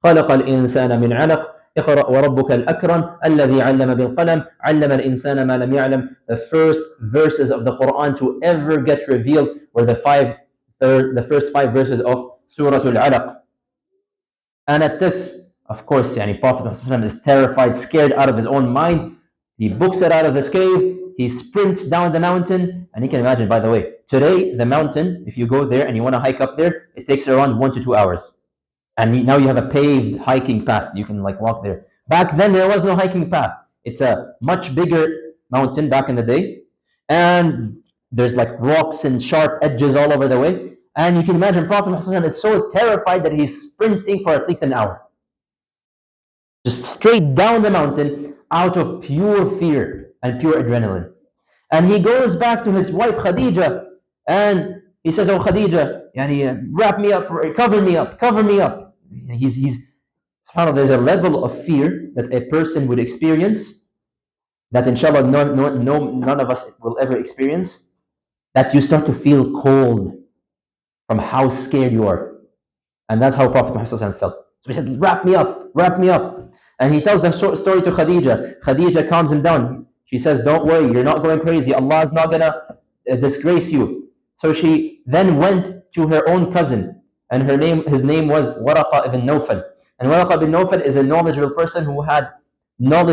خلق الإنسان من علق. اقرأ وربك الأكرم الذي علم بالقلم علم الإنسان ما لم يعلم." The first verses of the Quran to ever get revealed were the first 5 verses of Surah Al-Alaq. And at this, of course, Prophet ﷺ is terrified, scared out of his own mind. He books it out of this cave, he sprints down the mountain. And you can imagine, by the way, today the mountain, if you go there and you want to hike up there, it takes around 1 to 2 hours. And now you have a paved hiking path. You can like walk there. Back then there was no hiking path. It's a much bigger mountain back in the day. And there's like rocks and sharp edges all over the way. And you can imagine Prophet Muhammad is so terrified that he's sprinting for at least an hour. Just straight down the mountain out of pure fear and pure adrenaline. And he goes back to his wife Khadija and he says, "Oh Khadija, yani, wrap me up, cover me up, cover me up." He's subhanAllah, there's a level of fear that a person would experience that inshallah none of us will ever experience, that you start to feel cold from how scared you are. And that's how Prophet Muhammad felt. So he said, "Wrap me up, wrap me up." And he tells the story to Khadija. Khadija calms him down. She says, "Don't worry, you're not going crazy. Allah is not going to disgrace you." So she then went to her own cousin, and his name was Waraqa ibn Nawfal. And Waraqa ibn Nawfal is a knowledgeable person who had knowledge